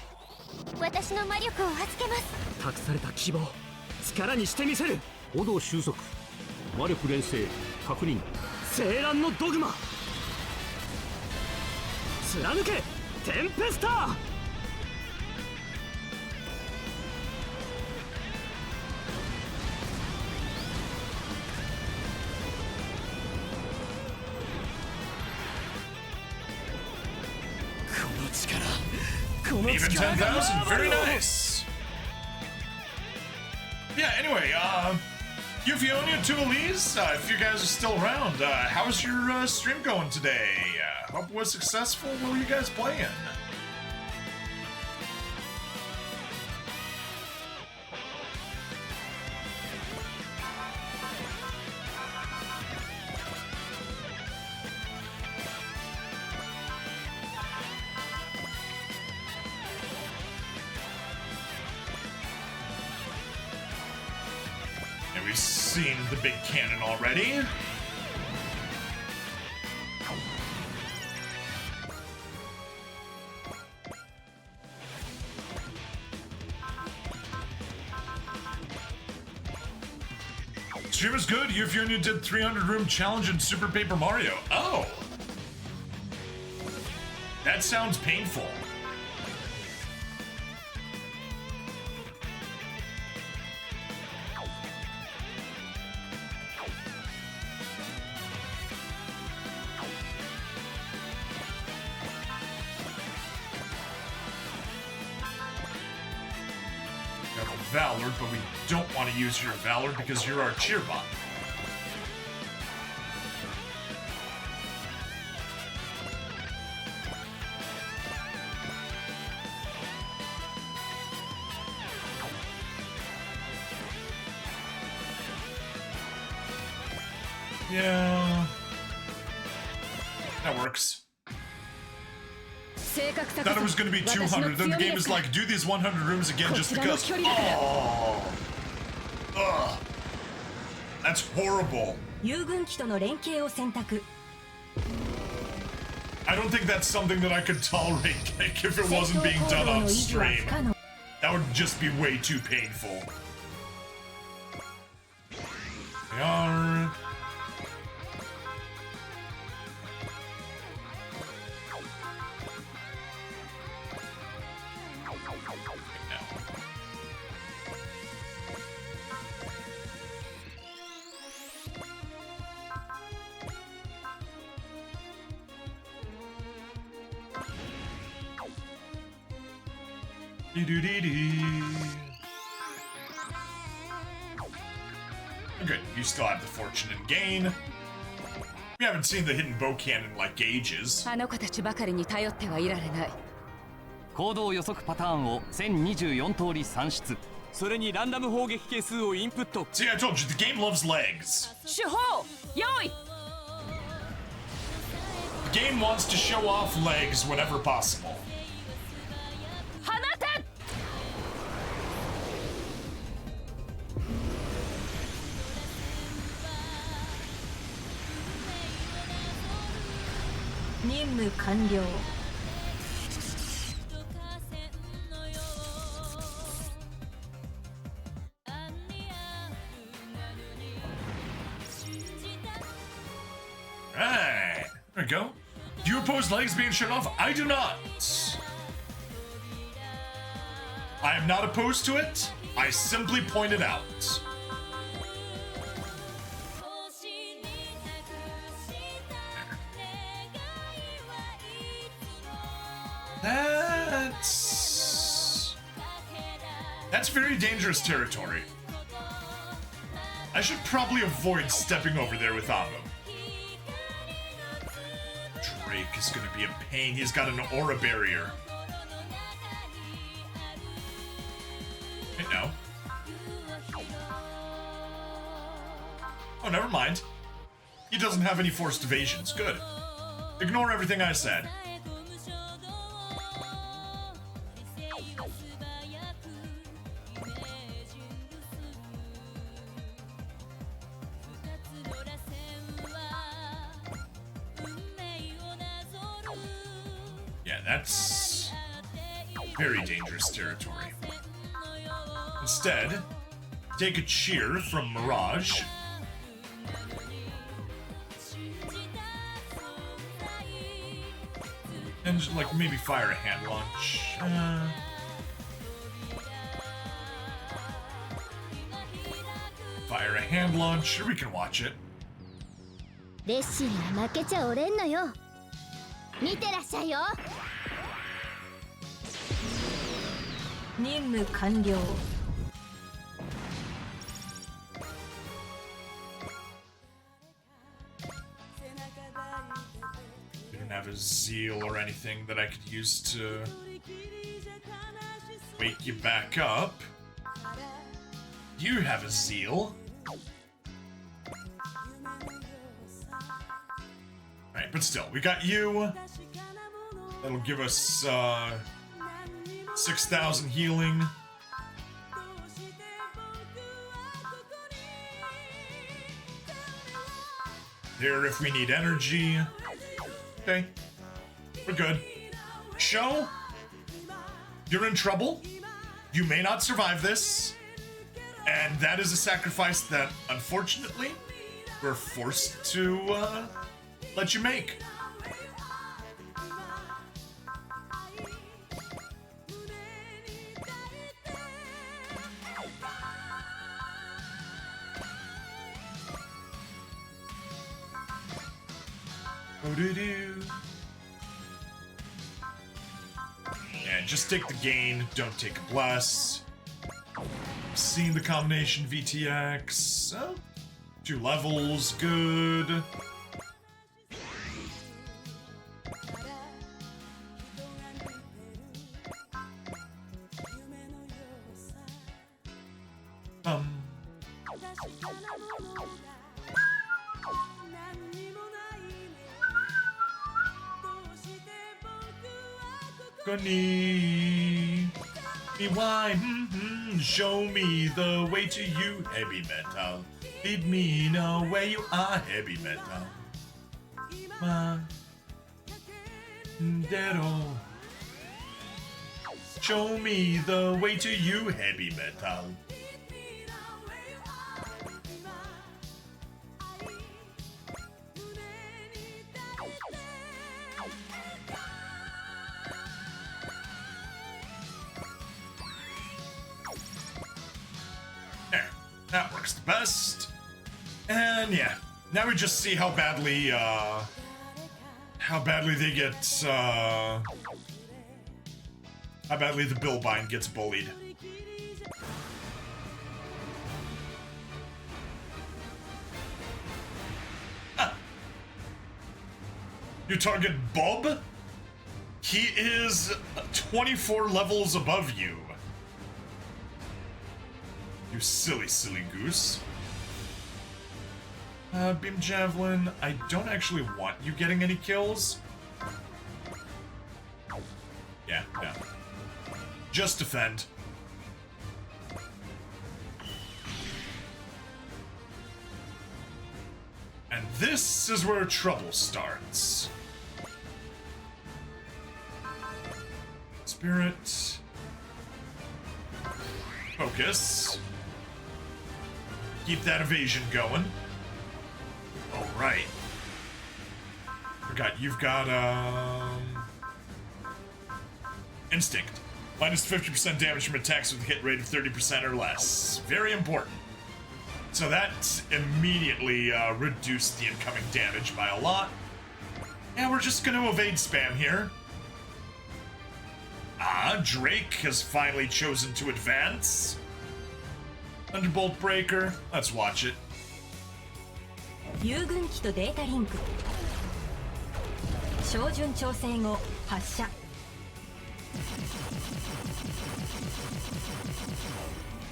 E: 私の魔力を預けます。
F: 託された希望力にしてみせる
G: 歩道収束魔力連成確認
F: 青蘭のドグマ貫けテンペスター
A: Even 10,000, very nice. Yeah, anyway, Euphonia to Elise, if you guys are still around, how's your stream going today? Hope it was successful. What were you guys playing? We've seen the big cannon already. Stream is good. Euphonia did 300 room challenge in Super Paper Mario. Oh! That sounds painful. Valor, but we don't want to use your Valor because you're our cheer bot. Yeah. That works. Thought it was going to be 200, then the game is like, do these 100 rooms again just because. Oh! Ugh. That's horrible. I don't think that's something that I could tolerate, like, if it wasn't being done on stream. That would just be way too painful. We are... Good, you still have the fortune and gain. We haven't seen the hidden bow cannon in like ages.
I: あの子たちばかりに頼ってはいられない。
F: 行動予測パターンを1024通り算出。それにランダム砲撃係数をインプット。
A: See, I told you, the game loves legs.
I: 手法用意。
A: The game wants to show off legs whenever possible.
I: 放て。
C: 任務完了。
A: Right, there we go. Do you oppose legs being shut off? I do not. I am not opposed to it. I simply point it out. That's very dangerous territory. I should probably avoid stepping over there with Amu. Drake is gonna be a pain. He's got an aura barrier. Wait, no. Oh, never mind. He doesn't have any forced evasions. Good. Ignore everything I said. Yeah, that's very dangerous territory. Instead, take a cheer from Mirage. And just, like, maybe fire a hand launch. Fire a hand launch, or we can watch it.
E: レッシーには負けちゃおれんのよ。見てらっしゃいよ。
C: 任務完了。
A: Didn't have a zeal or anything that I could use to wake you back up. You have a zeal. Alright, but still, we got you. That'll give us 6,000 healing. There if we need energy. Okay, we're good. Show, you're in trouble. You may not survive this. And that is a sacrifice that, unfortunately, we're forced to let you make. Yeah, just take the gain, don't take a bless. Seeing the combination VTX. 2 levels, good. Gonna me why? Show me the way to you, heavy metal. Lead me know where you are, heavy metal. Show me the way to you, heavy metal. That works the best. And yeah, now we just see how badly they get How badly the Billbine gets bullied. Ah. You target Bob? He is 24 levels above you. You silly, silly goose. Beam Javelin, I don't actually want you getting any kills. Yeah, no. Just defend. And this is where trouble starts. Spirit. Focus. Keep that evasion going. Alright. Forgot, you've got, Instinct. Minus 50% damage from attacks with a hit rate of 30% or less. Very important. So that immediately reduced the incoming damage by a lot. And we're just gonna evade spam here. Ah, Drake has finally chosen to advance. Thunderbolt Breaker. Let's watch it.
C: 遊軍機とデータリンク照準調整後発射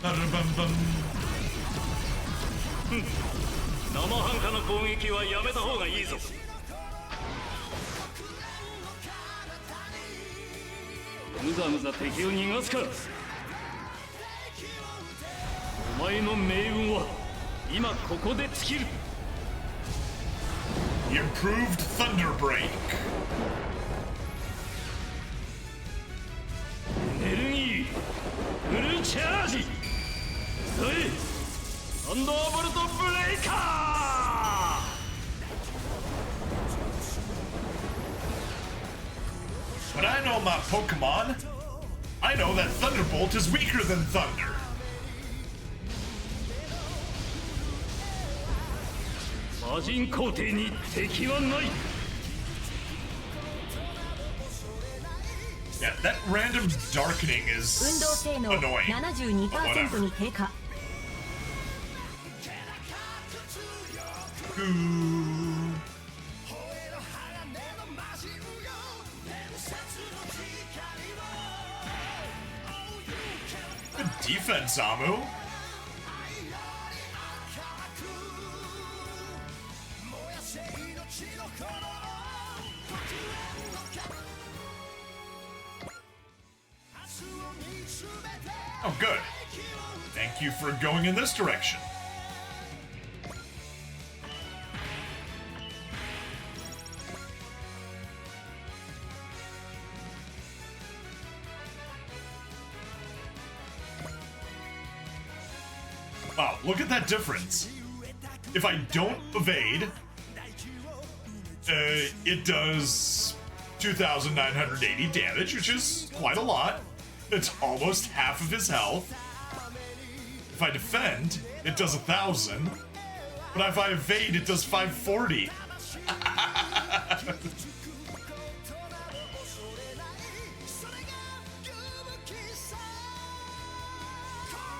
H: 生半可な攻撃はやめた方がいいぞ。むざむざ敵を逃がすか。お前の命運は今ここで尽きる。
A: Improved Thunder Break.
H: エネルギーフルチャージ。それサンダーボルトブレイカー。
A: When I know my Pokemon, I know that Thunderbolt is weaker than Thunder.
H: 魔人皇帝に敵はない。
A: Yeah, that random darkening
C: 運動
A: is
C: 性能
A: annoying.
C: 72% に低下
A: Ooh. Good defense, Amu. Oh, good. Thank you for going in this direction. Wow, look at that difference. If I don't evade, it does 2,980 damage, which is quite a lot. It's almost half of his health. If I defend, it does 1,000. But if I evade, it does 540.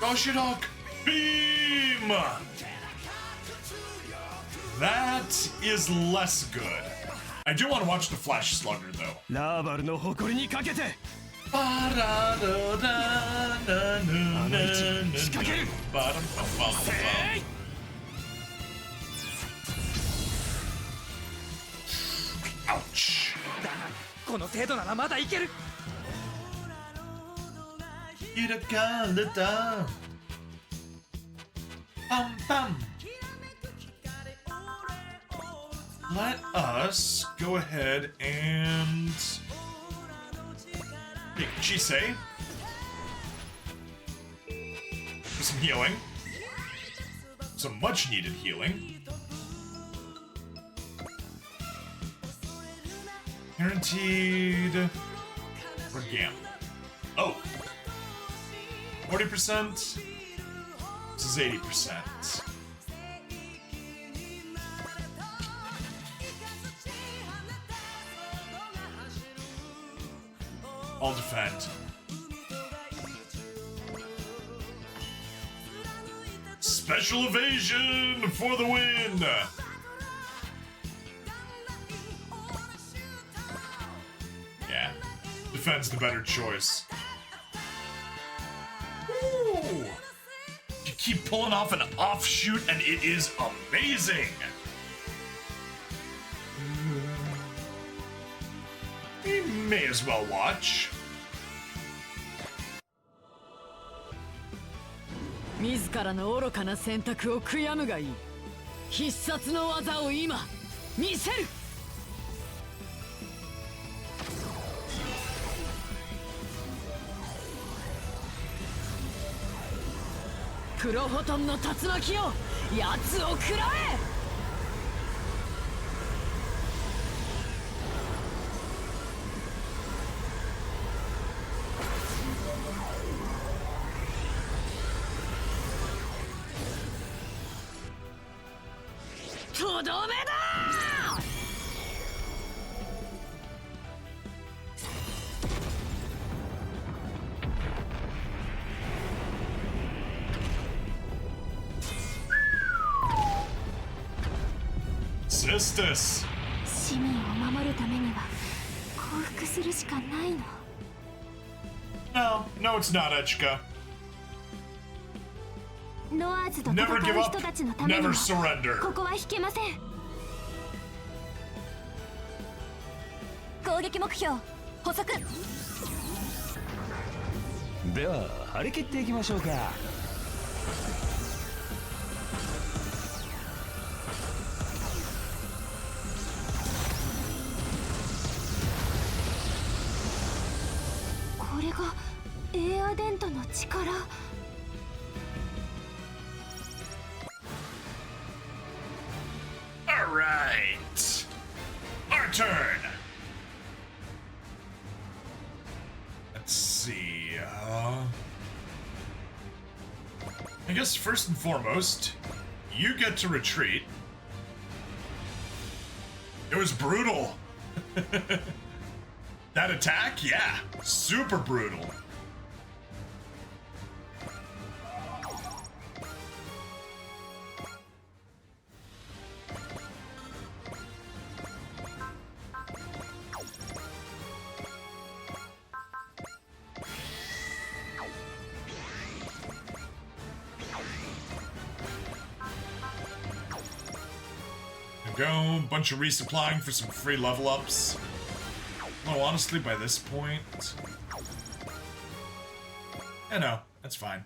A: Goshidok Beam! That is less good. I do want to watch the Flash Slugger, though.
G: ラーバルの誇りにかけて
A: Ouch.
F: この程度ならまだいける
A: Echika Bum. Let us go ahead and take Chisei for some healing. Some much needed healing. Guaranteed for Gam. Oh. 40%. This is 80%. I'll defend. Special evasion for the win! Yeah, defense the better choice. Ooh. You keep pulling off an offshoot and it is amazing! We may as well watch.
I: 自らの愚かな選択を悔やむがいい。必殺の技を今見せる。プロフォトンの竜巻よ、奴を食らえ。とどめだ。
A: Sisters!
E: 市民を守るためには降伏するしかないの。
A: No, no, it's not, Echika.
E: ノアーズと戦
A: Never give
E: う
A: up,
E: 人たちのために
A: never
E: は
A: surrender.
E: ここは引けません。攻撃目標補足。
F: では張り切っていきましょうか。
E: これがエアデントの力。
A: Alright. Our turn. Let's see. I guess first and foremost, you get to retreat. It was brutal. That attack? Yeah. Super brutal. Go, bunch of resupplying for some free level ups. No, honestly, by this point, yeah, no, that's fine.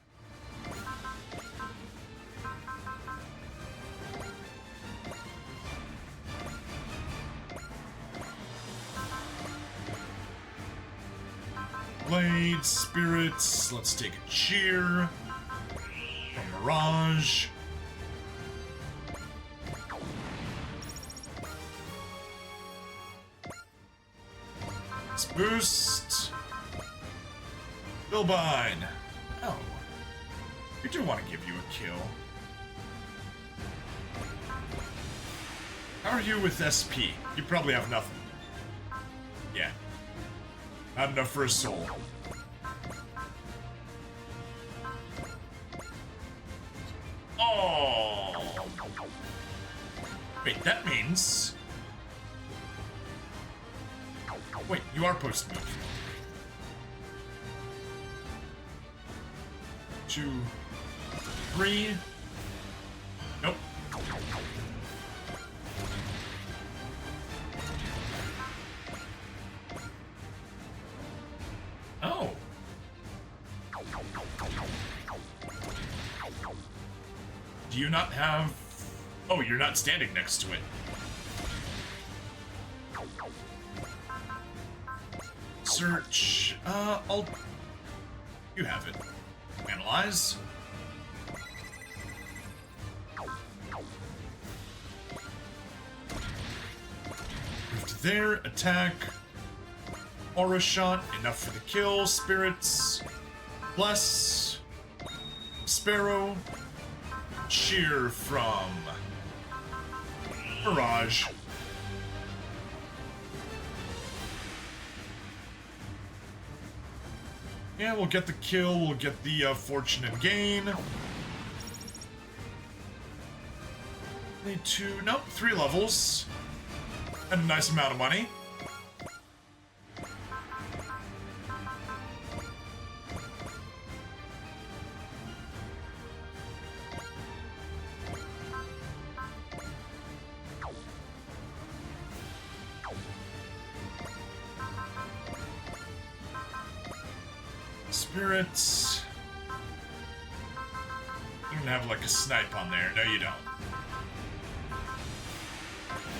A: Blades, spirits. Let's take a cheer. A mirage. Boost. Bilbine. Oh. We do want to give you a kill. How are you with SP? You probably have nothing. Yeah. Not enough for a soul. Oh. Wait, that means... Wait, you are post move. 2, 3. Nope. Oh. Do you not have... Oh, you're not standing next to it. Search. I'll... You have it. Analyze. Move to there. Attack. Aura shot. Enough for the kill. Spirits. Bless. Sparrow. Cheer from... Mirage. Yeah, we'll get the kill, we'll get the fortune and gain. Need two, nope, 3 levels. And a nice amount of money. Spirits. You don't have like a snipe on there. No, you don't.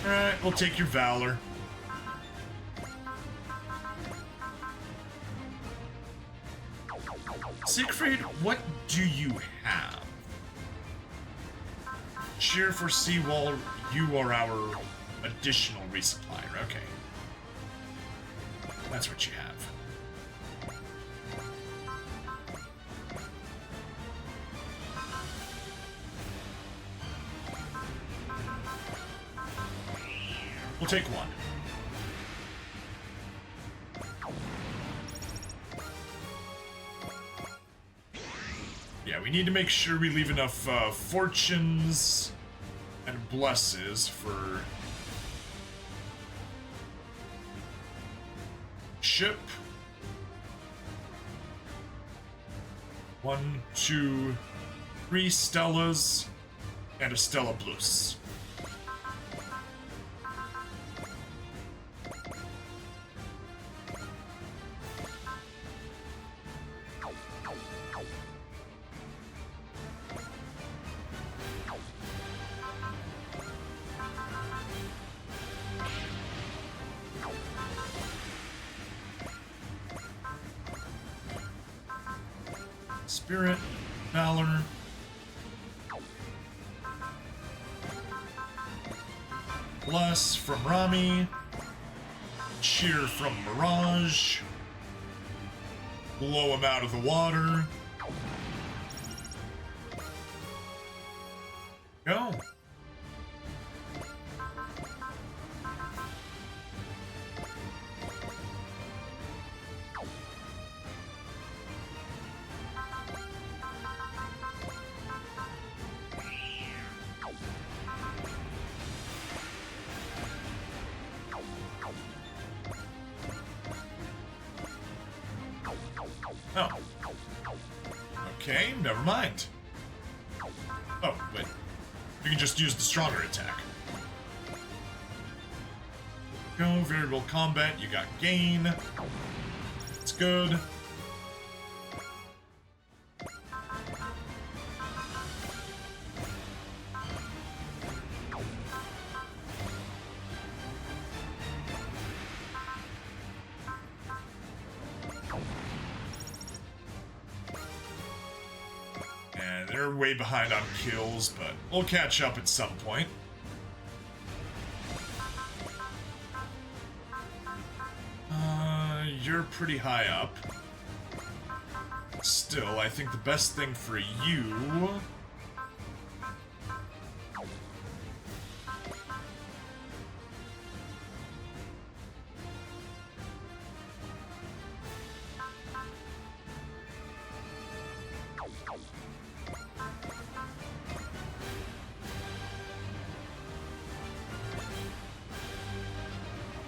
A: Alright, we'll take your Valor. Siegfried, what do you have? Cheer for Seawall, you are our additional resupplier. Okay. That's what you have. We'll take one. Yeah, we need to make sure we leave enough fortunes and blesses for ship. 1, 2, 3 Stellas and a Stella Plus. Spirit, Valor. Bless from Rami. Cheer from Mirage. Blow him out of the water. Go. Oh. Okay, never mind. Oh, wait. You can just use the stronger attack. Go, variable combat, you got gain. It's good. They're way behind on kills, but we'll catch up at some point. You're pretty high up. Still, I think the best thing for you...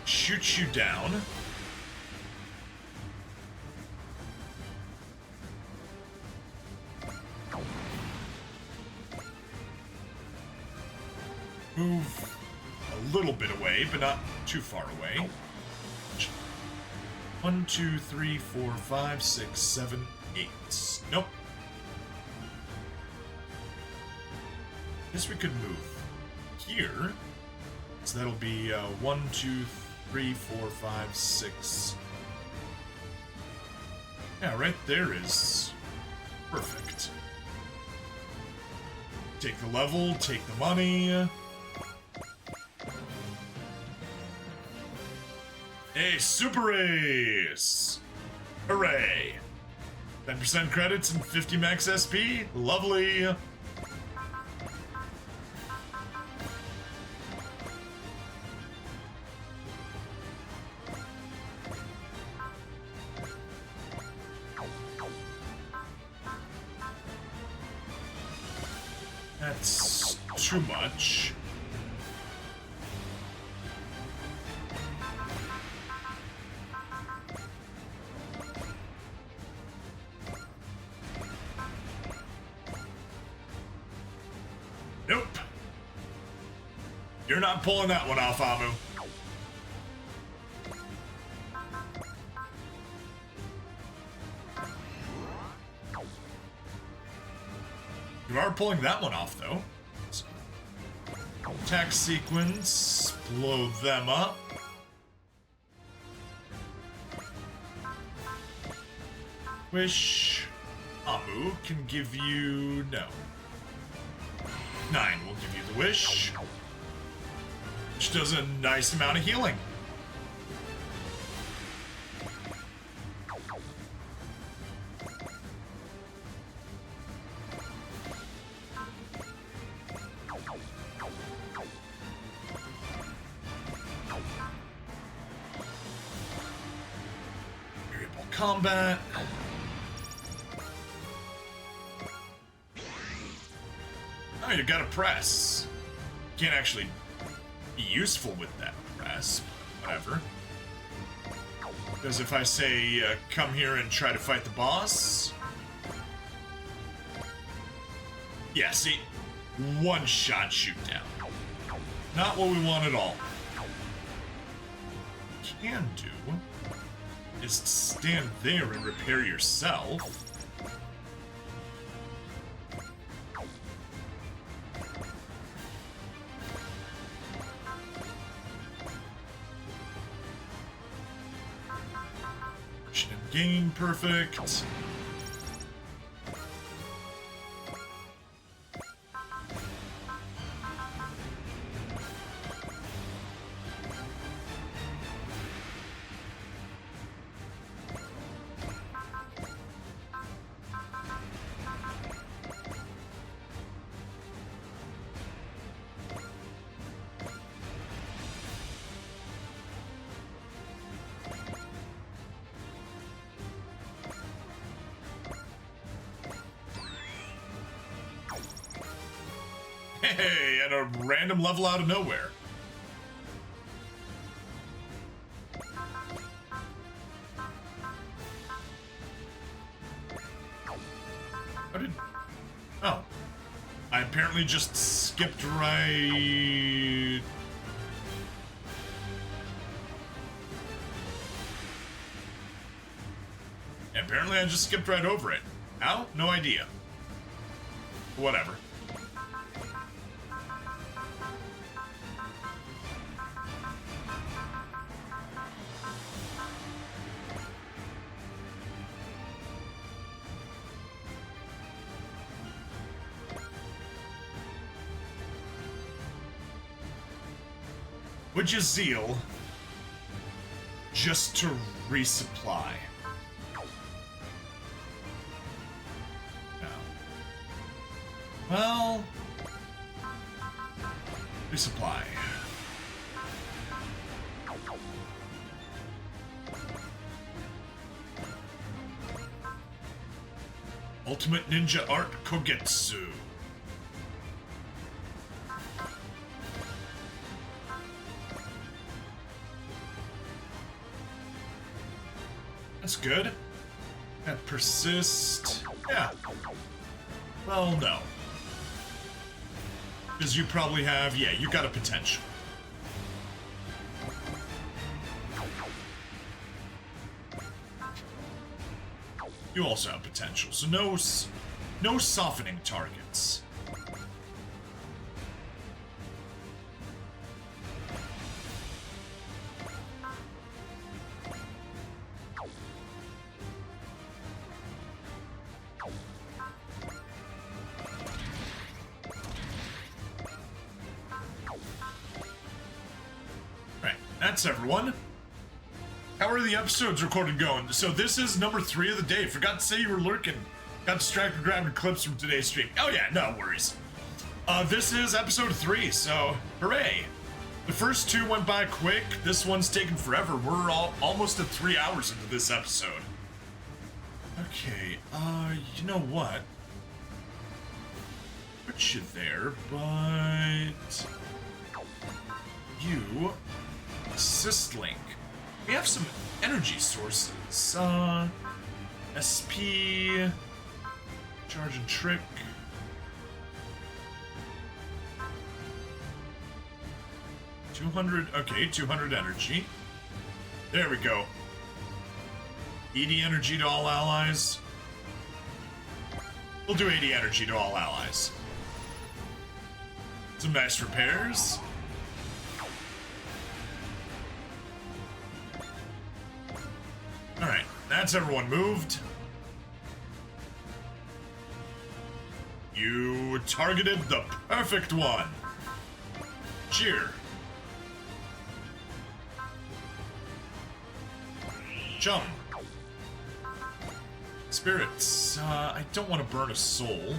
A: shoot you down. Move a little bit away, but not too far away. 1, 2, 3, 4, 5, 6, 7, 8. Nope. Guess we could move here. So that'll be 1, 2, 3, 4, 5, 6. Yeah, right there is perfect. Take the level, take the money. A super ace! Hooray! 10% credits and 50 max SP? Lovely! That's too much. You're not pulling that one off, Amu. You are pulling that one off, though. So, attack sequence, blow them up. Wish. Amu can give you... no. 9 will give you the wish. Which does a nice amount of healing. Variable combat. Oh, you gotta press. Can't actually be useful with that press, but whatever. Because if I say, come here and try to fight the boss... yeah, see? One-shot shoot down. Not what we want at all. What you can do is stand there and repair yourself. Game perfect. Hey, at a random level out of nowhere. How did... oh. I apparently just skipped right... apparently I just skipped right over it. How? No idea. Whatever. Would you zeal just to resupply? No. Well, resupply. Ultimate Ninja Art Kogetsu. That's good. That persist. Yeah. Well, no. Because you probably have, yeah, you got a potential. You also have potential, so no softening targets. That's everyone. How are the episodes recorded going? So this is number 3 of the day. Forgot to say you were lurking. Got distracted grabbing clips from today's stream. Oh yeah, no worries. This is episode 3, so hooray. The first 2 went by quick. This one's taken forever. We're almost at 3 hours into this episode. Okay, you know what? Put you there, but... you... assist link. We have some energy sources. SP, charge and trick. 200, okay, 200 energy. There we go. 80 energy to all allies. We'll do 80 energy to all allies. Some nice repairs. Alright, that's everyone moved. You targeted the perfect one. Cheer. Jump. Spirits. I don't want to burn a soul.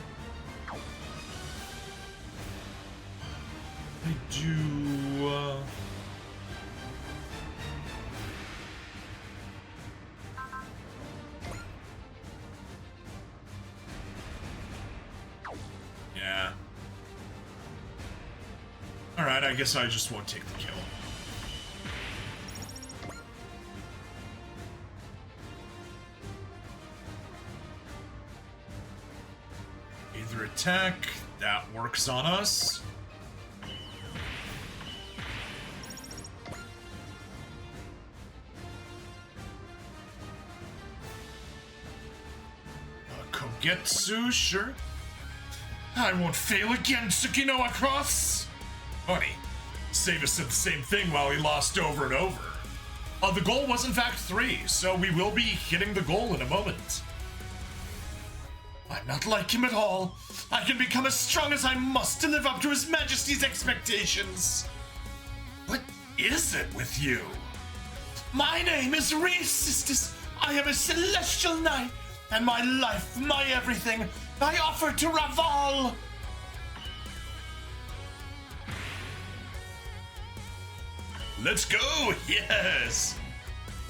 A: I do, yeah. Alright, I guess I just won't take the kill. Either attack, that works on us. Kogetsu, sure. I won't fail again, Tsukino Cross! Funny, Samus said the same thing while he lost over and over. The goal was in fact 3, so we will be hitting the goal in a moment. I'm not like him at all. I can become as strong as I must to live up to His Majesty's expectations. What is it with you? My name is Reese Sisters. I am a celestial knight, and my life, my everything, I offer to Raval. Let's go! Yes!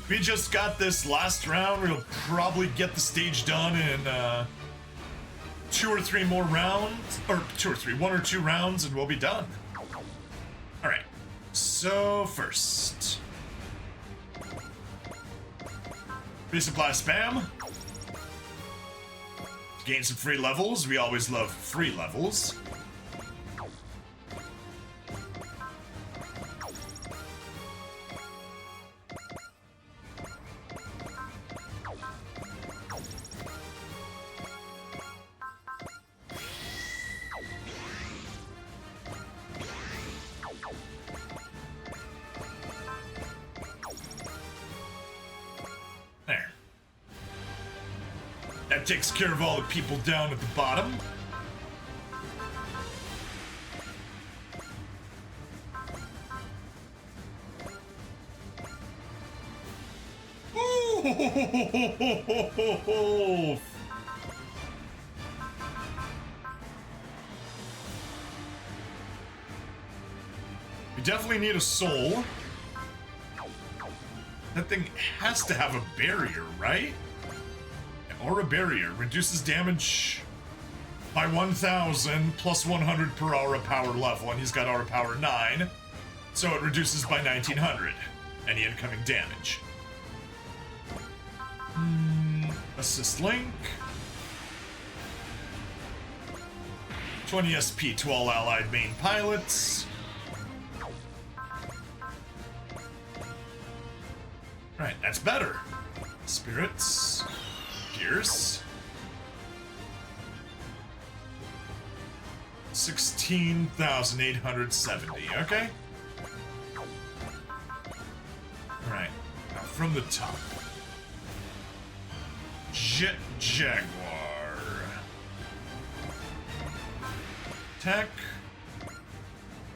A: We just got this last round. We'll probably get the stage done in 2 or 3 more rounds. Or 1 or 2 rounds, and we'll be done. Alright. So, first. Resupply spam. Gain some free levels. We always love free levels. That takes care of all the people down at the bottom. Ooh. We definitely need a soul. That thing has to have a barrier, right? Aura barrier reduces damage by 1,000 plus 100 per aura power level, and he's got aura power 9, so it reduces by 1,900 any incoming damage. Assist link. 20 SP to all allied main pilots. Right, that's better. Spirits. Gears. 16,870, okay? Alright, now from the top. Jet Jaguar. Tech.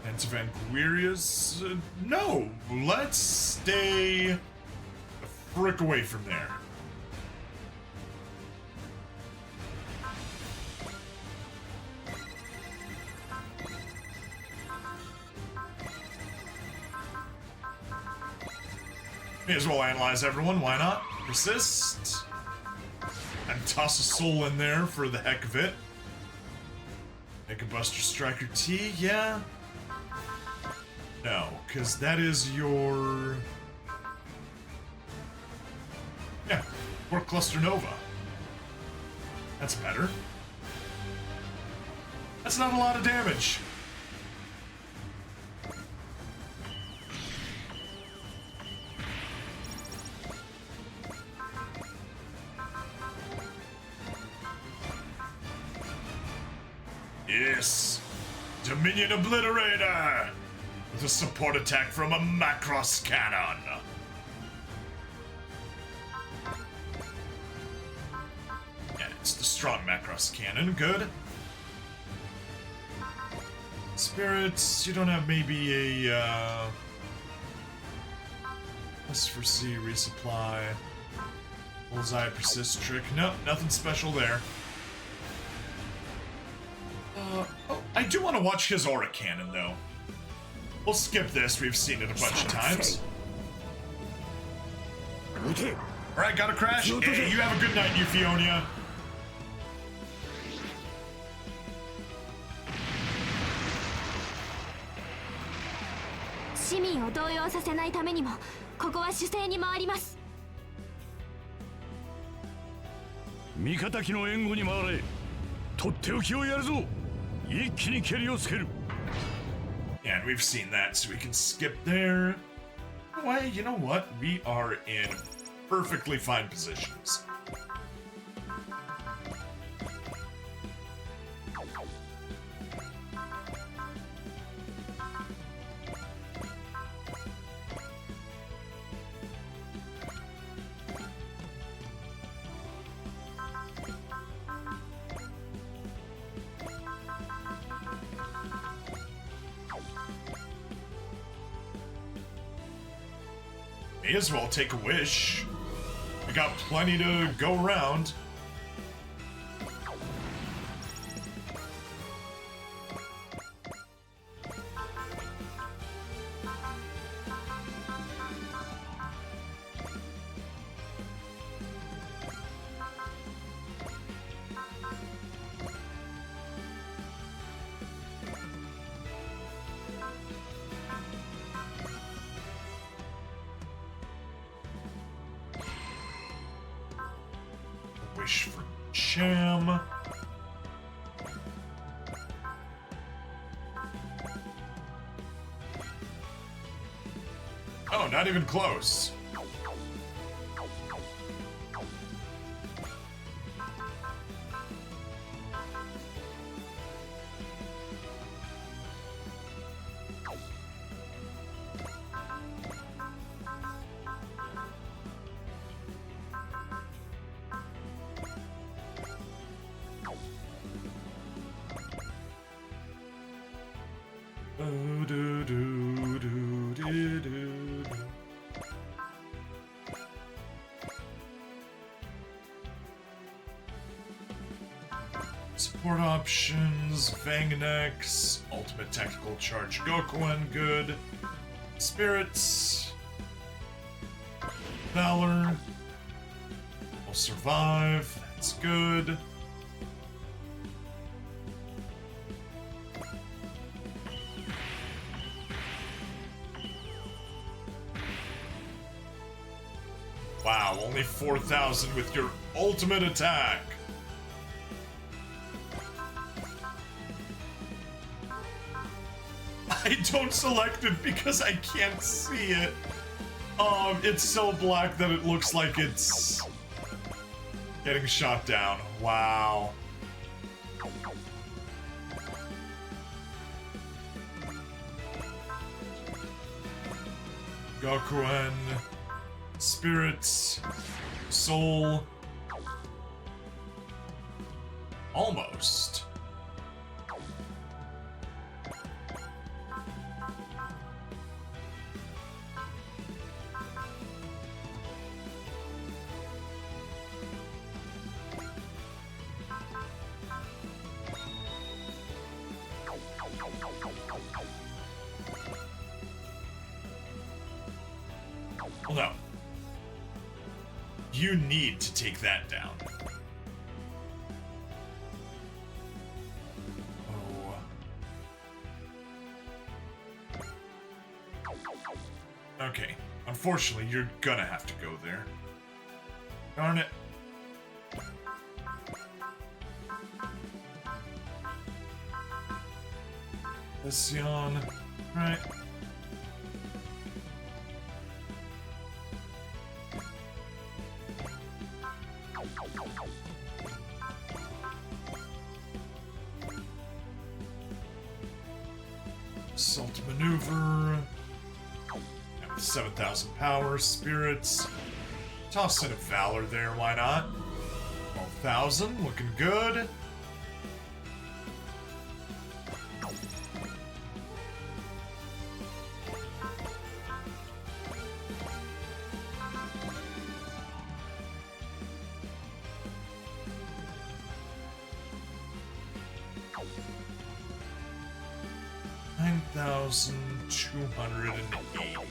A: And Vanquirius. No, let's stay a frick away from there. May as well analyze everyone, why not? Persist. And toss a soul in there for the heck of it. Make a Buster Striker T, yeah? No, because that is your... Yeah, Quark Cluster Nova. That's better. That's not a lot of damage. this. Dominion Obliterator! With a support attack from a Macross Cannon. Yeah, it's the strong Macross Cannon. Good. Spirits, you don't have maybe a let's foresee resupply. Bullseye persist trick. Nope, nothing special there. Oh, I do want to watch his aura cannon though. We'll skip this, we've seen it a bunch of times. Alright, gotta crash. Hey, you have a good night, Euphonia.
E: 市民を動揺させないためにもここは守勢に回ります。
D: 味方機の援護に回れ。とっておきをやるぞ。一気に蹴りをつける。
A: And we've seen that, so we can skip there. Well, you know what? We are in perfectly fine positions. May as well take a wish. We got plenty to go around. Wish for Sham. Oh, not even close. Support options, Vanganex, Ultimate Tactical Charge Gokuen, good. Spirits, Valor, will survive, that's good. Wow, only 4,000 with your ultimate attack. I don't select it because I can't see it. It's so black that it looks like it's getting shot down. Wow. Gokuen, Spirits, Soul. Almost. Well, no. You need to take that down. Oh. Okay. Unfortunately, you're gonna have to go there. Darn it. Lesion. Right. Assault maneuver. 7,000 power, spirits. Toss in a valor there, why not? 12,000, looking good. $9,280.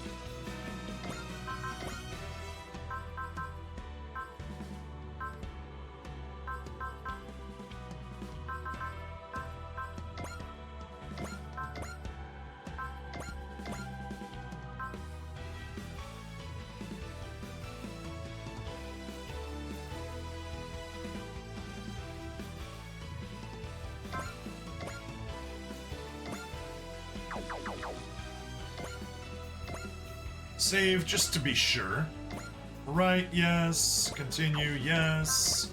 A: Save just to be sure. Right, yes. Continue, yes.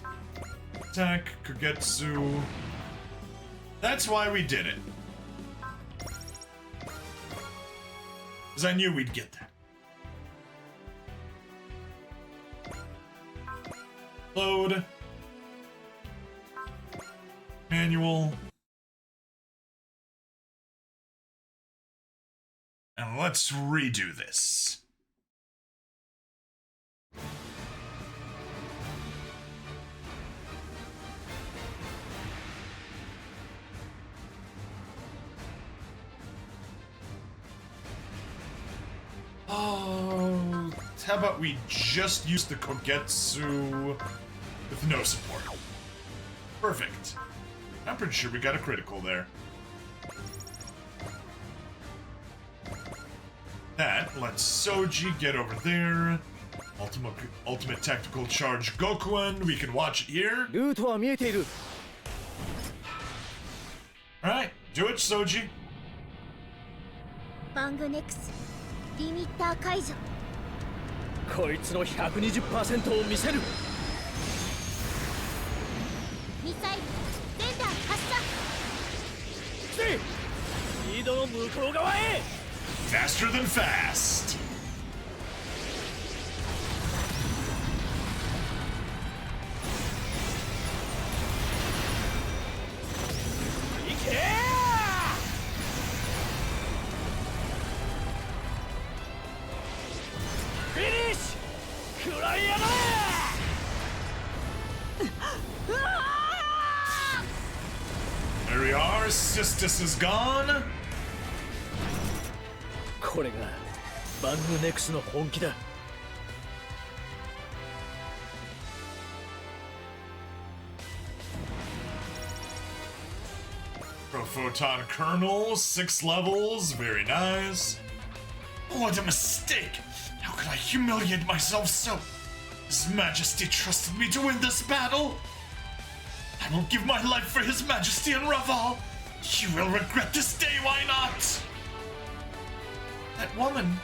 A: Attack, Kogetsu. That's why we did it. Because I knew we'd get that. Load. Manual. And let's redo this. Oh, how about we just use the Kogetsu with no support? Perfect. I'm pretty sure we got a critical there. That lets Soji get over there. Ultimate tactical charge Gokuen. We can watch it here. Alright, do it, Soji.
E: バングネクスリミッター解除。
H: こいつの 120% を見せる。
E: ミサイル全弾発射。
H: スピードの向こう側へ。
A: Faster than fast.
H: Finish!
A: There we are. Sistis is gone.
H: これがバングネクスの本気だ。
A: Photon Kernel, 6 levels, very nice. What a mistake! How could I humiliate myself so? His Majesty trusted me to win this battle. I will give my life for His Majesty and Raval. You will regret this day, why not? That woman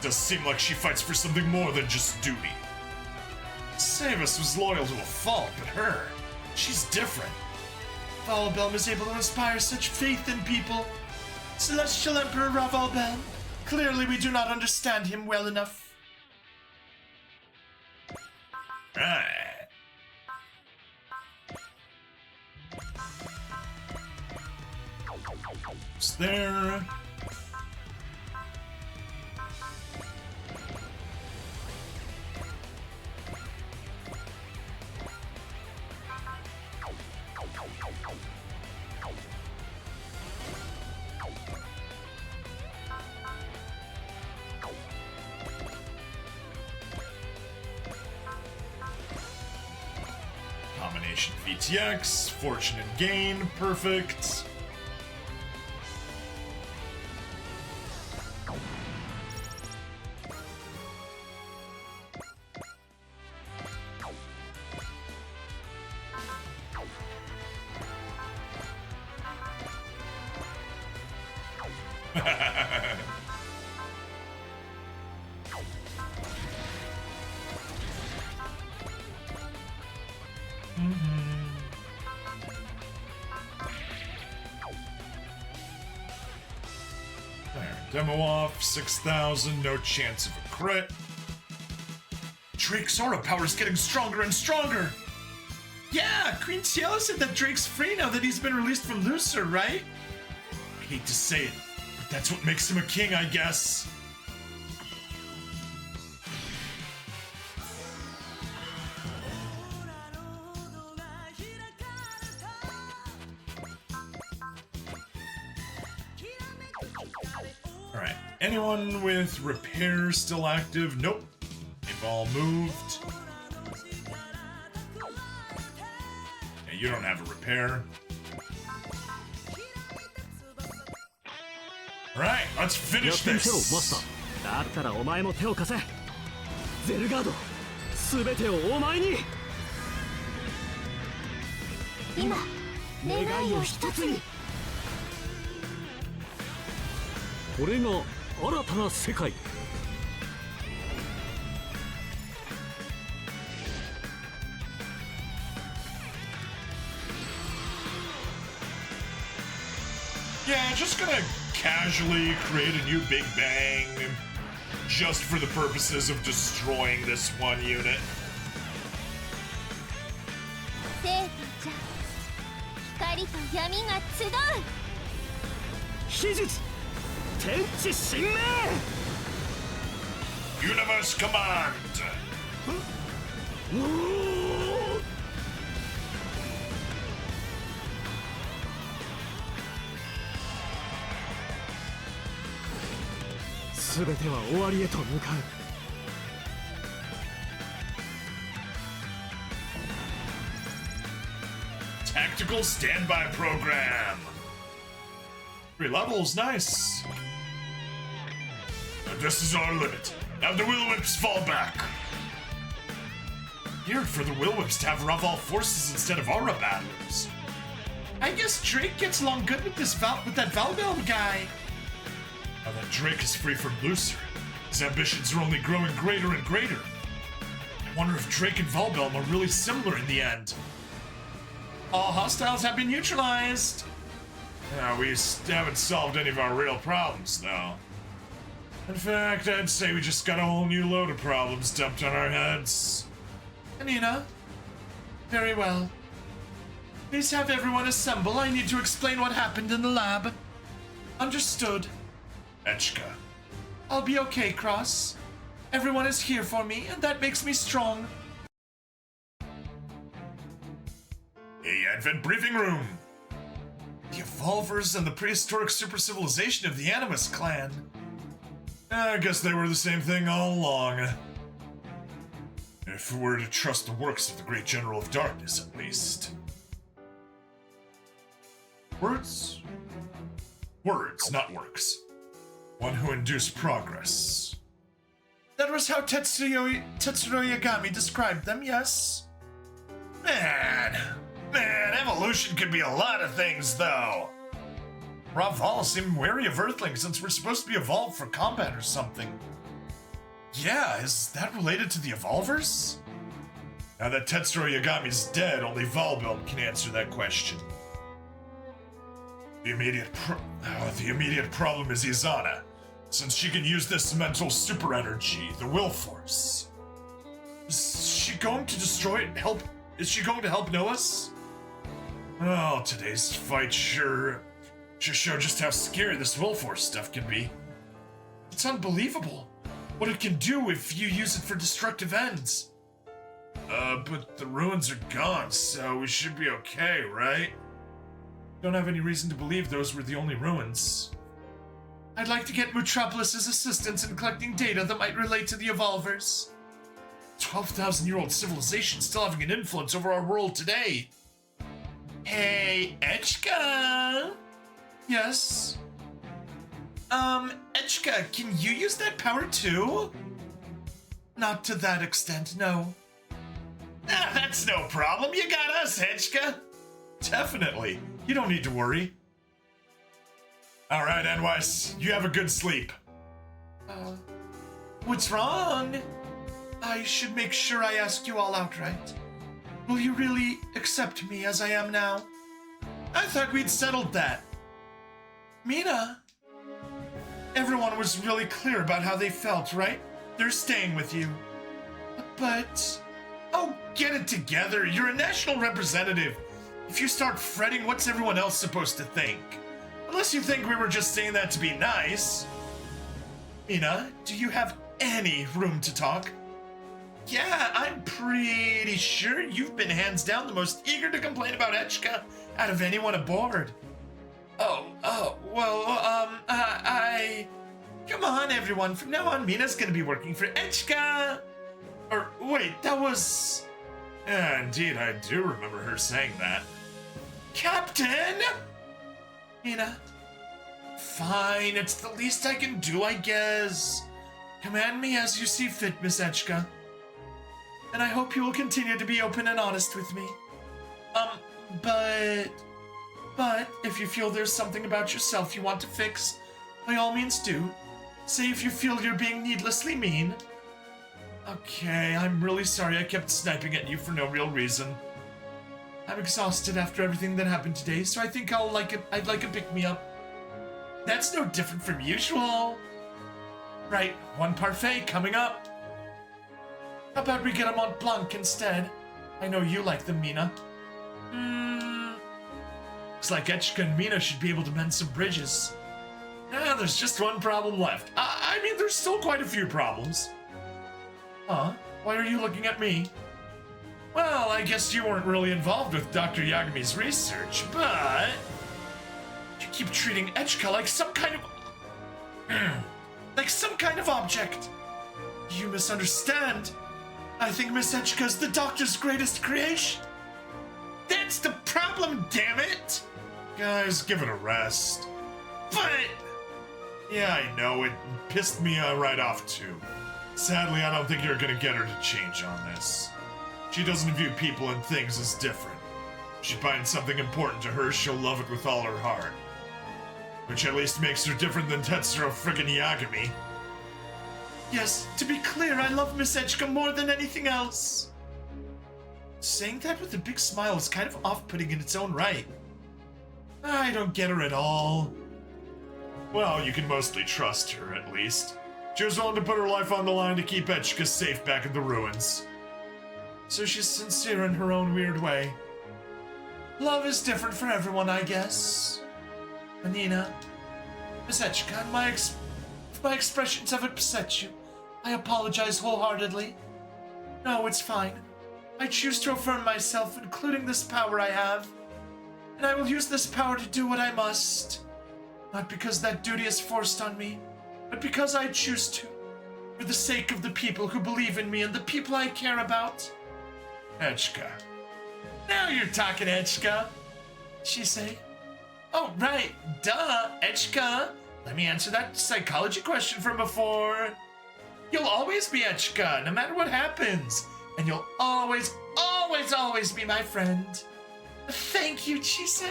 A: does seem like she fights for something more than just duty. Savus was loyal to a fault, but her, she's different. Ravalbelm is able to inspire such faith in people. Celestial Emperor Ravalbelm. Clearly we do not understand him well enough. Right. It's there. Combination VTX, Fortunate Gain, perfect. Demo off, 6,000, no chance of a crit. Drake's aura power is getting stronger and stronger. Yeah, Queen Cielo said that Drake's free now that he's been released from Lucer, right? I hate to say it, but that's what makes him a king, I guess. Alright, anyone with repair still active? Nope. They've all moved. Yeah, you don't have a repair. Alright, let's finish this.
H: だったらお前も手を貸せ。ゼルガード、すべてをお前に。
E: 今
H: 願いを一つに。これが新たな世界。
A: Yeah, just gonna casually create a new Big Bang just for the purposes of destroying this one unit.
E: 生と邪、光と闇が集う。
H: 秘術、天地神明。
A: Universe Command!
H: すべては終わりへと向かう。
A: Tactical standby program. 3 levels, nice. Now this is our limit. Have the Will Whips fall back. Weird for the Will Whips to have Raval forces instead of aura battlers.
B: I guess Drake gets along good with that Valbel guy.
A: Now that Drake is free from Lucer, his ambitions are only growing greater and greater. I wonder if Drake and Valbelm are really similar in the end.
B: All hostiles have been neutralized.
A: We haven't solved any of our real problems, though. In fact, I'd say we just got a whole new load of problems dumped on our heads.
B: Anina? Very well. Please have everyone assemble. I need to explain what happened in the lab. Understood.
A: Echika.
B: I'll be okay, Cross. Everyone is here for me, and that makes me strong.
A: The Advent Briefing Room. The Evolvers and the prehistoric super civilization of the Animus clan. I guess they were the same thing all along. If we were to trust the works of the great General of Darkness, at least. Words? Words, not works. One who induced progress.
B: That was how Tetsuro Yagami described them, yes?
A: Man, evolution could be a lot of things, though. Raval seemed wary of Earthlings since we're supposed to be evolved for combat or something. Yeah, is that related to the Evolvers? Now that Tetsuro Yagami's dead, only Valbelm can answer that question. The immediate problem is Izana, since she can use this mental super energy, the Will Force. Is she going to help Noah's? Oh, today's fight sure showed just how scary this Will Force stuff can be. It's unbelievable what it can do if you use it for destructive ends. But the ruins are gone, so we should be okay, right? Don't have any reason to believe those were the only ruins.
B: I'd like to get Metropolis's assistance in collecting data that might relate to the Evolvers.
A: 12,000-year-old civilization still having an influence over our world today. Hey, Echika!
B: Yes? Echika, can you use that power too? Not to that extent, no.
A: That's no problem. You got us, Echika. Definitely. You don't need to worry. All right, Anwise, you have a good sleep.
B: What's wrong? I should make sure I ask you all outright. Will you really accept me as I am now?
A: I thought we'd settled that.
B: Mina? Everyone was really clear about how they felt, right? They're staying with you. But... Oh, get it together. You're a national representative. If you start fretting, what's everyone else supposed to think? Unless you think we were just saying that to be nice. Mina, do you have any room to talk? Yeah, I'm pretty sure you've been hands down the most eager to complain about Echika out of anyone aboard. Come on, everyone. From now on, Mina's gonna be working for Echika. Or, wait, that was...
A: Yeah, indeed, I do remember her saying that.
B: Captain! Mina. Fine, it's the least I can do, I guess. Command me as you see fit, Miss Echika. And I hope you will continue to be open and honest with me. But if you feel there's something about yourself you want to fix, by all means do. Say if you feel you're being needlessly mean. Okay, I'm really sorry I kept sniping at you for no real reason. I'm exhausted after everything that happened today, so I think I'd like a pick-me-up. That's no different from usual. Right, one parfait coming up. How about we get a Mont Blanc instead? I know you like them, Mina. Looks like Echika and Mina should be able to mend some bridges. There's just one problem left. I mean, there's still quite a few problems. Huh? Why are you looking at me? Well, I guess you weren't really involved with Dr. Yagami's research, but... You keep treating Echika like some kind of... object. You misunderstand. I think Miss Echika's the Doctor's greatest creation. That's the problem, damn it!
A: Guys, give it a rest.
B: But...
A: Yeah, I know, it pissed me right off too. Sadly, I don't think you're gonna get her to change on this. She doesn't view people and things as different. If she finds something important to her, she'll love it with all her heart. Which at least makes her different than Tetsuro friggin' Yagami.
B: Yes, to be clear, I love Miss Echika more than anything else. Saying that with a big smile is kind of off-putting in its own right. I don't get her at all.
A: Well, you can mostly trust her, at least. She was willing to put her life on the line to keep Echika safe back in the ruins.
B: So she's sincere in her own weird way. Love is different for everyone, I guess. Anina, Miss Echika, if my expressions have upset you, I apologize wholeheartedly. No, it's fine. I choose to affirm myself, including this power I have. And I will use this power to do what I must. Not because that duty is forced on me, but because I choose to. For the sake of the people who believe in me and the people I care about.
A: Echika.
B: Now you're talking, Echika. She say. Oh, right. Duh, Echika. Let me answer that psychology question from before. You'll always be Echika, no matter what happens. And you'll always, always, always be my friend. Thank you, Chise.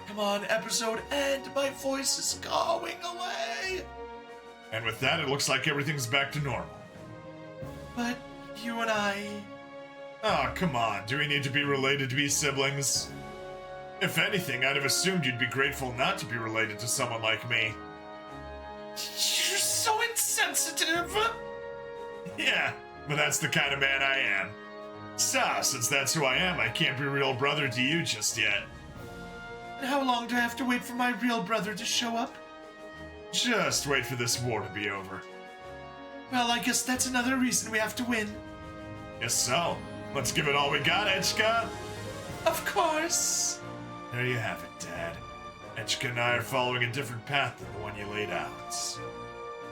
B: Come on, episode end. My voice is going away.
A: And with that, it looks like everything's back to normal.
B: But you and I...
A: Oh, come on. Do we need to be related to be siblings? If anything, I'd have assumed you'd be grateful not to be related to someone like me.
B: You're so insensitive.
A: Yeah, but that's the kind of man I am. So, since that's who I am, I can't be a real brother to you just yet.
B: And how long do I have to wait for my real brother to show up?
A: Just wait for this war to be over.
B: Well, I guess that's another reason we have to win.
A: Guess so. Let's give it all we got, Echika.
B: Of course.
A: There you have it, Dad. Echika and I are following a different path than the one you laid out.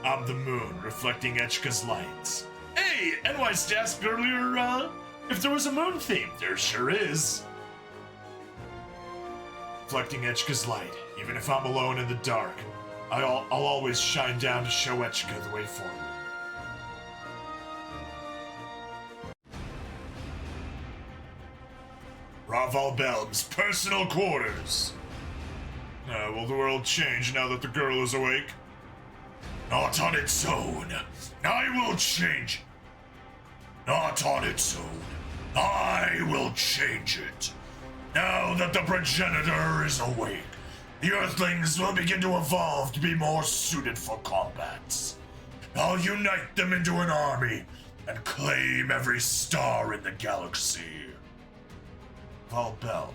A: I'm the moon, reflecting Echika's light.
B: Hey, NY's asked earlier, if there was a moon theme.
A: There sure is. Reflecting Echika's light, even if I'm alone in the dark, I'll always shine down to show Echika the way forward. Raval Belm's personal quarters. Will the world change now that the girl is awake? Not on its own. I will change. Not on its own. I will change it. Now that the progenitor is awake, the Earthlings will begin to evolve to be more suited for combat. I'll unite them into an army and claim every star in the galaxy. Valbel,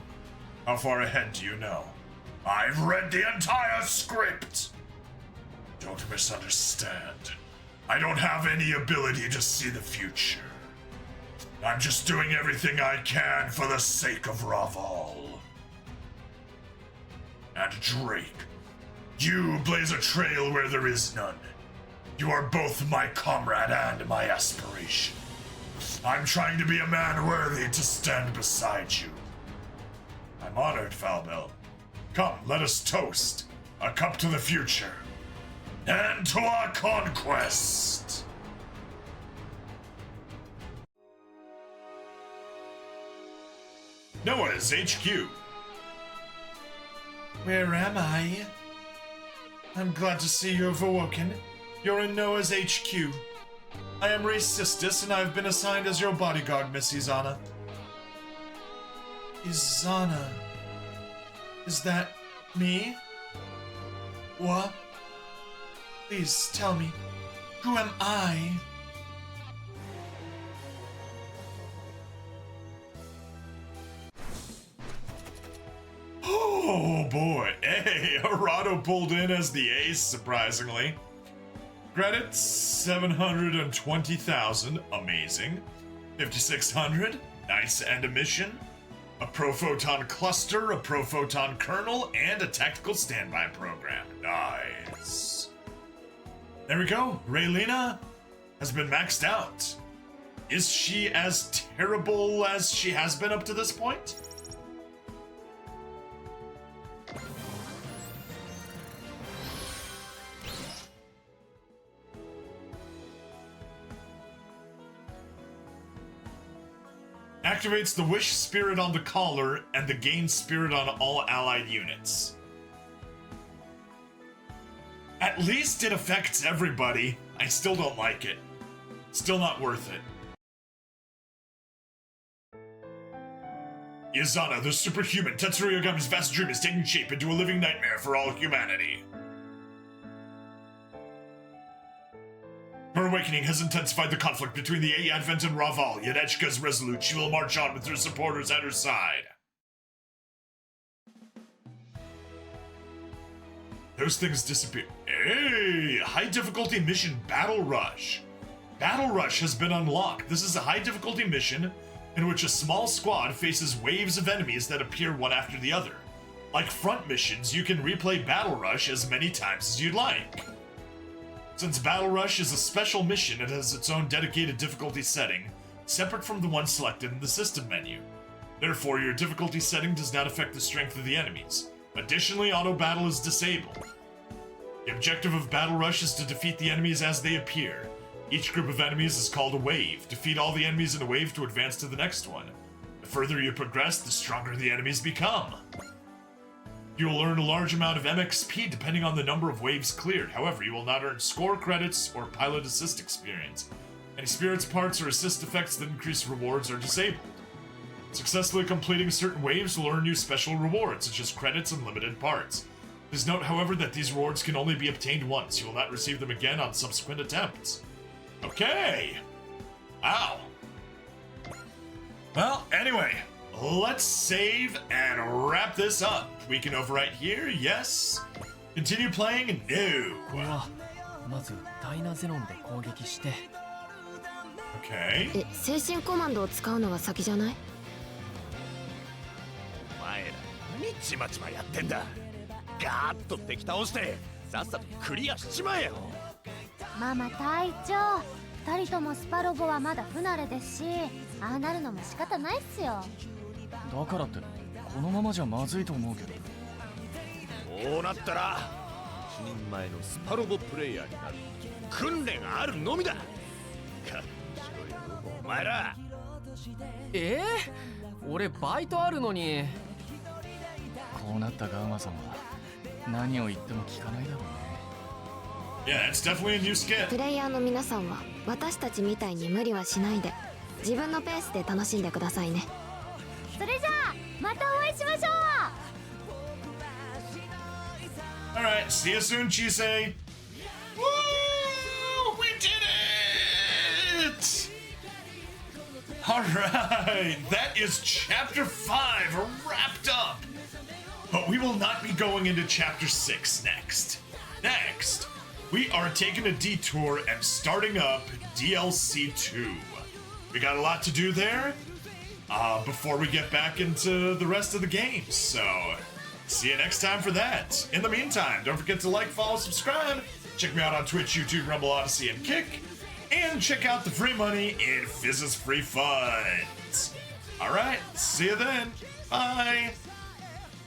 A: how far ahead do you know? I've read the entire script! Don't misunderstand. I don't have any ability to see the future. I'm just doing everything I can for the sake of Raval. And Drake, you blaze a trail where there is none. You are both my comrade and my aspiration. I'm trying to be a man worthy to stand beside you. I'm honored, Valbel. Come, let us toast. A cup to the future. And to our conquest! Noah's HQ.
B: Where am I? I'm glad to see you have awoken. You're in Noah's HQ. I am Ray Sistis, and I've been assigned as your bodyguard, Miss Izana. Izana. Is that me? What? Please tell me, who am I?
A: Oh boy, hey, Arado pulled in as the ace, surprisingly. Credits, 720,000, amazing. 5,600, nice, and a mission. A Pro-Photon cluster, a Pro-Photon kernel, and a tactical standby program. Nice. There we go, Raylina has been maxed out. Is she as terrible as she has been up to this point? Activates the Wish Spirit on the collar and the Gain Spirit on all allied units. At least it affects everybody. I still don't like it. Still not worth it. Izana, the superhuman Tetsuro Yagami's vast dream is taking shape into a living nightmare for all humanity. Her awakening has intensified the conflict between the Advent and Raval, yet Echika is resolute. She will march on with her supporters at her side. Those things disappear. Hey! High difficulty mission Battle Rush. Battle Rush has been unlocked. This is a high difficulty mission in which a small squad faces waves of enemies that appear one after the other. Like front missions, you can replay Battle Rush as many times as you'd like. Since Battle Rush is a special mission, it has its own dedicated difficulty setting, separate from the one selected in the system menu. Therefore, your difficulty setting does not affect the strength of the enemies. Additionally, auto battle is disabled. The objective of Battle Rush is to defeat the enemies as they appear. Each group of enemies is called a wave. Defeat all the enemies in a wave to advance to the next one. The further you progress, the stronger the enemies become. You will earn a large amount of MXP depending on the number of waves cleared. However, you will not earn score credits or pilot assist experience. Any spirits parts or assist effects that increase rewards are disabled. Successfully completing certain waves will earn you special rewards, such as credits and limited parts. Please note, however, that these rewards can only be obtained once. You will not receive them again on subsequent attempts. Okay. Wow. Well, anyway, let's save and wrap this up. We can overwrite here, yes. Continue playing, no. Okay.
E: 精神コマンドを使うのが先じゃない？
H: お前ら何ちまちまやってんだ。ガーッと敵倒してさっさとクリアしちまえよ。
E: ママ隊長、二人ともスパロボはまだ不慣れですし、ああなるのも仕方ないっすよ。
F: だからってこのままじゃまずいと思うけど。
H: こうなったら一人前のスパロボプレイヤーになる訓練があるのみだ。お前ら。
F: 俺バイトあるのに。こうなったガウマさんは何を言っても聞かないだろうね。
A: Yeah, it's definitely a new skit.
E: プレイヤーの皆さんは私たちみたいに無理はしないで、自分のペースで楽しんでくださいね。それじゃあまたお会いしましょう。
A: All right, see you soon, Chisei. Woo! We did it! All right, that is Chapter 5 wrapped up. But we will not be going into Chapter 6 next. Next, we are taking a detour and starting up DLC 2. We got a lot to do there before we get back into the rest of the game. So, see you next time for that. In the meantime, don't forget to like, follow, subscribe. Check me out on Twitch, YouTube, Rumble, Odyssey, and Kick. And check out the free money in Fizz's Free Funds. All right, see you then. Bye.